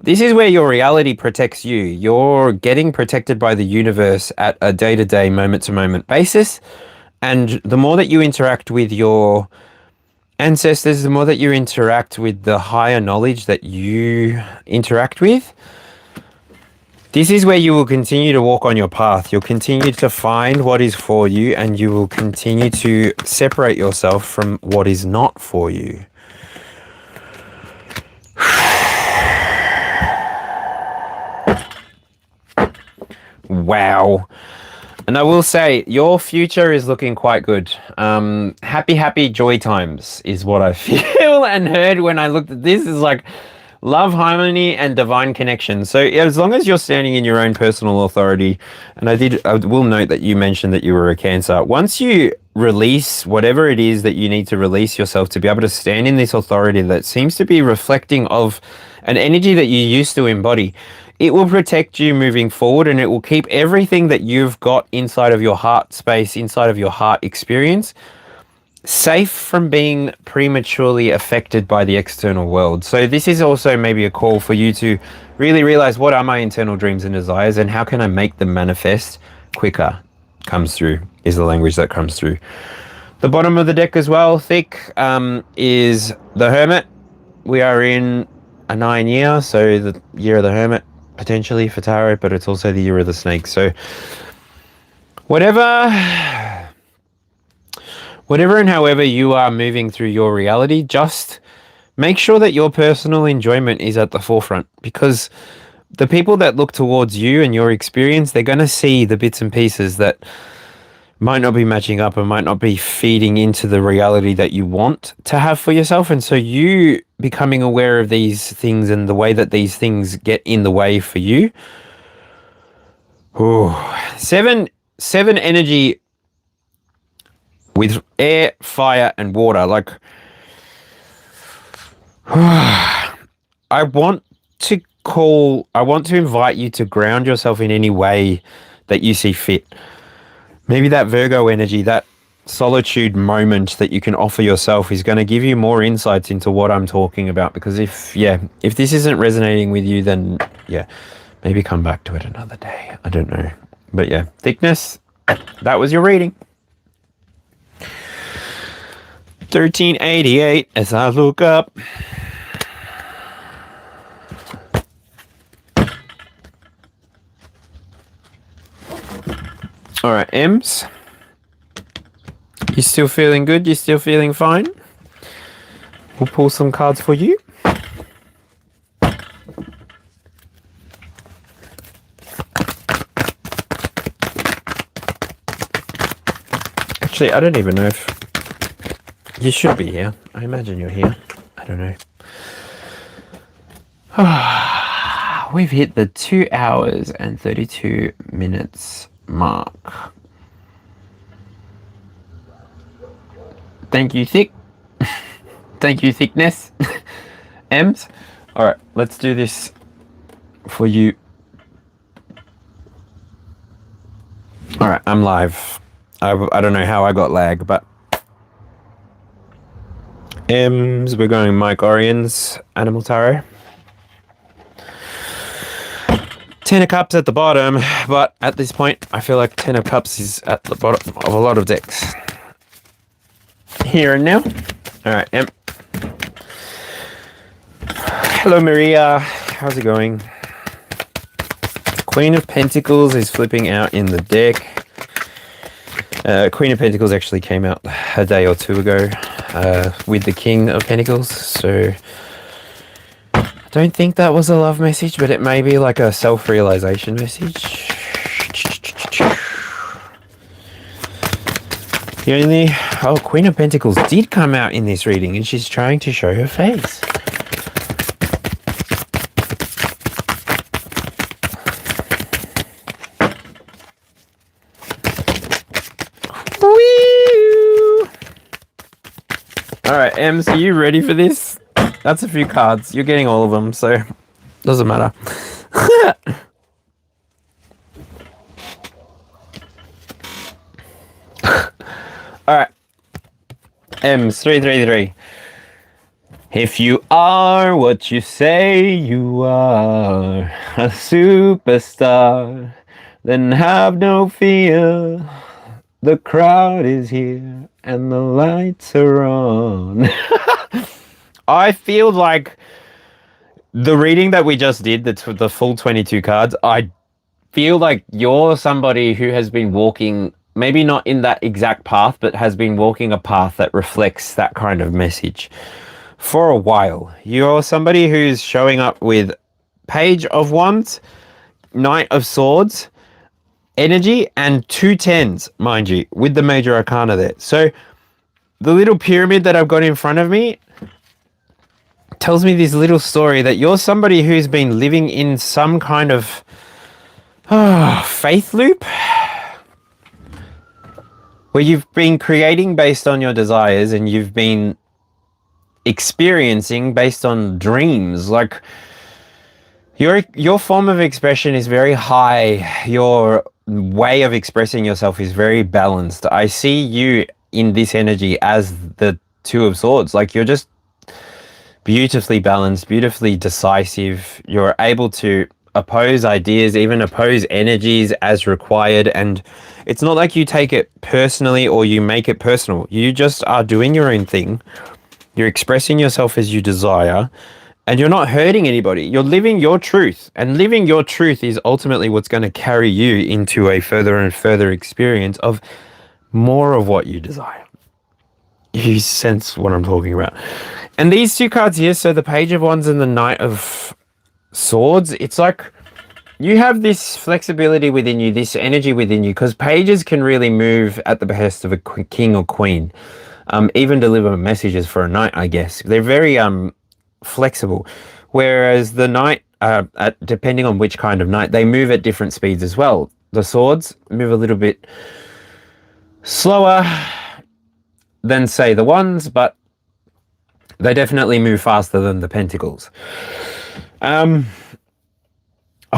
this is where your reality protects you. You're getting protected by the universe at a day-to-day, moment-to-moment basis. And the more that you interact with your ancestors, the more that you interact with the higher knowledge that you interact with, this is where you will continue to walk on your path. You'll continue to find what is for you, and you will continue to separate yourself from what is not for you. Wow. And I will say, your future is looking quite good. Happy joy times is what I feel and heard when I looked at this. Is like love, harmony, and divine connection. So as long as you're standing in your own personal authority, and I will note that you mentioned that you were a Cancer. Once you release whatever it is that you need to release yourself to be able to stand in this authority that seems to be reflecting of an energy that you used to embody. It will protect you moving forward, and it will keep everything that you've got inside of your heart space, inside of your heart experience, safe from being prematurely affected by the external world. So this is also maybe a call for you to really realize, what are my internal dreams and desires, and how can I make them manifest quicker? Comes through, is the language that comes through. The bottom of the deck as well, thick, is the Hermit. We are in a 9 year, so the year of the Hermit potentially for tarot, but it's also the year of the Snake. So whatever and however you are moving through your reality, just make sure that your personal enjoyment is at the forefront, because the people that look towards you and your experience, they're going to see the bits and pieces that might not be matching up and might not be feeding into the reality that you want to have for yourself. And so you becoming aware of these things and the way that these things get in the way for you. Ooh. Seven energy with air, fire, and water. Like, I want to invite you to ground yourself in any way that you see fit. Maybe that Virgo energy, that solitude moment that you can offer yourself, is going to give you more insights into what I'm talking about. Because if this isn't resonating with you, then maybe come back to it another day. I don't know. But yeah, thickness, that was your reading. 1388 as I look up. All right, M's. You still feeling good? You still feeling fine? We'll pull some cards for you. Actually, I don't even know if you should be here. I imagine you're here. I don't know. We've hit the 2 hours and 32 minutes mark. Thank you, thick. Thank you, thickness. M's. All right, let's do this for you. All right, I'm live. I don't know how I got lag, but M's, we're going Mike Orion's Animal Tarot. 10 of Cups at the bottom, but at this point, I feel like 10 of Cups is at the bottom of a lot of decks. Here and now. All right, M. Hello, Maria. How's it going? Queen of Pentacles is flipping out in the deck. Queen of Pentacles actually came out a day or two ago with the King of Pentacles, so I don't think that was a love message, but it may be like a self-realization message. Queen of Pentacles did come out in this reading, and she's trying to show her face. Alright, Ems, are you ready for this? That's a few cards. You're getting all of them, so doesn't matter. Alright. Ems, 333. If you are what you say you are, a superstar, then have no fear. The crowd is here and the lights are on. I feel like the reading that we just did, the full 22 cards, I feel like you're somebody who has been walking, maybe not in that exact path, but has been walking a path that reflects that kind of message for a while. You're somebody who's showing up with Page of Wands, Knight of Swords, energy, and 2 10s, mind you, with the major arcana there. So the little pyramid that I've got in front of me tells me this little story that you're somebody who's been living in some kind of faith loop where you've been creating based on your desires and you've been experiencing based on dreams. Like, Your form of expression is very high. Your way of expressing yourself is very balanced. I see you in this energy as the Two of Swords. Like, you're just beautifully balanced, beautifully decisive. You're able to oppose ideas, even oppose energies as required. And it's not like you take it personally or you make it personal. You just are doing your own thing. You're expressing yourself as you desire, and you're not hurting anybody. You're living your truth, and living your truth is ultimately what's going to carry you into a further and further experience of more of what you desire. You sense what I'm talking about. And these two cards here, so the Page of Wands and the Knight of Swords, it's like you have this flexibility within you, this energy within you, because pages can really move at the behest of a king or queen, even deliver messages for a knight, I guess. They're very flexible, whereas the knight, depending on which kind of knight, they move at different speeds as well. The swords move a little bit slower than, say, the wands, but they definitely move faster than the pentacles. Oh,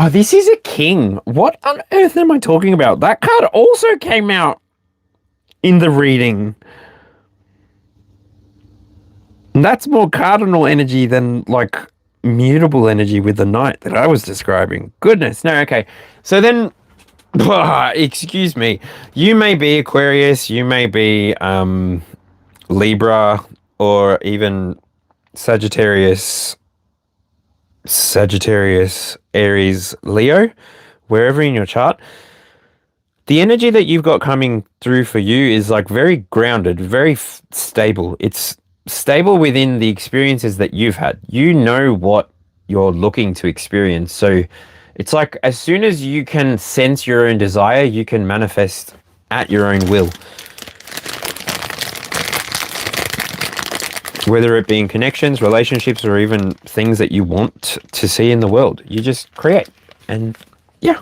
this is a king. What on earth am I talking about? That card also came out in the reading. And that's more cardinal energy than, like, mutable energy with the knight that I was describing. Goodness, no, okay. So then, excuse me, you may be Aquarius, you may be Libra, or even Sagittarius, Aries, Leo, wherever in your chart. The energy that you've got coming through for you is like very grounded, very stable. It's stable within the experiences that you've had. You know what you're looking to experience. So it's like as soon as you can sense your own desire, you can manifest at your own will. Whether it be in connections, relationships, or even things that you want to see in the world. You just create. And yeah.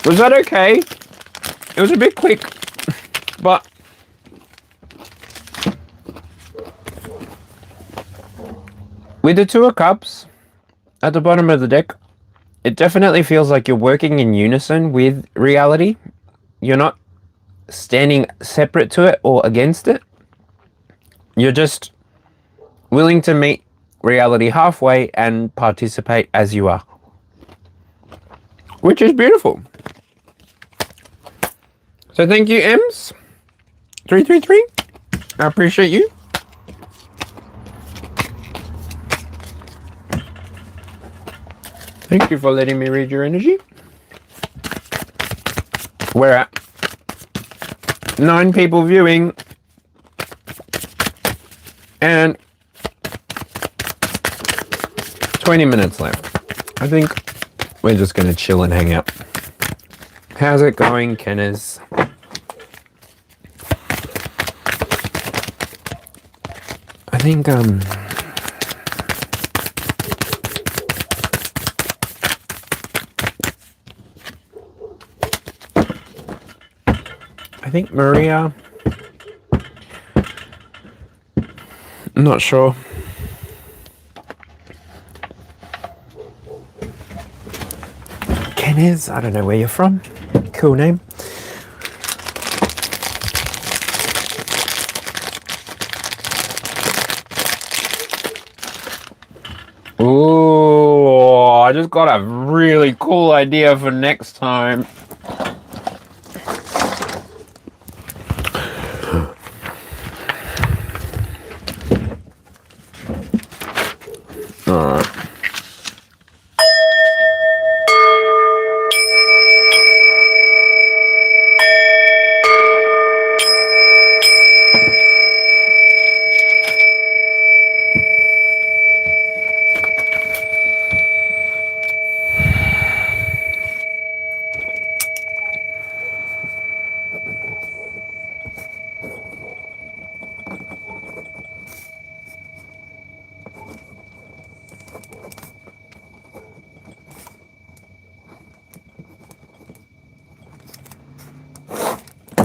Was that okay? It was a bit quick, but with the Two of Cups at the bottom of the deck, it definitely feels like you're working in unison with reality. You're not standing separate to it or against it. You're just willing to meet reality halfway and participate as you are, which is beautiful. So thank you, Ems 333. I appreciate you. Thank you for letting me read your energy. We're at 9 people viewing and 20 minutes left. I think we're just going to chill and hang out. How's it going, Kenners? I think Maria, I'm not sure. Kenners, I don't know where you're from. Cool name. Ooh, I just got a really cool idea for next time.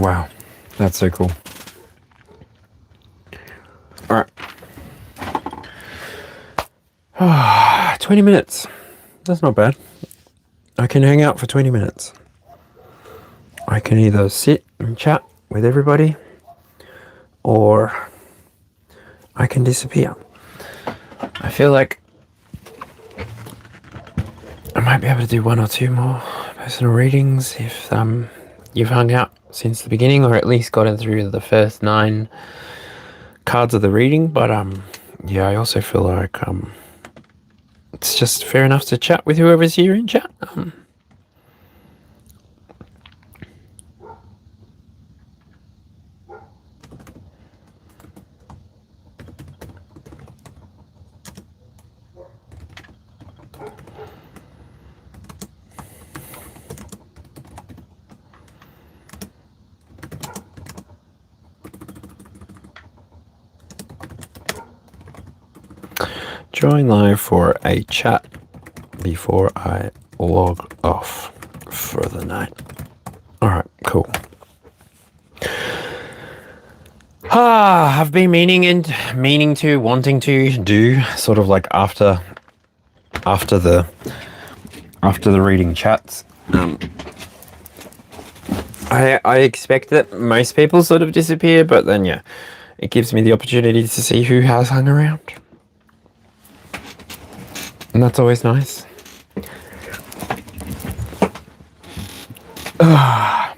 Wow, that's so cool. All right. 20 minutes. That's not bad. I can hang out for 20 minutes. I can either sit and chat with everybody, or I can disappear. I feel like I might be able to do 1 or 2 more personal readings if you've hung out since the beginning, or at least gotten through the first 9 cards of the reading. But yeah, I also feel like it's just fair enough to chat with whoever's here in chat. Join live for a chat before I log off for the night. Alright, cool. I've been wanting to do sort of like after the reading chats. I expect that most people sort of disappear, but then yeah, it gives me the opportunity to see who has hung around. And that's always nice. How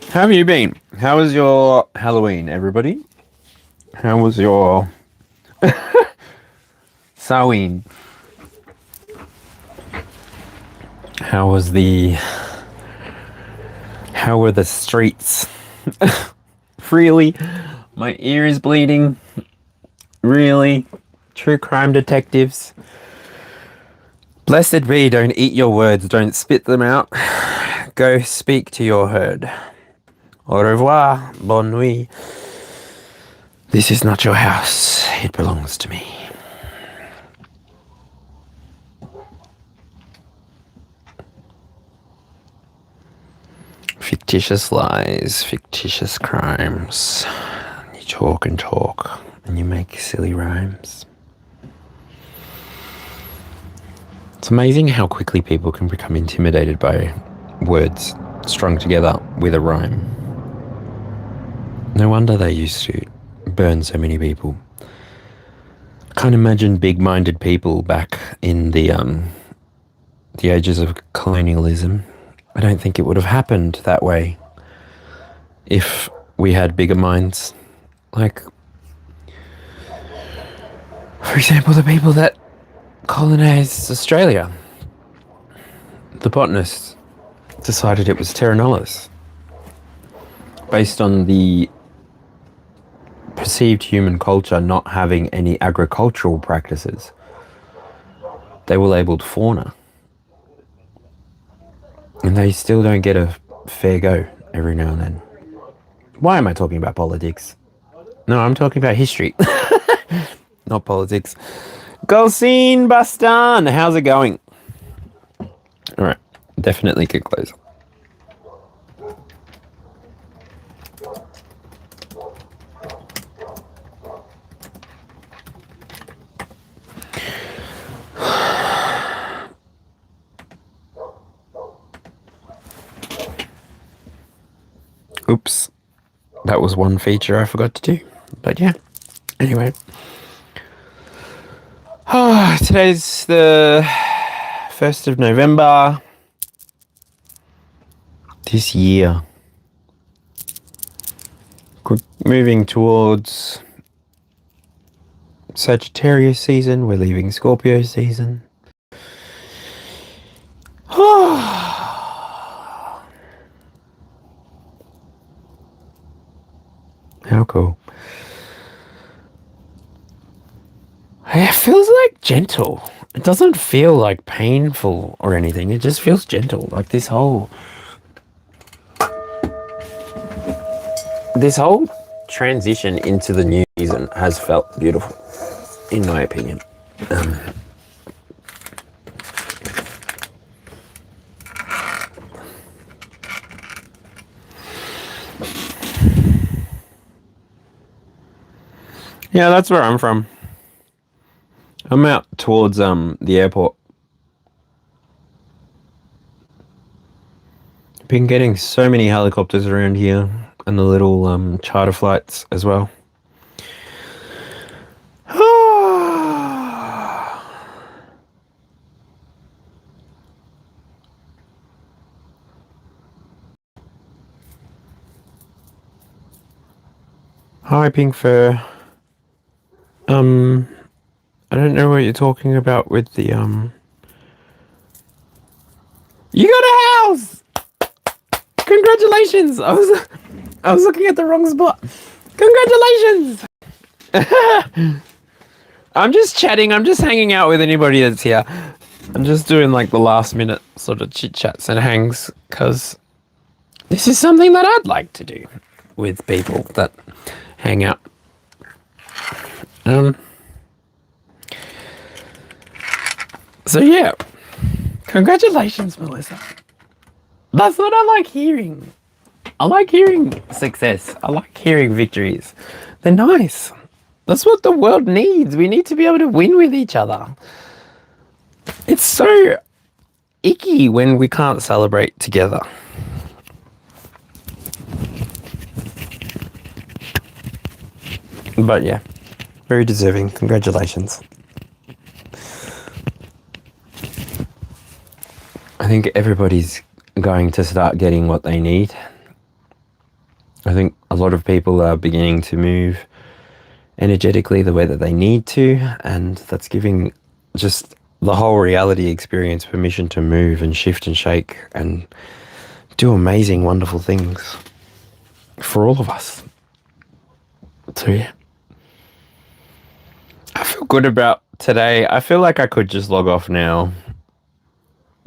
have you been? How was your Halloween, everybody? How was your Samhain? How were the streets? Really? My ear is bleeding. Really? True crime detectives. Blessed be, don't eat your words, don't spit them out. Go speak to your herd. Au revoir, bonne nuit. This is not your house, it belongs to me. Fictitious lies, fictitious crimes. You talk and talk, and you make silly rhymes. It's amazing how quickly people can become intimidated by words strung together with a rhyme. No wonder they used to burn so many people. I can't imagine big-minded people back in the ages of colonialism. I don't think it would have happened that way if we had bigger minds. Like, for example, the people that colonized Australia. The botanists decided it was Terra Nullius based on the perceived human culture not having any agricultural practices. They were labelled fauna. And they still don't get a fair go every now and then. Why am I talking about politics? No, I'm talking about history. Not politics. Golseen Bastan, how's it going? Alright, definitely could close. Oops. That was one feature I forgot to do. But yeah, anyway. Today's the 1st of November. This year. Moving towards Sagittarius season. We're leaving Scorpio season. How cool. It feels like gentle. It doesn't feel like painful or anything. It just feels gentle. Like this whole transition into the new season has felt beautiful, in my opinion. Yeah, that's where I'm from. I'm out towards the airport. Been getting so many helicopters around here and the little charter flights as well. Hi, Pink Fur. I don't know what you're talking about with the You got a house! Congratulations! I was looking at the wrong spot. Congratulations! I'm just chatting. I'm just hanging out with anybody that's here. I'm just doing like the last minute sort of chit chats and hangs because this is something that I'd like to do with people that hang out. So yeah, congratulations, Melissa. That's what I like hearing. I like hearing success. I like hearing victories. They're nice. That's what the world needs. We need to be able to win with each other. It's so icky when we can't celebrate together. But yeah, very deserving. Congratulations. I think everybody's going to start getting what they need. I think a lot of people are beginning to move energetically the way that they need to, and that's giving just the whole reality experience permission to move and shift and shake and do amazing, wonderful things for all of us. So yeah, I feel good about today. I feel like I could just log off now,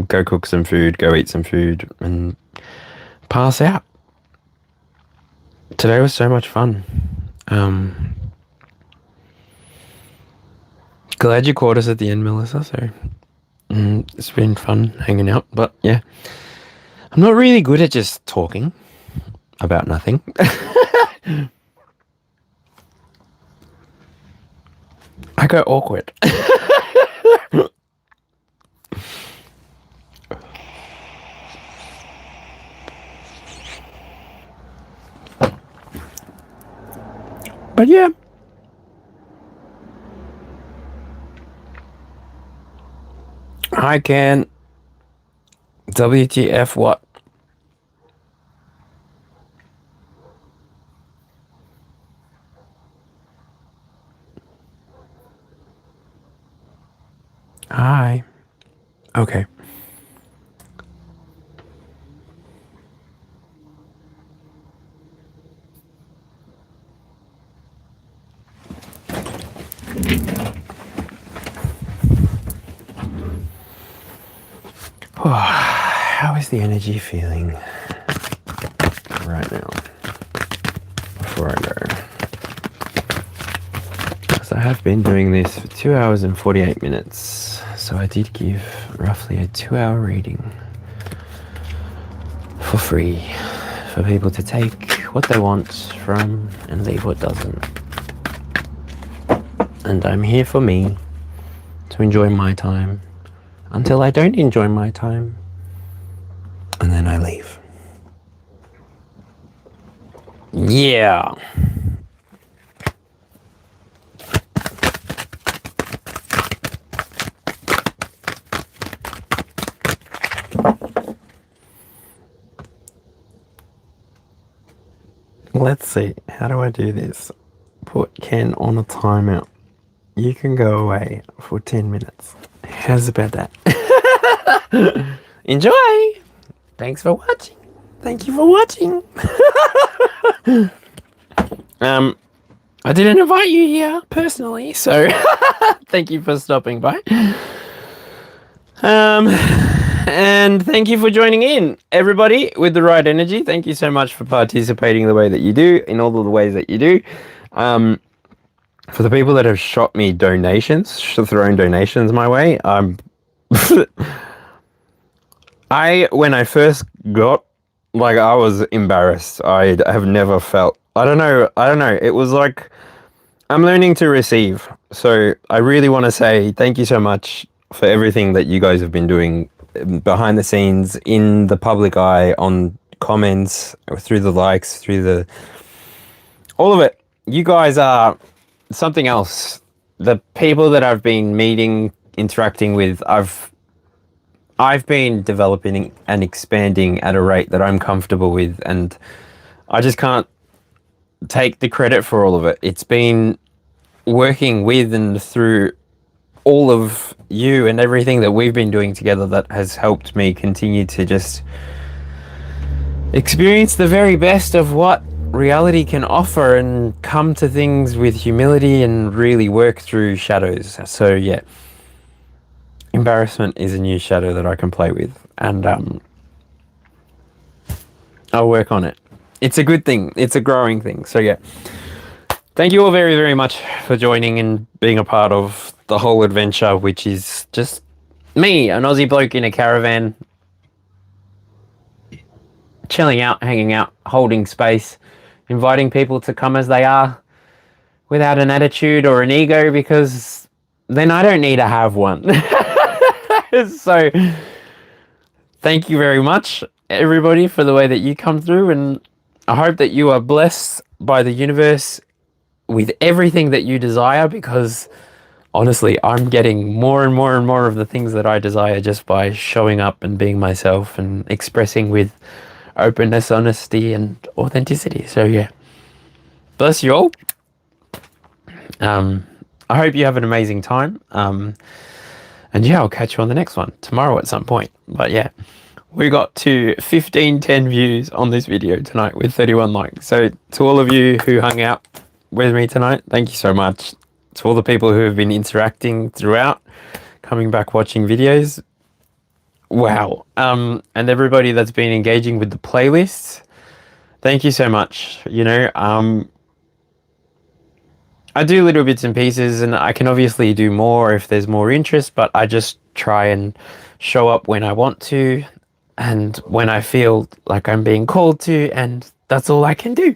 go cook some food, go eat some food, and pass out. Today was so much fun. Glad you caught us at the end, Melissa. So it's been fun hanging out. But yeah, I'm not really good at just talking about nothing. I go awkward. But yeah. I can. WTF what? Hi. Okay. How is the energy feeling right now before I go? Because I have been doing this for 2 hours and 48 minutes, so I did give roughly a 2-hour reading for free for people to take what they want from and leave what doesn't. And I'm here for me to enjoy my time until I don't enjoy my time, and then I leave. Yeah. Let's see. How do I do this? Put Ken on a timeout. You can go away for 10 minutes. How's about that? Enjoy! Thanks for watching. Thank you for watching. I didn't invite you here personally, so thank you for stopping by. And thank you for joining in, everybody with the right energy. Thank you so much for participating the way that you do, in all of the ways that you do. For the people that have shot me donations, thrown donations my way, when I first got, like, I was embarrassed. I have never felt, I don't know. It was like, I'm learning to receive. So I really want to say thank you so much for everything that you guys have been doing behind the scenes, in the public eye, on comments, through the likes, through the all of it. You guys are something else. The people that I've been meeting, interacting with, I've been developing and expanding at a rate that I'm comfortable with, and I just can't take the credit for all of it. It's been working with and through all of you and everything that we've been doing together that has helped me continue to just experience the very best of what reality can offer and come to things with humility and really work through shadows. So yeah, embarrassment is a new shadow that I can play with, and I'll work on it. It's a good thing. It's a growing thing. So yeah, thank you all very, very much for joining and being a part of the whole adventure, which is just me, an Aussie bloke in a caravan, chilling out, hanging out, holding space, inviting people to come as they are without an attitude or an ego, because then I don't need to have one. So thank you very much, everybody, for the way that you come through, and I hope that you are blessed by the universe with everything that you desire, because honestly, I'm getting more and more and more of the things that I desire just by showing up and being myself and expressing with openness, honesty, and authenticity. So yeah, bless you all. I hope you have an amazing time. And yeah, I'll catch you on the next one tomorrow at some point. But yeah, we got to 10 views on this video tonight with 31 likes. So to all of you who hung out with me tonight, thank you so much. To all the people who have been interacting throughout, coming back, watching videos, wow. And everybody that's been engaging with the playlists, thank you so much. You know, I do little bits and pieces, and I can obviously do more if there's more interest, but I just try and show up when I want to and when I feel like I'm being called to, and that's all I can do.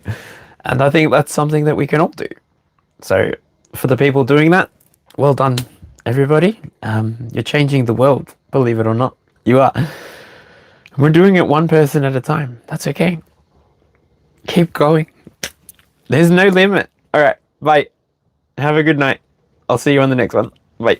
And I think that's something that we can all do. So for the people doing that, well done, everybody. You're changing the world, believe it or not. You are. We're doing it one person at a time. That's okay. Keep going. There's no limit. All right, bye. Have a good night. I'll see you on the next one. Bye.